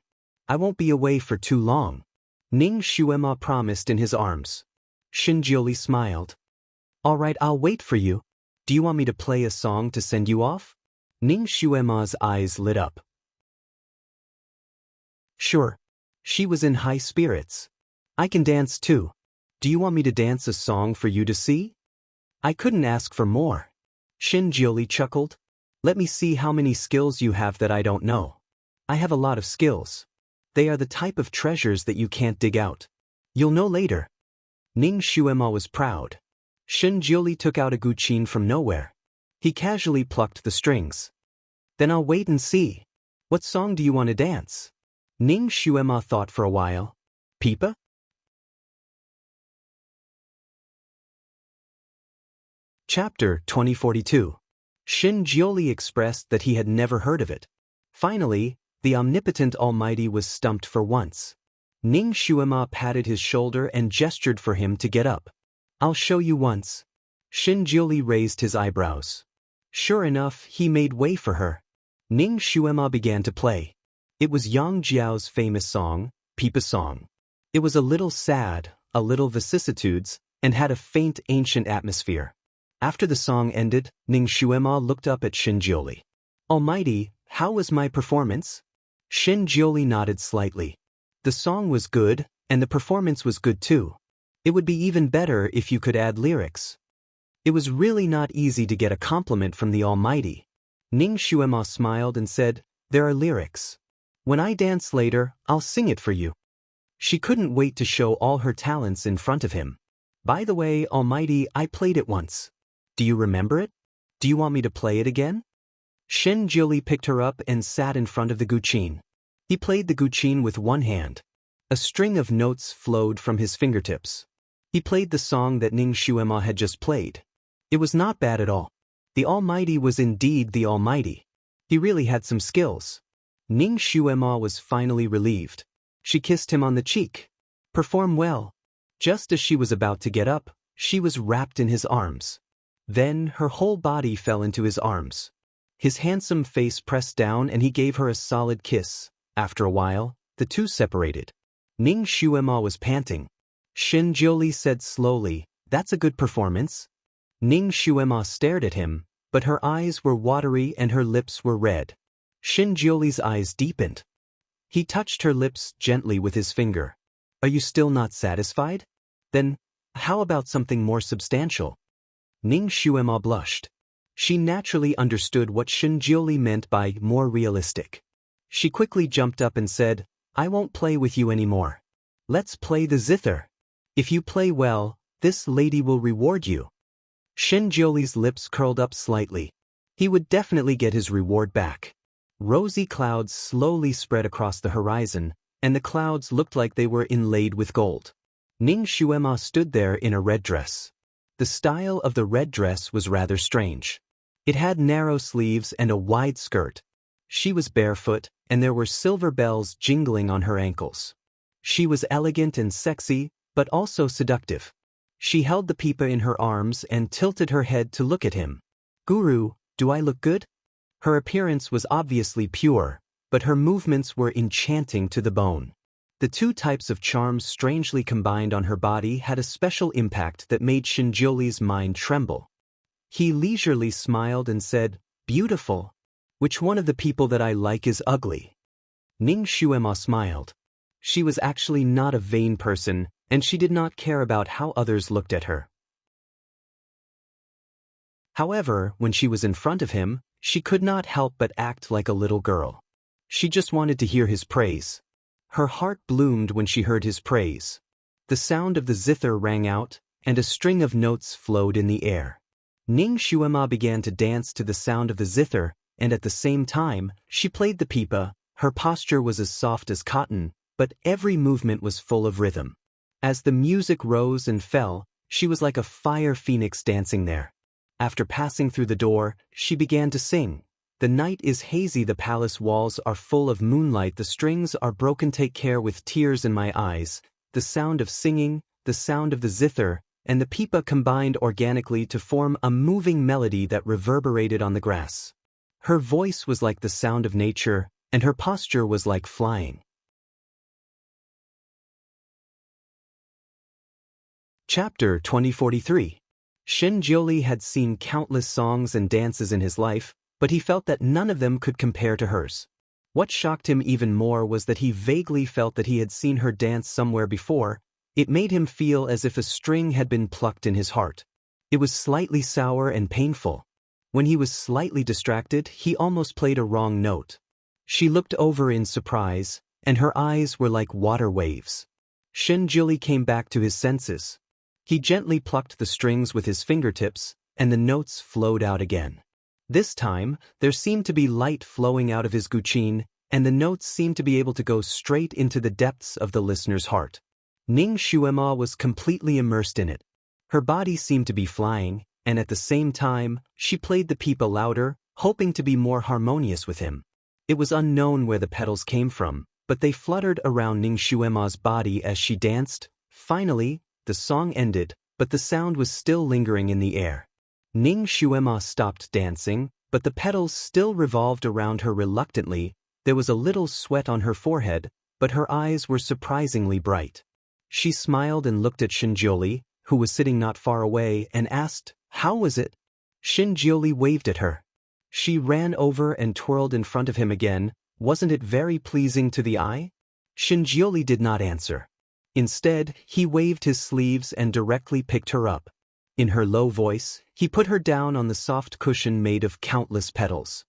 I won't be away for too long. Ning Xuema promised in his arms. Shinjioli smiled. All right, I'll wait for you. Do you want me to play a song to send you off? Ning Xuema's eyes lit up. Sure. She was in high spirits. I can dance too. Do you want me to dance a song for you to see? I couldn't ask for more. Shinjioli chuckled. Let me see how many skills you have that I don't know. I have a lot of skills. They are the type of treasures that you can't dig out. You'll know later. Ning Xuema was proud. Shinjioli took out a guqin from nowhere. He casually plucked the strings. Then I'll wait and see. What song do you want to dance? Ning Xuema thought for a while. Pipa? Chapter 2042. Shinjioli expressed that he had never heard of it. Finally, the omnipotent Almighty was stumped for once. Ning Xuema patted his shoulder and gestured for him to get up. I'll show you once. Shinjioli raised his eyebrows. Sure enough, he made way for her. Ning Xuema began to play. It was Yang Jiao's famous song, Pipa Song. It was a little sad, a little vicissitudes, and had a faint ancient atmosphere. After the song ended, Ning Xuema looked up at Shinjioli. Almighty, how was my performance? Shinjioli nodded slightly. The song was good, and the performance was good too. It would be even better if you could add lyrics. It was really not easy to get a compliment from the Almighty. Ning Xuema smiled and said, there are lyrics. When I dance later, I'll sing it for you. She couldn't wait to show all her talents in front of him. By the way, Almighty, I played it once. Do you remember it? Do you want me to play it again? Shinjioli picked her up and sat in front of the guqin. He played the guqin with one hand. A string of notes flowed from his fingertips. He played the song that Ning Xuema had just played. It was not bad at all. The Almighty was indeed the Almighty. He really had some skills. Ning Xuema was finally relieved. She kissed him on the cheek. Perform well. Just as she was about to get up, she was wrapped in his arms. Then her whole body fell into his arms. His handsome face pressed down and he gave her a solid kiss. After a while, the two separated. Ning Xuema was panting. Shin Jiuli said slowly, "That's a good performance." Ning Xuema stared at him, but her eyes were watery and her lips were red. Shin Jiuli's eyes deepened. He touched her lips gently with his finger. "Are you still not satisfied? Then, how about something more substantial?" Ning Xuema blushed. She naturally understood what Shin Jiuli meant by more realistic. She quickly jumped up and said, "I won't play with you anymore. Let's play the zither. If you play well, this lady will reward you." Shin Jiuli's lips curled up slightly. He would definitely get his reward back. Rosy clouds slowly spread across the horizon, and the clouds looked like they were inlaid with gold. Ning Xuema stood there in a red dress. The style of the red dress was rather strange. It had narrow sleeves and a wide skirt. She was barefoot, and there were silver bells jingling on her ankles. She was elegant and sexy, but also seductive. She held the pipa in her arms and tilted her head to look at him. "Guru, do I look good?" Her appearance was obviously pure, but her movements were enchanting to the bone. The two types of charms strangely combined on her body had a special impact that made Shin Jiuli's mind tremble. He leisurely smiled and said, "Beautiful. Which one of the people that I like is ugly?" Ning Xuema smiled. She was actually not a vain person, and she did not care about how others looked at her. However, when she was in front of him, she could not help but act like a little girl. She just wanted to hear his praise. Her heart bloomed when she heard his praise. The sound of the zither rang out, and a string of notes flowed in the air. Ning Xuema began to dance to the sound of the zither, and at the same time, she played the pipa. Her posture was as soft as cotton, but every movement was full of rhythm. As the music rose and fell, she was like a fire phoenix dancing there. After passing through the door, she began to sing. "The night is hazy, the palace walls are full of moonlight, the strings are broken, take care with tears in my eyes." The sound of singing, the sound of the zither, and the pipa combined organically to form a moving melody that reverberated on the grass. Her voice was like the sound of nature, and her posture was like flying. Chapter 2043. Shin Jiuli had seen countless songs and dances in his life, but he felt that none of them could compare to hers. What shocked him even more was that he vaguely felt that he had seen her dance somewhere before. It made him feel as if a string had been plucked in his heart. It was slightly sour and painful. When he was slightly distracted, he almost played a wrong note. She looked over in surprise, and her eyes were like water waves. Shin Jiuli came back to his senses. He gently plucked the strings with his fingertips, and the notes flowed out again. This time, there seemed to be light flowing out of his guqin, and the notes seemed to be able to go straight into the depths of the listener's heart. Ning Xuema was completely immersed in it. Her body seemed to be flying, and at the same time, she played the pipa louder, hoping to be more harmonious with him. It was unknown where the petals came from, but they fluttered around Ning Xuema's body as she danced. Finally, the song ended, but the sound was still lingering in the air. Ning Xuema stopped dancing, but the petals still revolved around her reluctantly. There was a little sweat on her forehead, but her eyes were surprisingly bright. She smiled and looked at Shin Jiuli, who was sitting not far away, and asked, "How was it?" Shin Jiuli waved at her. She ran over and twirled in front of him again. "Wasn't it very pleasing to the eye?" Shin Jiuli did not answer. Instead, he waved his sleeves and directly picked her up. In her low voice, he put her down on the soft cushion made of countless petals.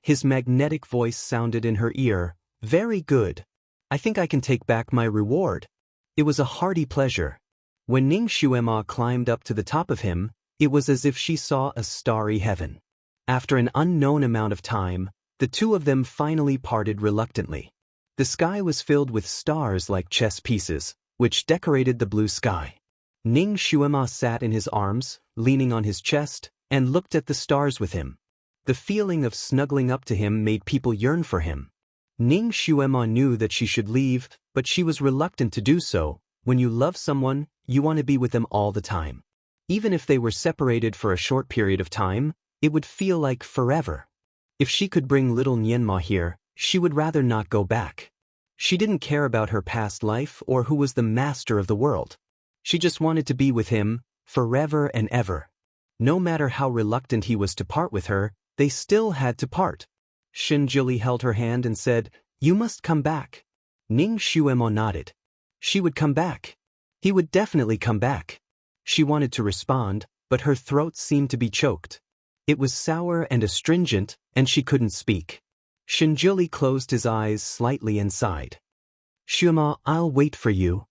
His magnetic voice sounded in her ear, "Very good. I think I can take back my reward." It was a hearty pleasure. When Ning Xuema climbed up to the top of him, it was as if she saw a starry heaven. After an unknown amount of time, the two of them finally parted reluctantly. The sky was filled with stars like chess pieces, which decorated the blue sky. Ning Xuema sat in his arms, leaning on his chest, and looked at the stars with him. The feeling of snuggling up to him made people yearn for him. Ning Xuema knew that she should leave, but she was reluctant to do so. When you love someone, you want to be with them all the time. Even if they were separated for a short period of time, it would feel like forever. If she could bring little Nianma here, she would rather not go back. She didn't care about her past life or who was the master of the world. She just wanted to be with him, forever and ever. No matter how reluctant he was to part with her, they still had to part. Shinjuli held her hand and said, "You must come back." Ning Xuemo nodded. She would come back. He would definitely come back. She wanted to respond, but her throat seemed to be choked. It was sour and astringent, and she couldn't speak. Shinjuli closed his eyes slightly and sighed. "Xuema, I'll wait for you."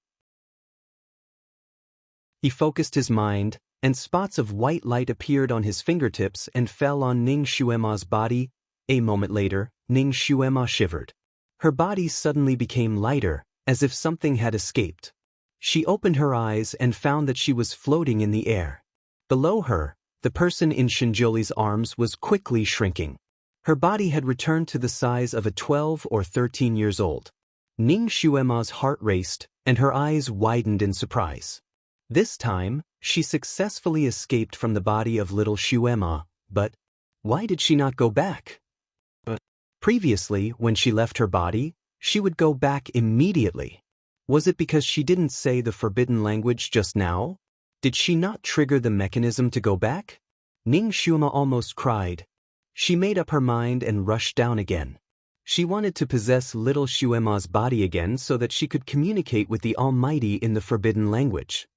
He focused his mind, and spots of white light appeared on his fingertips and fell on Ning Xuema's body. A moment later, Ning Xuema shivered. Her body suddenly became lighter, as if something had escaped. She opened her eyes and found that she was floating in the air. Below her, the person in Shinjuli's arms was quickly shrinking. Her body had returned to the size of a 12 or 13 years old. Ning Xuema's heart raced, and her eyes widened in surprise. This time, she successfully escaped from the body of little Xuema, but why did she not go back? Previously, when she left her body, she would go back immediately. Was it because she didn't say the forbidden language just now? Did she not trigger the mechanism to go back? Ning Xuema almost cried. She made up her mind and rushed down again. She wanted to possess little Xuema's body again so that she could communicate with the Almighty in the forbidden language.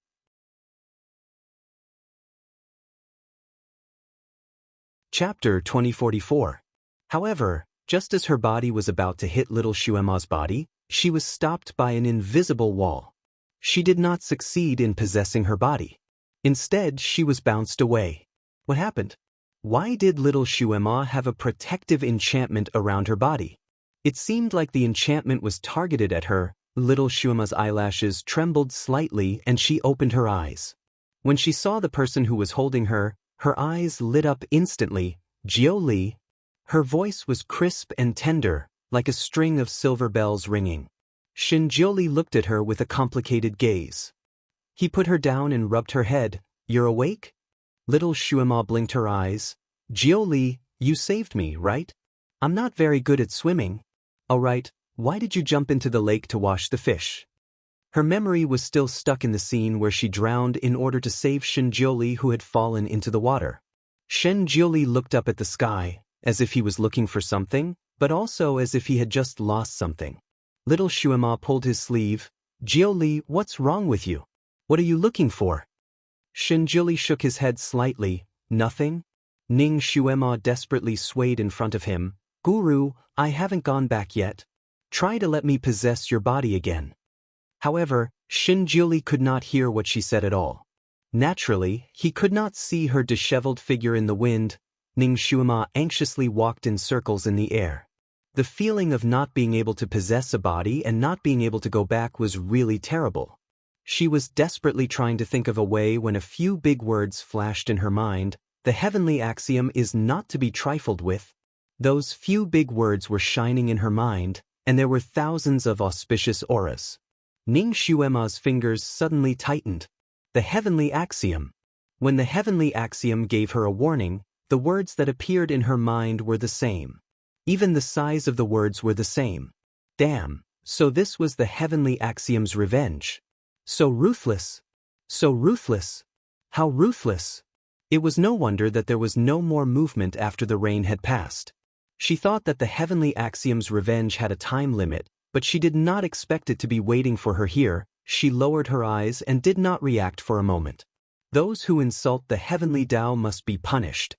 Chapter 2044. However, just as her body was about to hit little Xuema's body, she was stopped by an invisible wall. She did not succeed in possessing her body. Instead, she was bounced away. What happened? Why did little Xuema have a protective enchantment around her body? It seemed like the enchantment was targeted at her. Little Xuema's eyelashes trembled slightly and she opened her eyes. When she saw the person who was holding her, her eyes lit up instantly. Jiu Li. Her voice was crisp and tender, like a string of silver bells ringing. Shinjuli looked at her with a complicated gaze. He put her down and rubbed her head. "You're awake?" Little Xuema blinked her eyes. "Jiu Li, you saved me, right? I'm not very good at swimming." "All right, why did you jump into the lake to wash the fish?" Her memory was still stuck in the scene where she drowned in order to save Shinjuli who had fallen into the water. Shinjuli looked up at the sky, as if he was looking for something, but also as if he had just lost something. Little Xuema pulled his sleeve. "Jiu Li, what's wrong with you? What are you looking for?" Shinjuli shook his head slightly. "Nothing?" Ning Xuema desperately swayed in front of him. "Guru, I haven't gone back yet. Try to let me possess your body again." However, Shinjuli could not hear what she said at all. Naturally, he could not see her disheveled figure in the wind. Ning Xuema anxiously walked in circles in the air. The feeling of not being able to possess a body and not being able to go back was really terrible. She was desperately trying to think of a way when a few big words flashed in her mind. The heavenly axiom is not to be trifled with. Those few big words were shining in her mind, and there were thousands of auspicious auras. Ning Xuema's fingers suddenly tightened. The heavenly axiom. When the heavenly axiom gave her a warning, the words that appeared in her mind were the same. Even the size of the words were the same. Damn, so this was the heavenly axiom's revenge. So ruthless. So ruthless. How ruthless. It was no wonder that there was no more movement after the rain had passed. She thought that the heavenly axiom's revenge had a time limit, but she did not expect it to be waiting for her here. She lowered her eyes and did not react for a moment. Those who insult the heavenly Tao must be punished.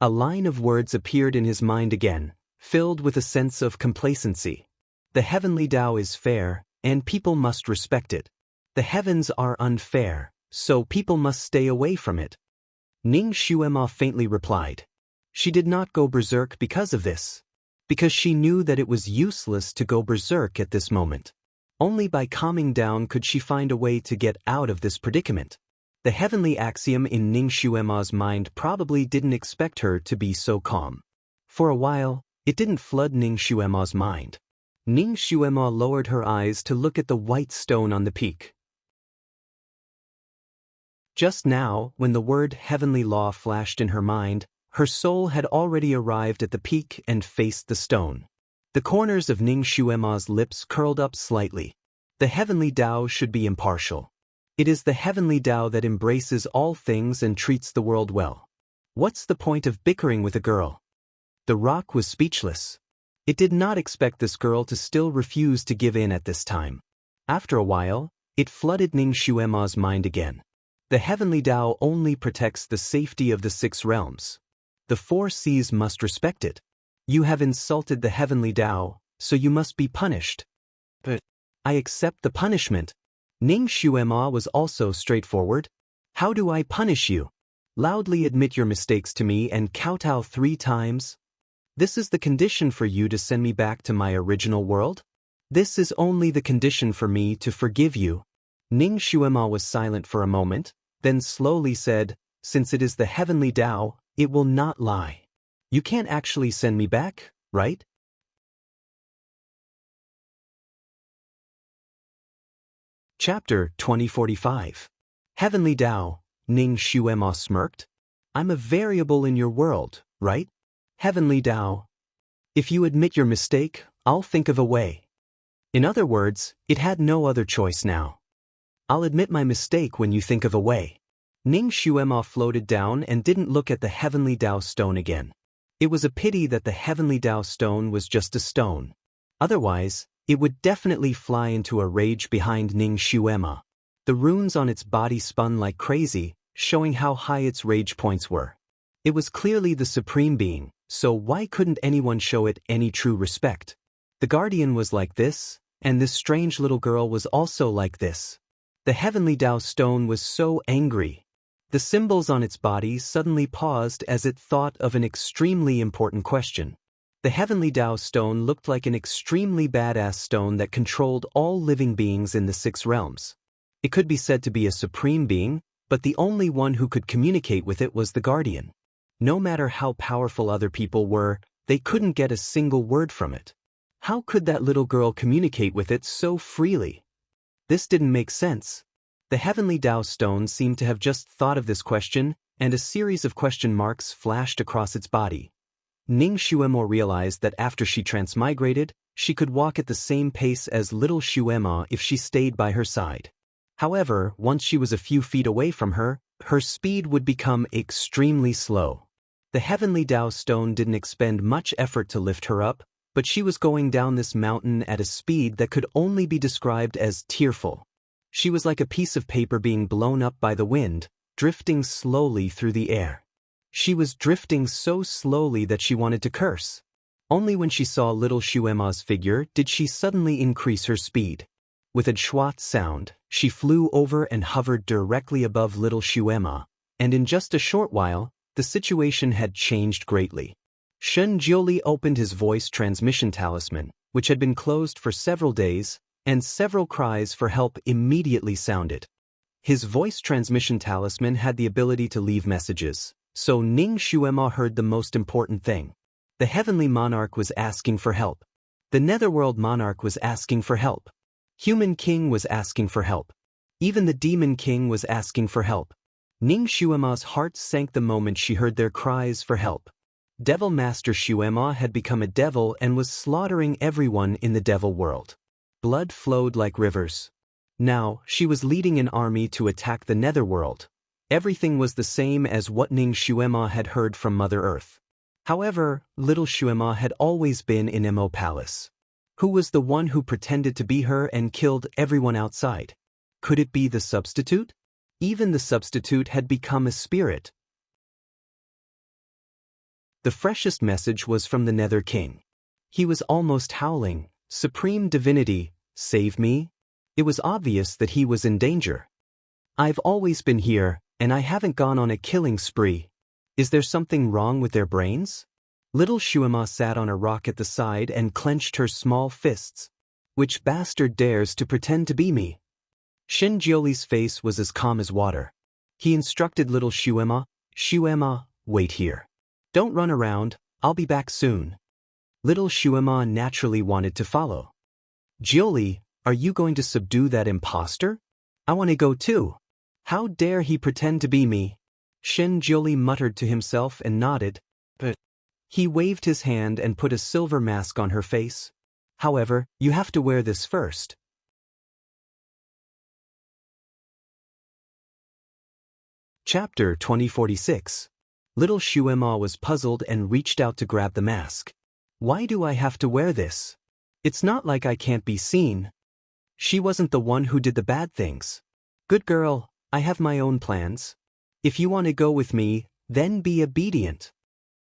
A line of words appeared in his mind again, filled with a sense of complacency. The heavenly Tao is fair, and people must respect it. The heavens are unfair, so people must stay away from it. Ning Xuema faintly replied. She did not go berserk because of this. Because she knew that it was useless to go berserk at this moment. Only by calming down could she find a way to get out of this predicament. The heavenly axiom in Ning Xuema's mind probably didn't expect her to be so calm. For a while, it didn't flood Ning Xuema's mind. Ning Xuema lowered her eyes to look at the white stone on the peak. Just now, when the word heavenly law flashed in her mind, her soul had already arrived at the peak and faced the stone. The corners of Ning Xuema's lips curled up slightly. The heavenly Tao should be impartial. It is the heavenly Tao that embraces all things and treats the world well. What's the point of bickering with a girl? The rock was speechless. It did not expect this girl to still refuse to give in at this time. After a while, it flooded Ning Xuema's mind again. The heavenly Tao only protects the safety of the 6 realms. The 4 seas must respect it. You have insulted the heavenly Tao, so you must be punished. But I accept the punishment. Ning Xuema was also straightforward. How do I punish you? Loudly admit your mistakes to me and kowtow 3 times? This is the condition for you to send me back to my original world? This is only the condition for me to forgive you. Ning Xuema was silent for a moment, then slowly said, since it is the heavenly Tao, it will not lie. You can't actually send me back, right? Chapter 2045. Heavenly Tao, Ning Xuema smirked. I'm a variable in your world, right? Heavenly Tao. If you admit your mistake, I'll think of a way. In other words, it had no other choice now. I'll admit my mistake when you think of a way. Ning Xuema floated down and didn't look at the heavenly Tao stone again. It was a pity that the heavenly Tao stone was just a stone. Otherwise, it would definitely fly into a rage behind Ning Xuema. The runes on its body spun like crazy, showing how high its rage points were. It was clearly the supreme being, so why couldn't anyone show it any true respect? The guardian was like this, and this strange little girl was also like this. The heavenly Tao stone was so angry. The symbols on its body suddenly paused as it thought of an extremely important question. The heavenly Tao stone looked like an extremely badass stone that controlled all living beings in the 6 realms. It could be said to be a supreme being, but the only one who could communicate with it was the guardian. No matter how powerful other people were, they couldn't get a single word from it. How could that little girl communicate with it so freely? This didn't make sense. The heavenly Tao stone seemed to have just thought of this question, and a series of question marks flashed across its body. Ning Xuema realized that after she transmigrated, she could walk at the same pace as little Xuema if she stayed by her side. However, once she was a few feet away from her, her speed would become extremely slow. The heavenly Tao stone didn't expend much effort to lift her up, but she was going down this mountain at a speed that could only be described as tearful. She was like a piece of paper being blown up by the wind, drifting slowly through the air. She was drifting so slowly that she wanted to curse. Only when she saw little Xuema's figure did she suddenly increase her speed. With a schwat sound, she flew over and hovered directly above little Xuema, and in just a short while, the situation had changed greatly. Shen Jiuli opened his voice transmission talisman, which had been closed for several days, and several cries for help immediately sounded. His voice transmission talisman had the ability to leave messages, so Ning Xuema heard the most important thing. The heavenly monarch was asking for help. The netherworld monarch was asking for help. Human king was asking for help. Even the demon king was asking for help. Ning Xuema's heart sank the moment she heard their cries for help. Devil Master Xuema had become a devil and was slaughtering everyone in the devil world. Blood flowed like rivers. Now, she was leading an army to attack the netherworld. Everything was the same as what Ning Xuema had heard from Mother Earth. However, little Xuema had always been in Mo Palace. Who was the one who pretended to be her and killed everyone outside? Could it be the substitute? Even the substitute had become a spirit. The freshest message was from the Nether King. He was almost howling, "Supreme Divinity, save me." It was obvious that he was in danger. "I've always been here, and I haven't gone on a killing spree. Is there something wrong with their brains?" Little Xuema sat on a rock at the side and clenched her small fists. "Which bastard dares to pretend to be me?" Shen Jioli's face was as calm as water. He instructed little Xuema, "Xuema, wait here. Don't run around, I'll be back soon." Little Xuema naturally wanted to follow. Jiuli, are you going to subdue that imposter? I want to go too. How dare he pretend to be me? Shen Jiuli muttered to himself and nodded, but he waved his hand and put a silver mask on her face. However, you have to wear this first. Chapter 2046. Little Shuema was puzzled and reached out to grab the mask. Why do I have to wear this? It's not like I can't be seen. She wasn't the one who did the bad things. Good girl, I have my own plans. If you want to go with me, then be obedient.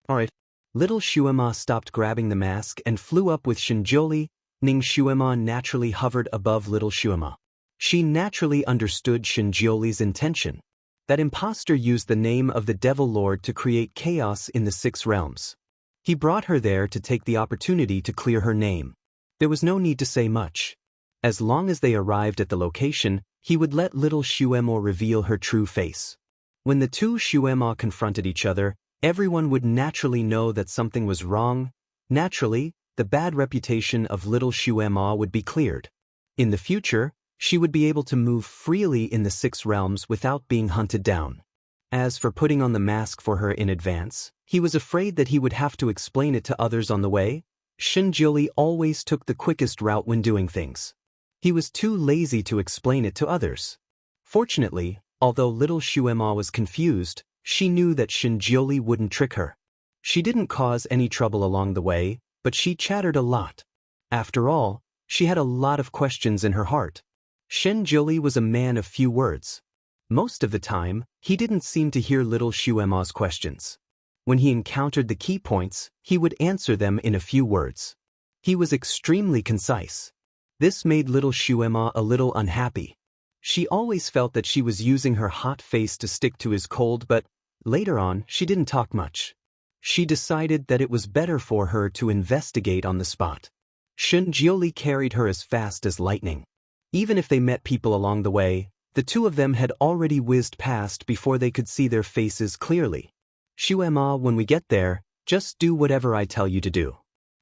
Alright. Little Shuema stopped grabbing the mask and flew up with Shinjoli. Ning Shuema naturally hovered above Little Shuema. She naturally understood Shinjoli's intention. That impostor used the name of the Devil Lord to create chaos in the 6 realms. He brought her there to take the opportunity to clear her name. There was no need to say much. As long as they arrived at the location, he would let Little Shuema reveal her true face. When the two Shuema confronted each other, everyone would naturally know that something was wrong. Naturally, the bad reputation of Little Shuema would be cleared. In the future, she would be able to move freely in the 6 realms without being hunted down. As for putting on the mask for her in advance, he was afraid that he would have to explain it to others on the way. Shinjili always took the quickest route when doing things. He was too lazy to explain it to others. Fortunately, although Little Shuema was confused, she knew that Shinjili wouldn't trick her. She didn't cause any trouble along the way, but she chattered a lot. After all, she had a lot of questions in her heart. Shinjili was a man of few words. Most of the time, he didn't seem to hear Little Shuema's questions. When he encountered the key points, he would answer them in a few words. He was extremely concise. This made Little Shuema a little unhappy. She always felt that she was using her hot face to stick to his cold, but later on, she didn't talk much. She decided that it was better for her to investigate on the spot. Shinjili carried her as fast as lightning. Even if they met people along the way, the two of them had already whizzed past before they could see their faces clearly. Shuema, when we get there, just do whatever I tell you to do.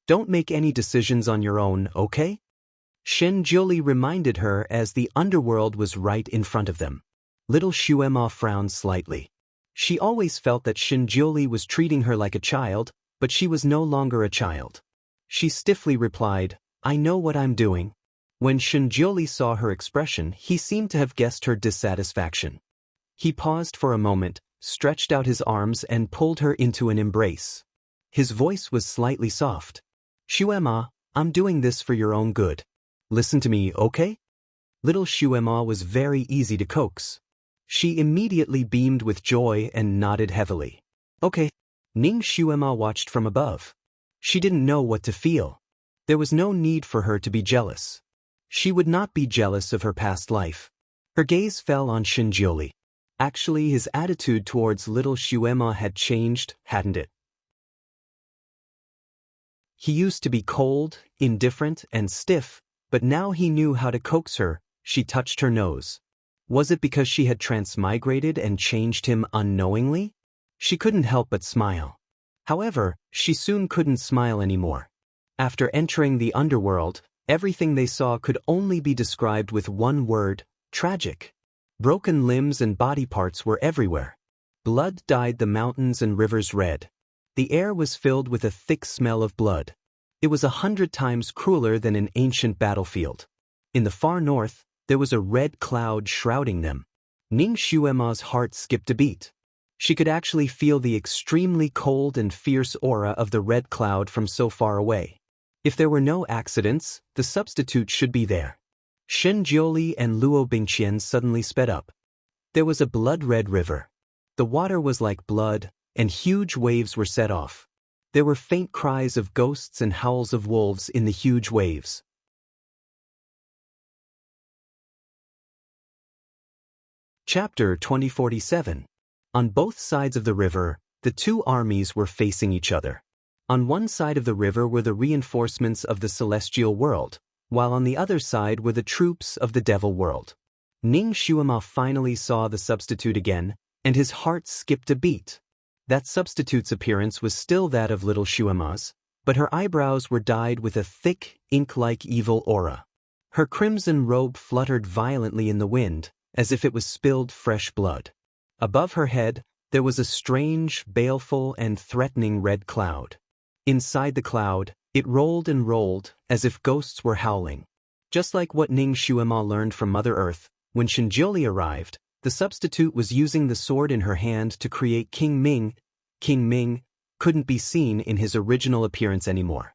Don't make any decisions on your own, okay? Shinjili reminded her as the underworld was right in front of them. Little Shuema frowned slightly. She always felt that Shinjili was treating her like a child, but she was no longer a child. She stiffly replied, I know what I'm doing. When Shinjili saw her expression, he seemed to have guessed her dissatisfaction. He paused for a moment, stretched out his arms and pulled her into an embrace. His voice was slightly soft. Shuema, I'm doing this for your own good. Listen to me, okay? Little Shuema was very easy to coax. She immediately beamed with joy and nodded heavily. Okay. Ning Shuema watched from above. She didn't know what to feel. There was no need for her to be jealous. She would not be jealous of her past life. Her gaze fell on Shinjili. Actually, his attitude towards Little Shuema had changed, hadn't it? He used to be cold, indifferent, and stiff, but now he knew how to coax her. She touched her nose. Was it because she had transmigrated and changed him unknowingly? She couldn't help but smile. However, she soon couldn't smile anymore. After entering the underworld, everything they saw could only be described with one word: tragic. Broken limbs and body parts were everywhere. Blood dyed the mountains and rivers red. The air was filled with a thick smell of blood. It was 100 times crueler than an ancient battlefield. In the far north, there was a red cloud shrouding them. Ning Shuema's heart skipped a beat. She could actually feel the extremely cold and fierce aura of the red cloud from so far away. If there were no accidents, the substitute should be there. Shinjili and Luo Bingqian suddenly sped up. There was a blood-red river. The water was like blood, and huge waves were set off. There were faint cries of ghosts and howls of wolves in the huge waves. Chapter 2047. On both sides of the river, the two armies were facing each other. On one side of the river were the reinforcements of the celestial world, while on the other side were the troops of the devil world. Ning Shuema finally saw the substitute again, and his heart skipped a beat. That substitute's appearance was still that of Little Shuema's, but her eyebrows were dyed with a thick, ink-like evil aura. Her crimson robe fluttered violently in the wind, as if it was spilled fresh blood. Above her head, there was a strange, baleful, and threatening red cloud. Inside the cloud, it rolled and rolled, as if ghosts were howling. Just like what Ning Xuema learned from Mother Earth, when Shinjiuli arrived, the substitute was using the sword in her hand to create King Ming. King Ming couldn't be seen in his original appearance anymore.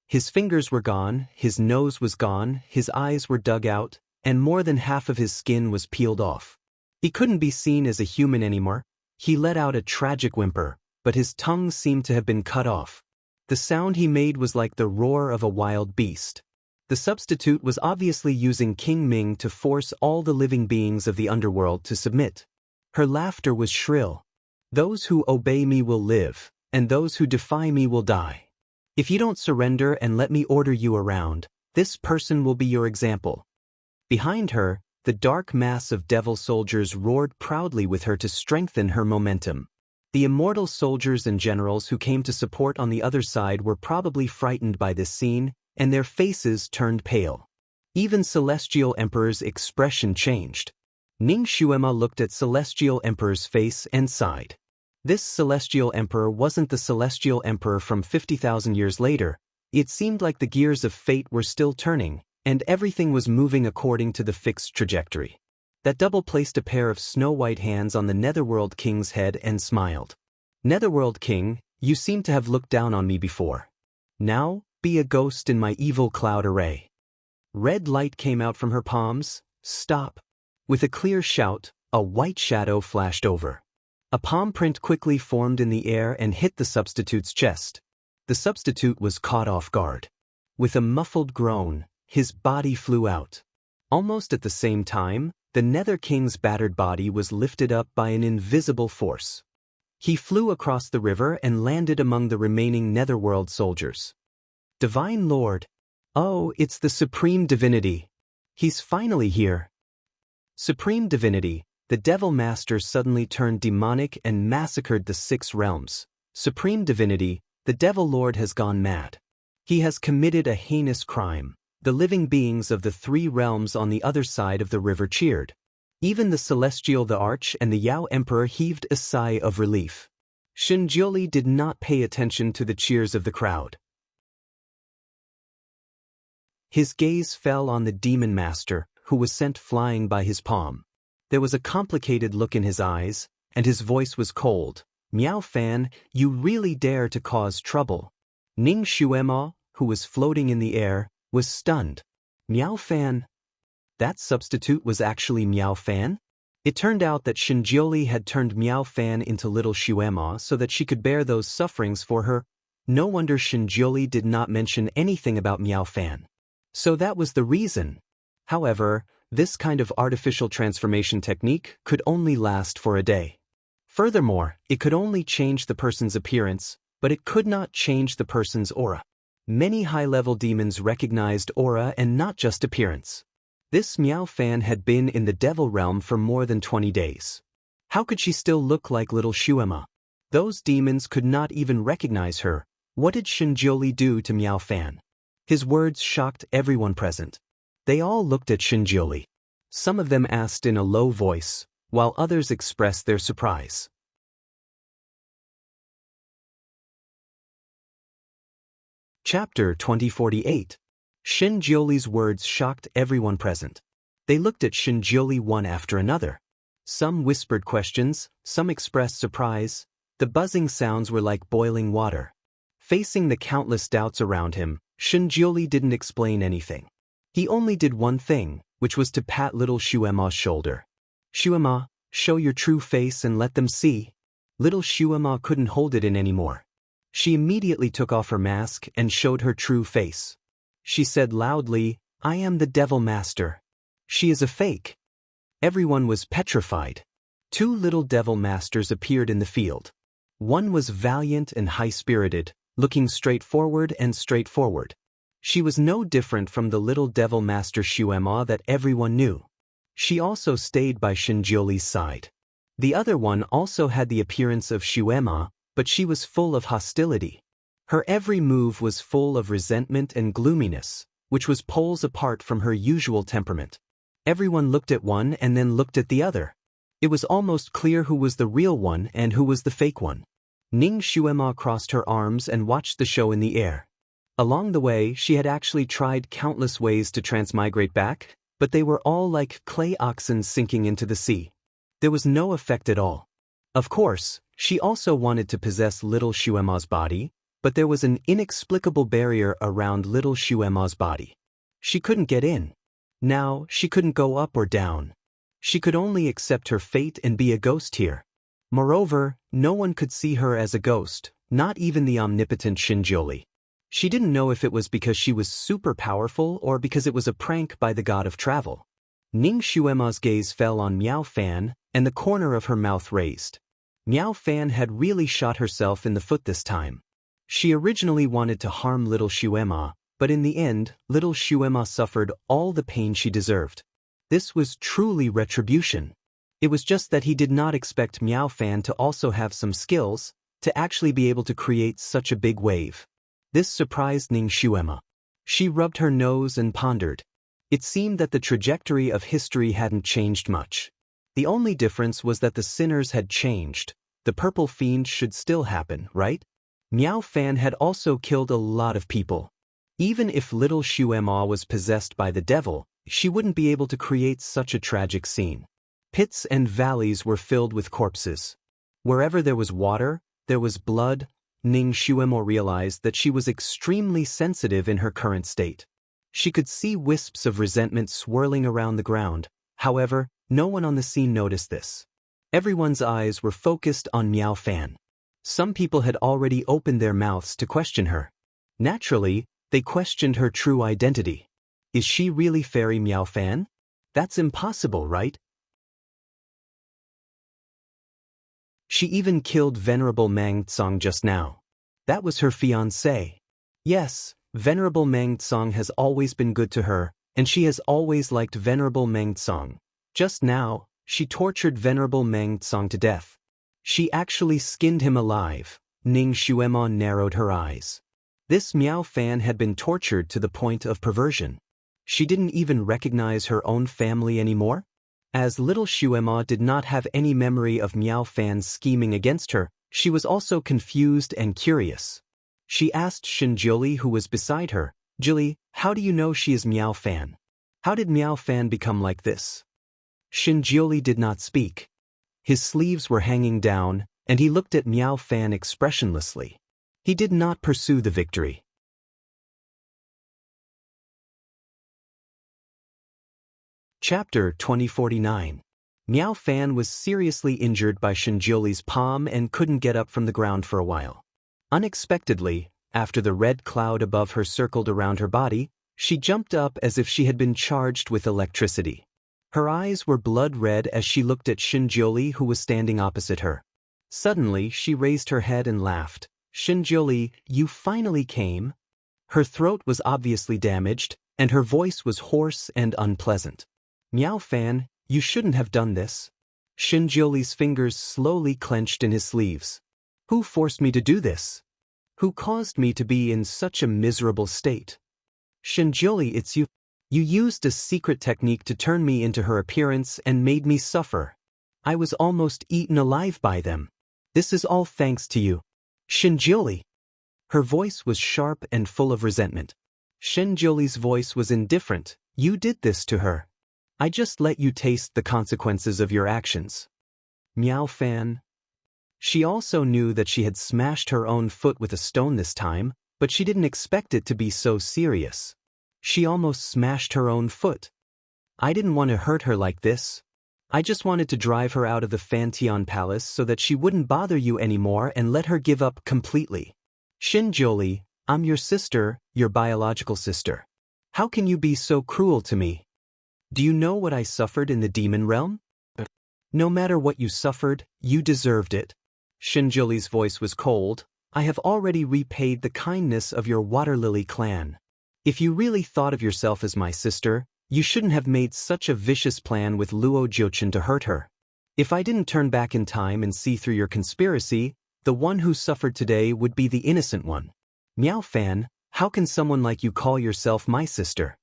His fingers were gone, his nose was gone, his eyes were dug out, and more than half of his skin was peeled off. He couldn't be seen as a human anymore. He let out a tragic whimper, but his tongue seemed to have been cut off. The sound he made was like the roar of a wild beast. The substitute was obviously using King Ming to force all the living beings of the underworld to submit. Her laughter was shrill. "Those who obey me will live, and those who defy me will die. If you don't surrender and let me order you around, this person will be your example." Behind her, the dark mass of devil soldiers roared proudly with her to strengthen her momentum. The immortal soldiers and generals who came to support on the other side were probably frightened by this scene, and their faces turned pale. Even Celestial Emperor's expression changed. Ning Xuema looked at Celestial Emperor's face and sighed. This Celestial Emperor wasn't the Celestial Emperor from 50,000 years later. It seemed like the gears of fate were still turning, and everything was moving according to the fixed trajectory. That double placed a pair of snow-white hands on the Netherworld King's head and smiled. "Netherworld King, you seem to have looked down on me before. Now, be a ghost in my evil cloud array." Red light came out from her palms. "Stop." With a clear shout, a white shadow flashed over. A palm print quickly formed in the air and hit the substitute's chest. The substitute was caught off guard. With a muffled groan, his body flew out. Almost at the same time, the Nether King's battered body was lifted up by an invisible force. He flew across the river and landed among the remaining Netherworld soldiers. "Divine Lord. Oh, it's the Supreme Divinity. He's finally here." Supreme Divinity, the Devil Master suddenly turned demonic and massacred the 6 realms. Supreme Divinity, the Devil Lord has gone mad. He has committed a heinous crime. The living beings of the 3 realms on the other side of the river cheered. Even the Celestial the Arch and the Yao Emperor heaved a sigh of relief. Shinjiuli did not pay attention to the cheers of the crowd. His gaze fell on the Demon Master, who was sent flying by his palm. There was a complicated look in his eyes, and his voice was cold. "Miao Fan, you really dare to cause trouble." Ning Xuema, who was floating in the air, was stunned. Miao Fan? That substitute was actually Miao Fan? It turned out that Shinjiuli had turned Miao Fan into little Xuema so that she could bear those sufferings for her. No wonder Shinjiuli did not mention anything about Miao Fan. So that was the reason. However, this kind of artificial transformation technique could only last for a day. Furthermore, it could only change the person's appearance, but it could not change the person's aura. Many high-level demons recognized aura and not just appearance. This Miao Fan had been in the Devil Realm for more than 20 days. How could she still look like little Xuema? Those demons could not even recognize her. What did Shinjiuli do to Miao Fan? His words shocked everyone present. They all looked at Shinjiuli. Some of them asked in a low voice, while others expressed their surprise. Chapter 2048. Shinjiuli's words shocked everyone present. They looked at Shinjiuli one after another. Some whispered questions, some expressed surprise. The buzzing sounds were like boiling water. Facing the countless doubts around him, Shinjiuli didn't explain anything. He only did one thing, which was to pat little Xuema's shoulder. "Xuema, show your true face and let them see." Little Xuema couldn't hold it in anymore. She immediately took off her mask and showed her true face. She said loudly, "I am the Devil Master." She is a fake. Everyone was petrified. 2 little Devil Masters appeared in the field. One was valiant and high-spirited, looking straightforward. She was no different from the little Devil Master Xuema that everyone knew. She also stayed by Shinjiuli's side. The other one also had the appearance of Xuema, but she was full of hostility. Her every move was full of resentment and gloominess. which was poles apart from her usual temperament. Everyone looked at one and then looked at the other. It was almost clear who was the real one and who was the fake one. Ning Xuema crossed her arms and watched the show in the air. Along the way, she had actually tried countless ways to transmigrate back, but they were all like clay oxen sinking into the sea. There was no effect at all. Of course, she also wanted to possess little Xuema's body, but there was an inexplicable barrier around little Xuema's body. She couldn't get in. Now, she couldn't go up or down. She could only accept her fate and be a ghost here. Moreover, no one could see her as a ghost, not even the omnipotent Shinjioli. She didn't know if it was because she was super powerful or because it was a prank by the god of travel. Ning Xuema's gaze fell on Miao Fan, and the corner of her mouth raised. Miao Fan had really shot herself in the foot this time. She originally wanted to harm little Xuema, but in the end, little Xuema suffered all the pain she deserved. This was truly retribution. It was just that he did not expect Miao Fan to also have some skills, to actually be able to create such a big wave. This surprised Ning Xuema. She rubbed her nose and pondered. It seemed that the trajectory of history hadn't changed much. The only difference was that the sinners had changed. The purple fiend should still happen, right? Miao Fan had also killed a lot of people. Even if little Xuema was possessed by the devil, she wouldn't be able to create such a tragic scene. Pits and valleys were filled with corpses. Wherever there was water, there was blood. Ning Xuema realized that she was extremely sensitive in her current state. She could see wisps of resentment swirling around the ground. However, no one on the scene noticed this. Everyone's eyes were focused on Miao Fan. Some people had already opened their mouths to question her. Naturally, they questioned her true identity. Is she really Fairy Miao Fan? That's impossible, right? She even killed Venerable Mang Tsong just now. That was her fiancé. Yes, Venerable Mang Tsong has always been good to her, and she has always liked Venerable Mang Tsong. Just now, she tortured Venerable Mang Tsong to death. She actually skinned him alive. Ning Xuema narrowed her eyes. This Miao Fan had been tortured to the point of perversion. She didn't even recognize her own family anymore? As little Xuema did not have any memory of Miao Fan's scheming against her, she was also confused and curious. She asked Shinjioli, who was beside her, "Jili, how do you know she is Miao Fan? How did Miao Fan become like this?" Shinjioli did not speak. His sleeves were hanging down, and he looked at Miao Fan expressionlessly. He did not pursue the victory. Chapter 2049. Miao Fan was seriously injured by Shinjioli's palm and couldn't get up from the ground for a while. Unexpectedly, after the red cloud above her circled around her body, she jumped up as if she had been charged with electricity. Her eyes were blood red as she looked at Shinjioli, who was standing opposite her. Suddenly, she raised her head and laughed. "Shinjioli, you finally came." Her throat was obviously damaged, and her voice was hoarse and unpleasant. "Miao Fan, you shouldn't have done this." Shinjioli's fingers slowly clenched in his sleeves. "Who forced me to do this? Who caused me to be in such a miserable state?" "Shinjioli, it's you. You used a secret technique to turn me into her appearance and made me suffer. I was almost eaten alive by them. This is all thanks to you." "Shinjioli." Her voice was sharp and full of resentment. Shinjioli's voice was indifferent. "You did this to her. I just let you taste the consequences of your actions." Miao Fan. She also knew that she had smashed her own foot with a stone this time, but she didn't expect it to be so serious. She almost smashed her own foot. "I didn't want to hurt her like this. I just wanted to drive her out of the Fantian Palace so that she wouldn't bother you anymore and let her give up completely." "Shinjioli, I'm your sister, your biological sister. How can you be so cruel to me? Do you know what I suffered in the demon realm? No matter what you suffered, you deserved it." Shinjioli's voice was cold. "I have already repaid the kindness of your Water Lily clan. If you really thought of yourself as my sister, you shouldn't have made such a vicious plan with Luo Jiuchen to hurt her. If I didn't turn back in time and see through your conspiracy, the one who suffered today would be the innocent one." "Miao Fan, How can someone like you call yourself my sister?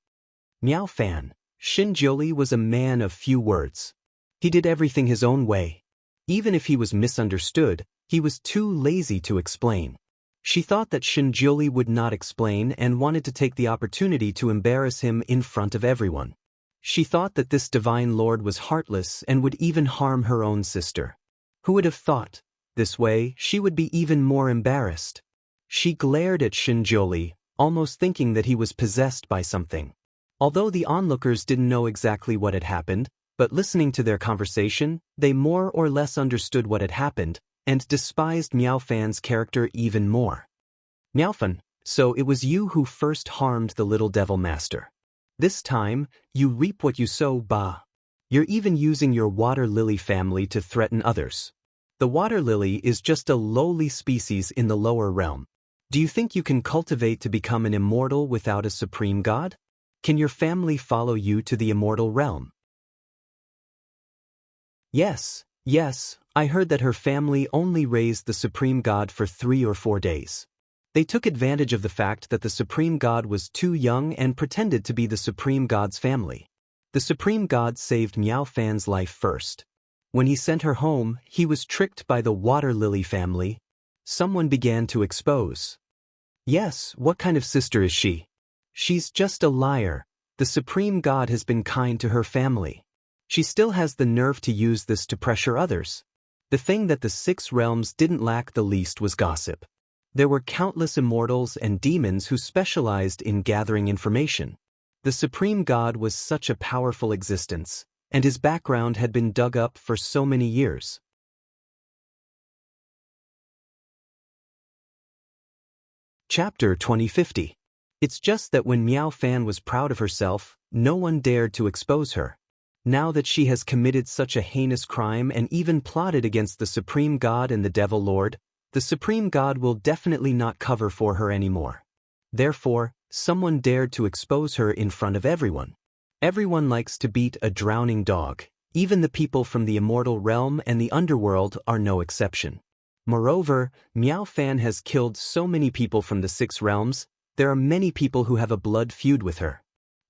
Miao Fan. Shinjiuli was a man of few words. He did everything his own way. Even if he was misunderstood, he was too lazy to explain. She thought that Shinjiuli would not explain and wanted to take the opportunity to embarrass him in front of everyone. She thought that this divine lord was heartless and would even harm her own sister. Who would have thought? This way, she would be even more embarrassed. She glared at Shinjiuli, almost thinking that he was possessed by something. Although the onlookers didn't know exactly what had happened, but listening to their conversation, they more or less understood what had happened, and despised Miao Fan's character even more. Miao Fan, so it was you who first harmed the little devil master. This time, you reap what you sow, bah. You're even using your water lily family to threaten others. The water lily is just a lowly species in the lower realm. Do you think you can cultivate to become an immortal without a supreme god? Can your family follow you to the immortal realm? Yes, I heard that her family only raised the supreme god for 3 or 4 days. They took advantage of the fact that the supreme god was too young and pretended to be the supreme god's family. The supreme god saved Miao Fan's life first. When he sent her home, he was tricked by the water lily family. Someone began to expose. Yes, what kind of sister is she? She's just a liar. The supreme god has been kind to her family. She still has the nerve to use this to pressure others. The thing that the 6 realms didn't lack the least was gossip. There were countless immortals and demons who specialized in gathering information. The supreme god was such a powerful existence, and his background had been dug up for so many years. Chapter 2050. It's just that when Miao Fan was proud of herself, no one dared to expose her. Now that she has committed such a heinous crime and even plotted against the Supreme God and the Devil Lord, the Supreme God will definitely not cover for her anymore. Therefore, someone dared to expose her in front of everyone. Everyone likes to beat a drowning dog. Even the people from the immortal realm and the underworld are no exception. Moreover, Miao Fan has killed so many people from the 6 realms, there are many people who have a blood feud with her.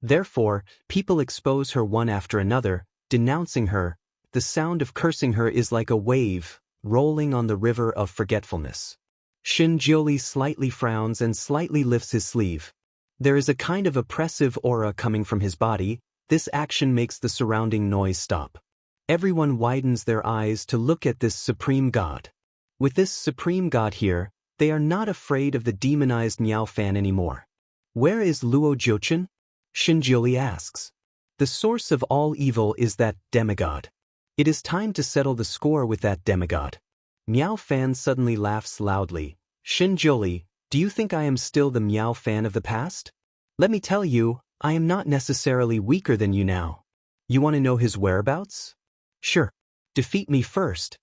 Therefore, people expose her one after another, denouncing her. The sound of cursing her is like a wave, rolling on the river of forgetfulness. Shinjiuli slightly frowns and slightly lifts his sleeve. There is a kind of oppressive aura coming from his body. This action makes the surrounding noise stop. Everyone widens their eyes to look at this supreme god. With this supreme god here, they are not afraid of the demonized Miao Fan anymore. Where is Luo Jiuchen? Shinjiuli asks. The source of all evil is that demigod. It is time to settle the score with that demigod. Miao Fan suddenly laughs loudly. Shinjiuli, do you think I am still the Miao Fan of the past? Let me tell you, I am not necessarily weaker than you now. You want to know his whereabouts? Sure. Defeat me first.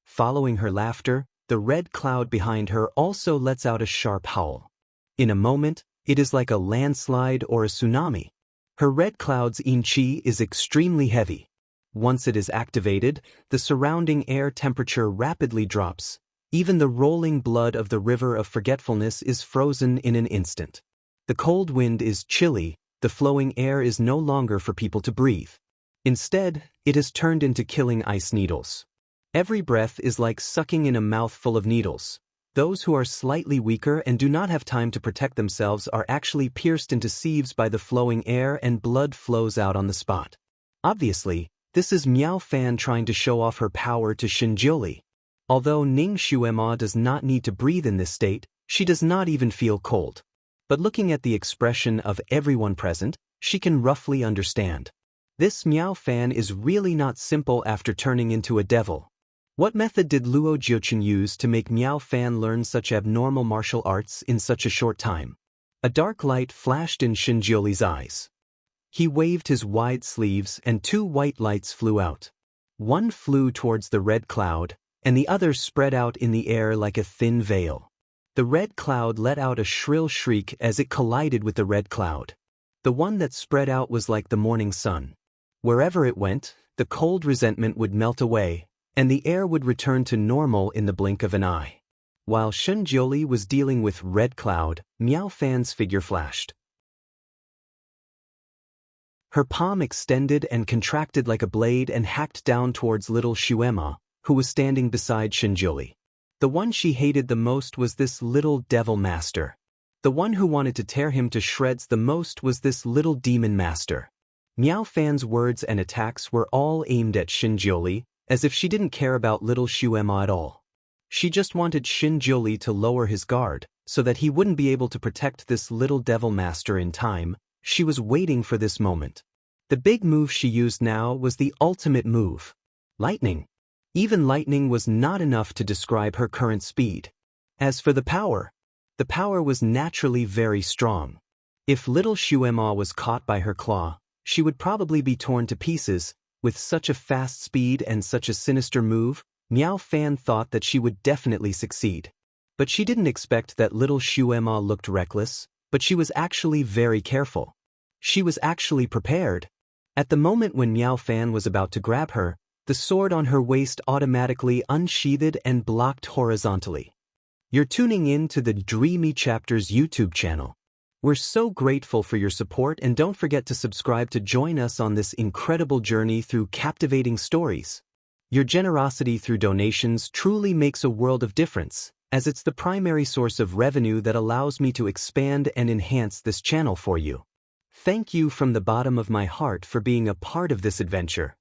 Following her laughter, the red cloud behind her also lets out a sharp howl. In a moment, it is like a landslide or a tsunami. Her red cloud's yin-chi is extremely heavy. Once it is activated, the surrounding air temperature rapidly drops. Even the rolling blood of the river of forgetfulness is frozen in an instant. The cold wind is chilly, the flowing air is no longer for people to breathe. Instead, it has turned into killing ice needles. Every breath is like sucking in a mouthful of needles. Those who are slightly weaker and do not have time to protect themselves are actually pierced into sieves by the flowing air and blood flows out on the spot. Obviously, this is Miao Fan trying to show off her power to Shinjiuli. Although Ning Xuema does not need to breathe in this state, she does not even feel cold. But looking at the expression of everyone present, she can roughly understand. This Miao Fan is really not simple after turning into a devil. What method did Luo Jiuchen use to make Miao Fan learn such abnormal martial arts in such a short time? A dark light flashed in Shinjiuli's eyes. He waved his wide sleeves and 2 white lights flew out. One flew towards the red cloud, and the other spread out in the air like a thin veil. The red cloud let out a shrill shriek as it collided with the red cloud. The one that spread out was like the morning sun. Wherever it went, the cold resentment would melt away, and the air would return to normal in the blink of an eye. While Shunjioli was dealing with Red Cloud, Miao Fan's figure flashed. Her palm extended and contracted like a blade and hacked down towards little Shuema, who was standing beside Shunjioli. The one she hated the most was this little devil master. The one who wanted to tear him to shreds the most was this little demon master. Miao Fan's words and attacks were all aimed at Shunjioli, as if she didn't care about little Shuema at all. She just wanted Shunjioli to lower his guard, so that he wouldn't be able to protect this little devil master in time. She was waiting for this moment. The big move she used now was the ultimate move. Lightning. Even lightning was not enough to describe her current speed. As for the power was naturally very strong. If little Shuema was caught by her claw, she would probably be torn to pieces. With such a fast speed and such a sinister move, Miao Fan thought that she would definitely succeed. But she didn't expect that little Shuema looked reckless, but she was actually very careful. She was actually prepared. At the moment when Miao Fan was about to grab her, the sword on her waist automatically unsheathed and blocked horizontally. You're tuning in to the Dreamy Chapters YouTube channel. We're so grateful for your support, and don't forget to subscribe to join us on this incredible journey through captivating stories. Your generosity through donations truly makes a world of difference, as it's the primary source of revenue that allows me to expand and enhance this channel for you. Thank you from the bottom of my heart for being a part of this adventure.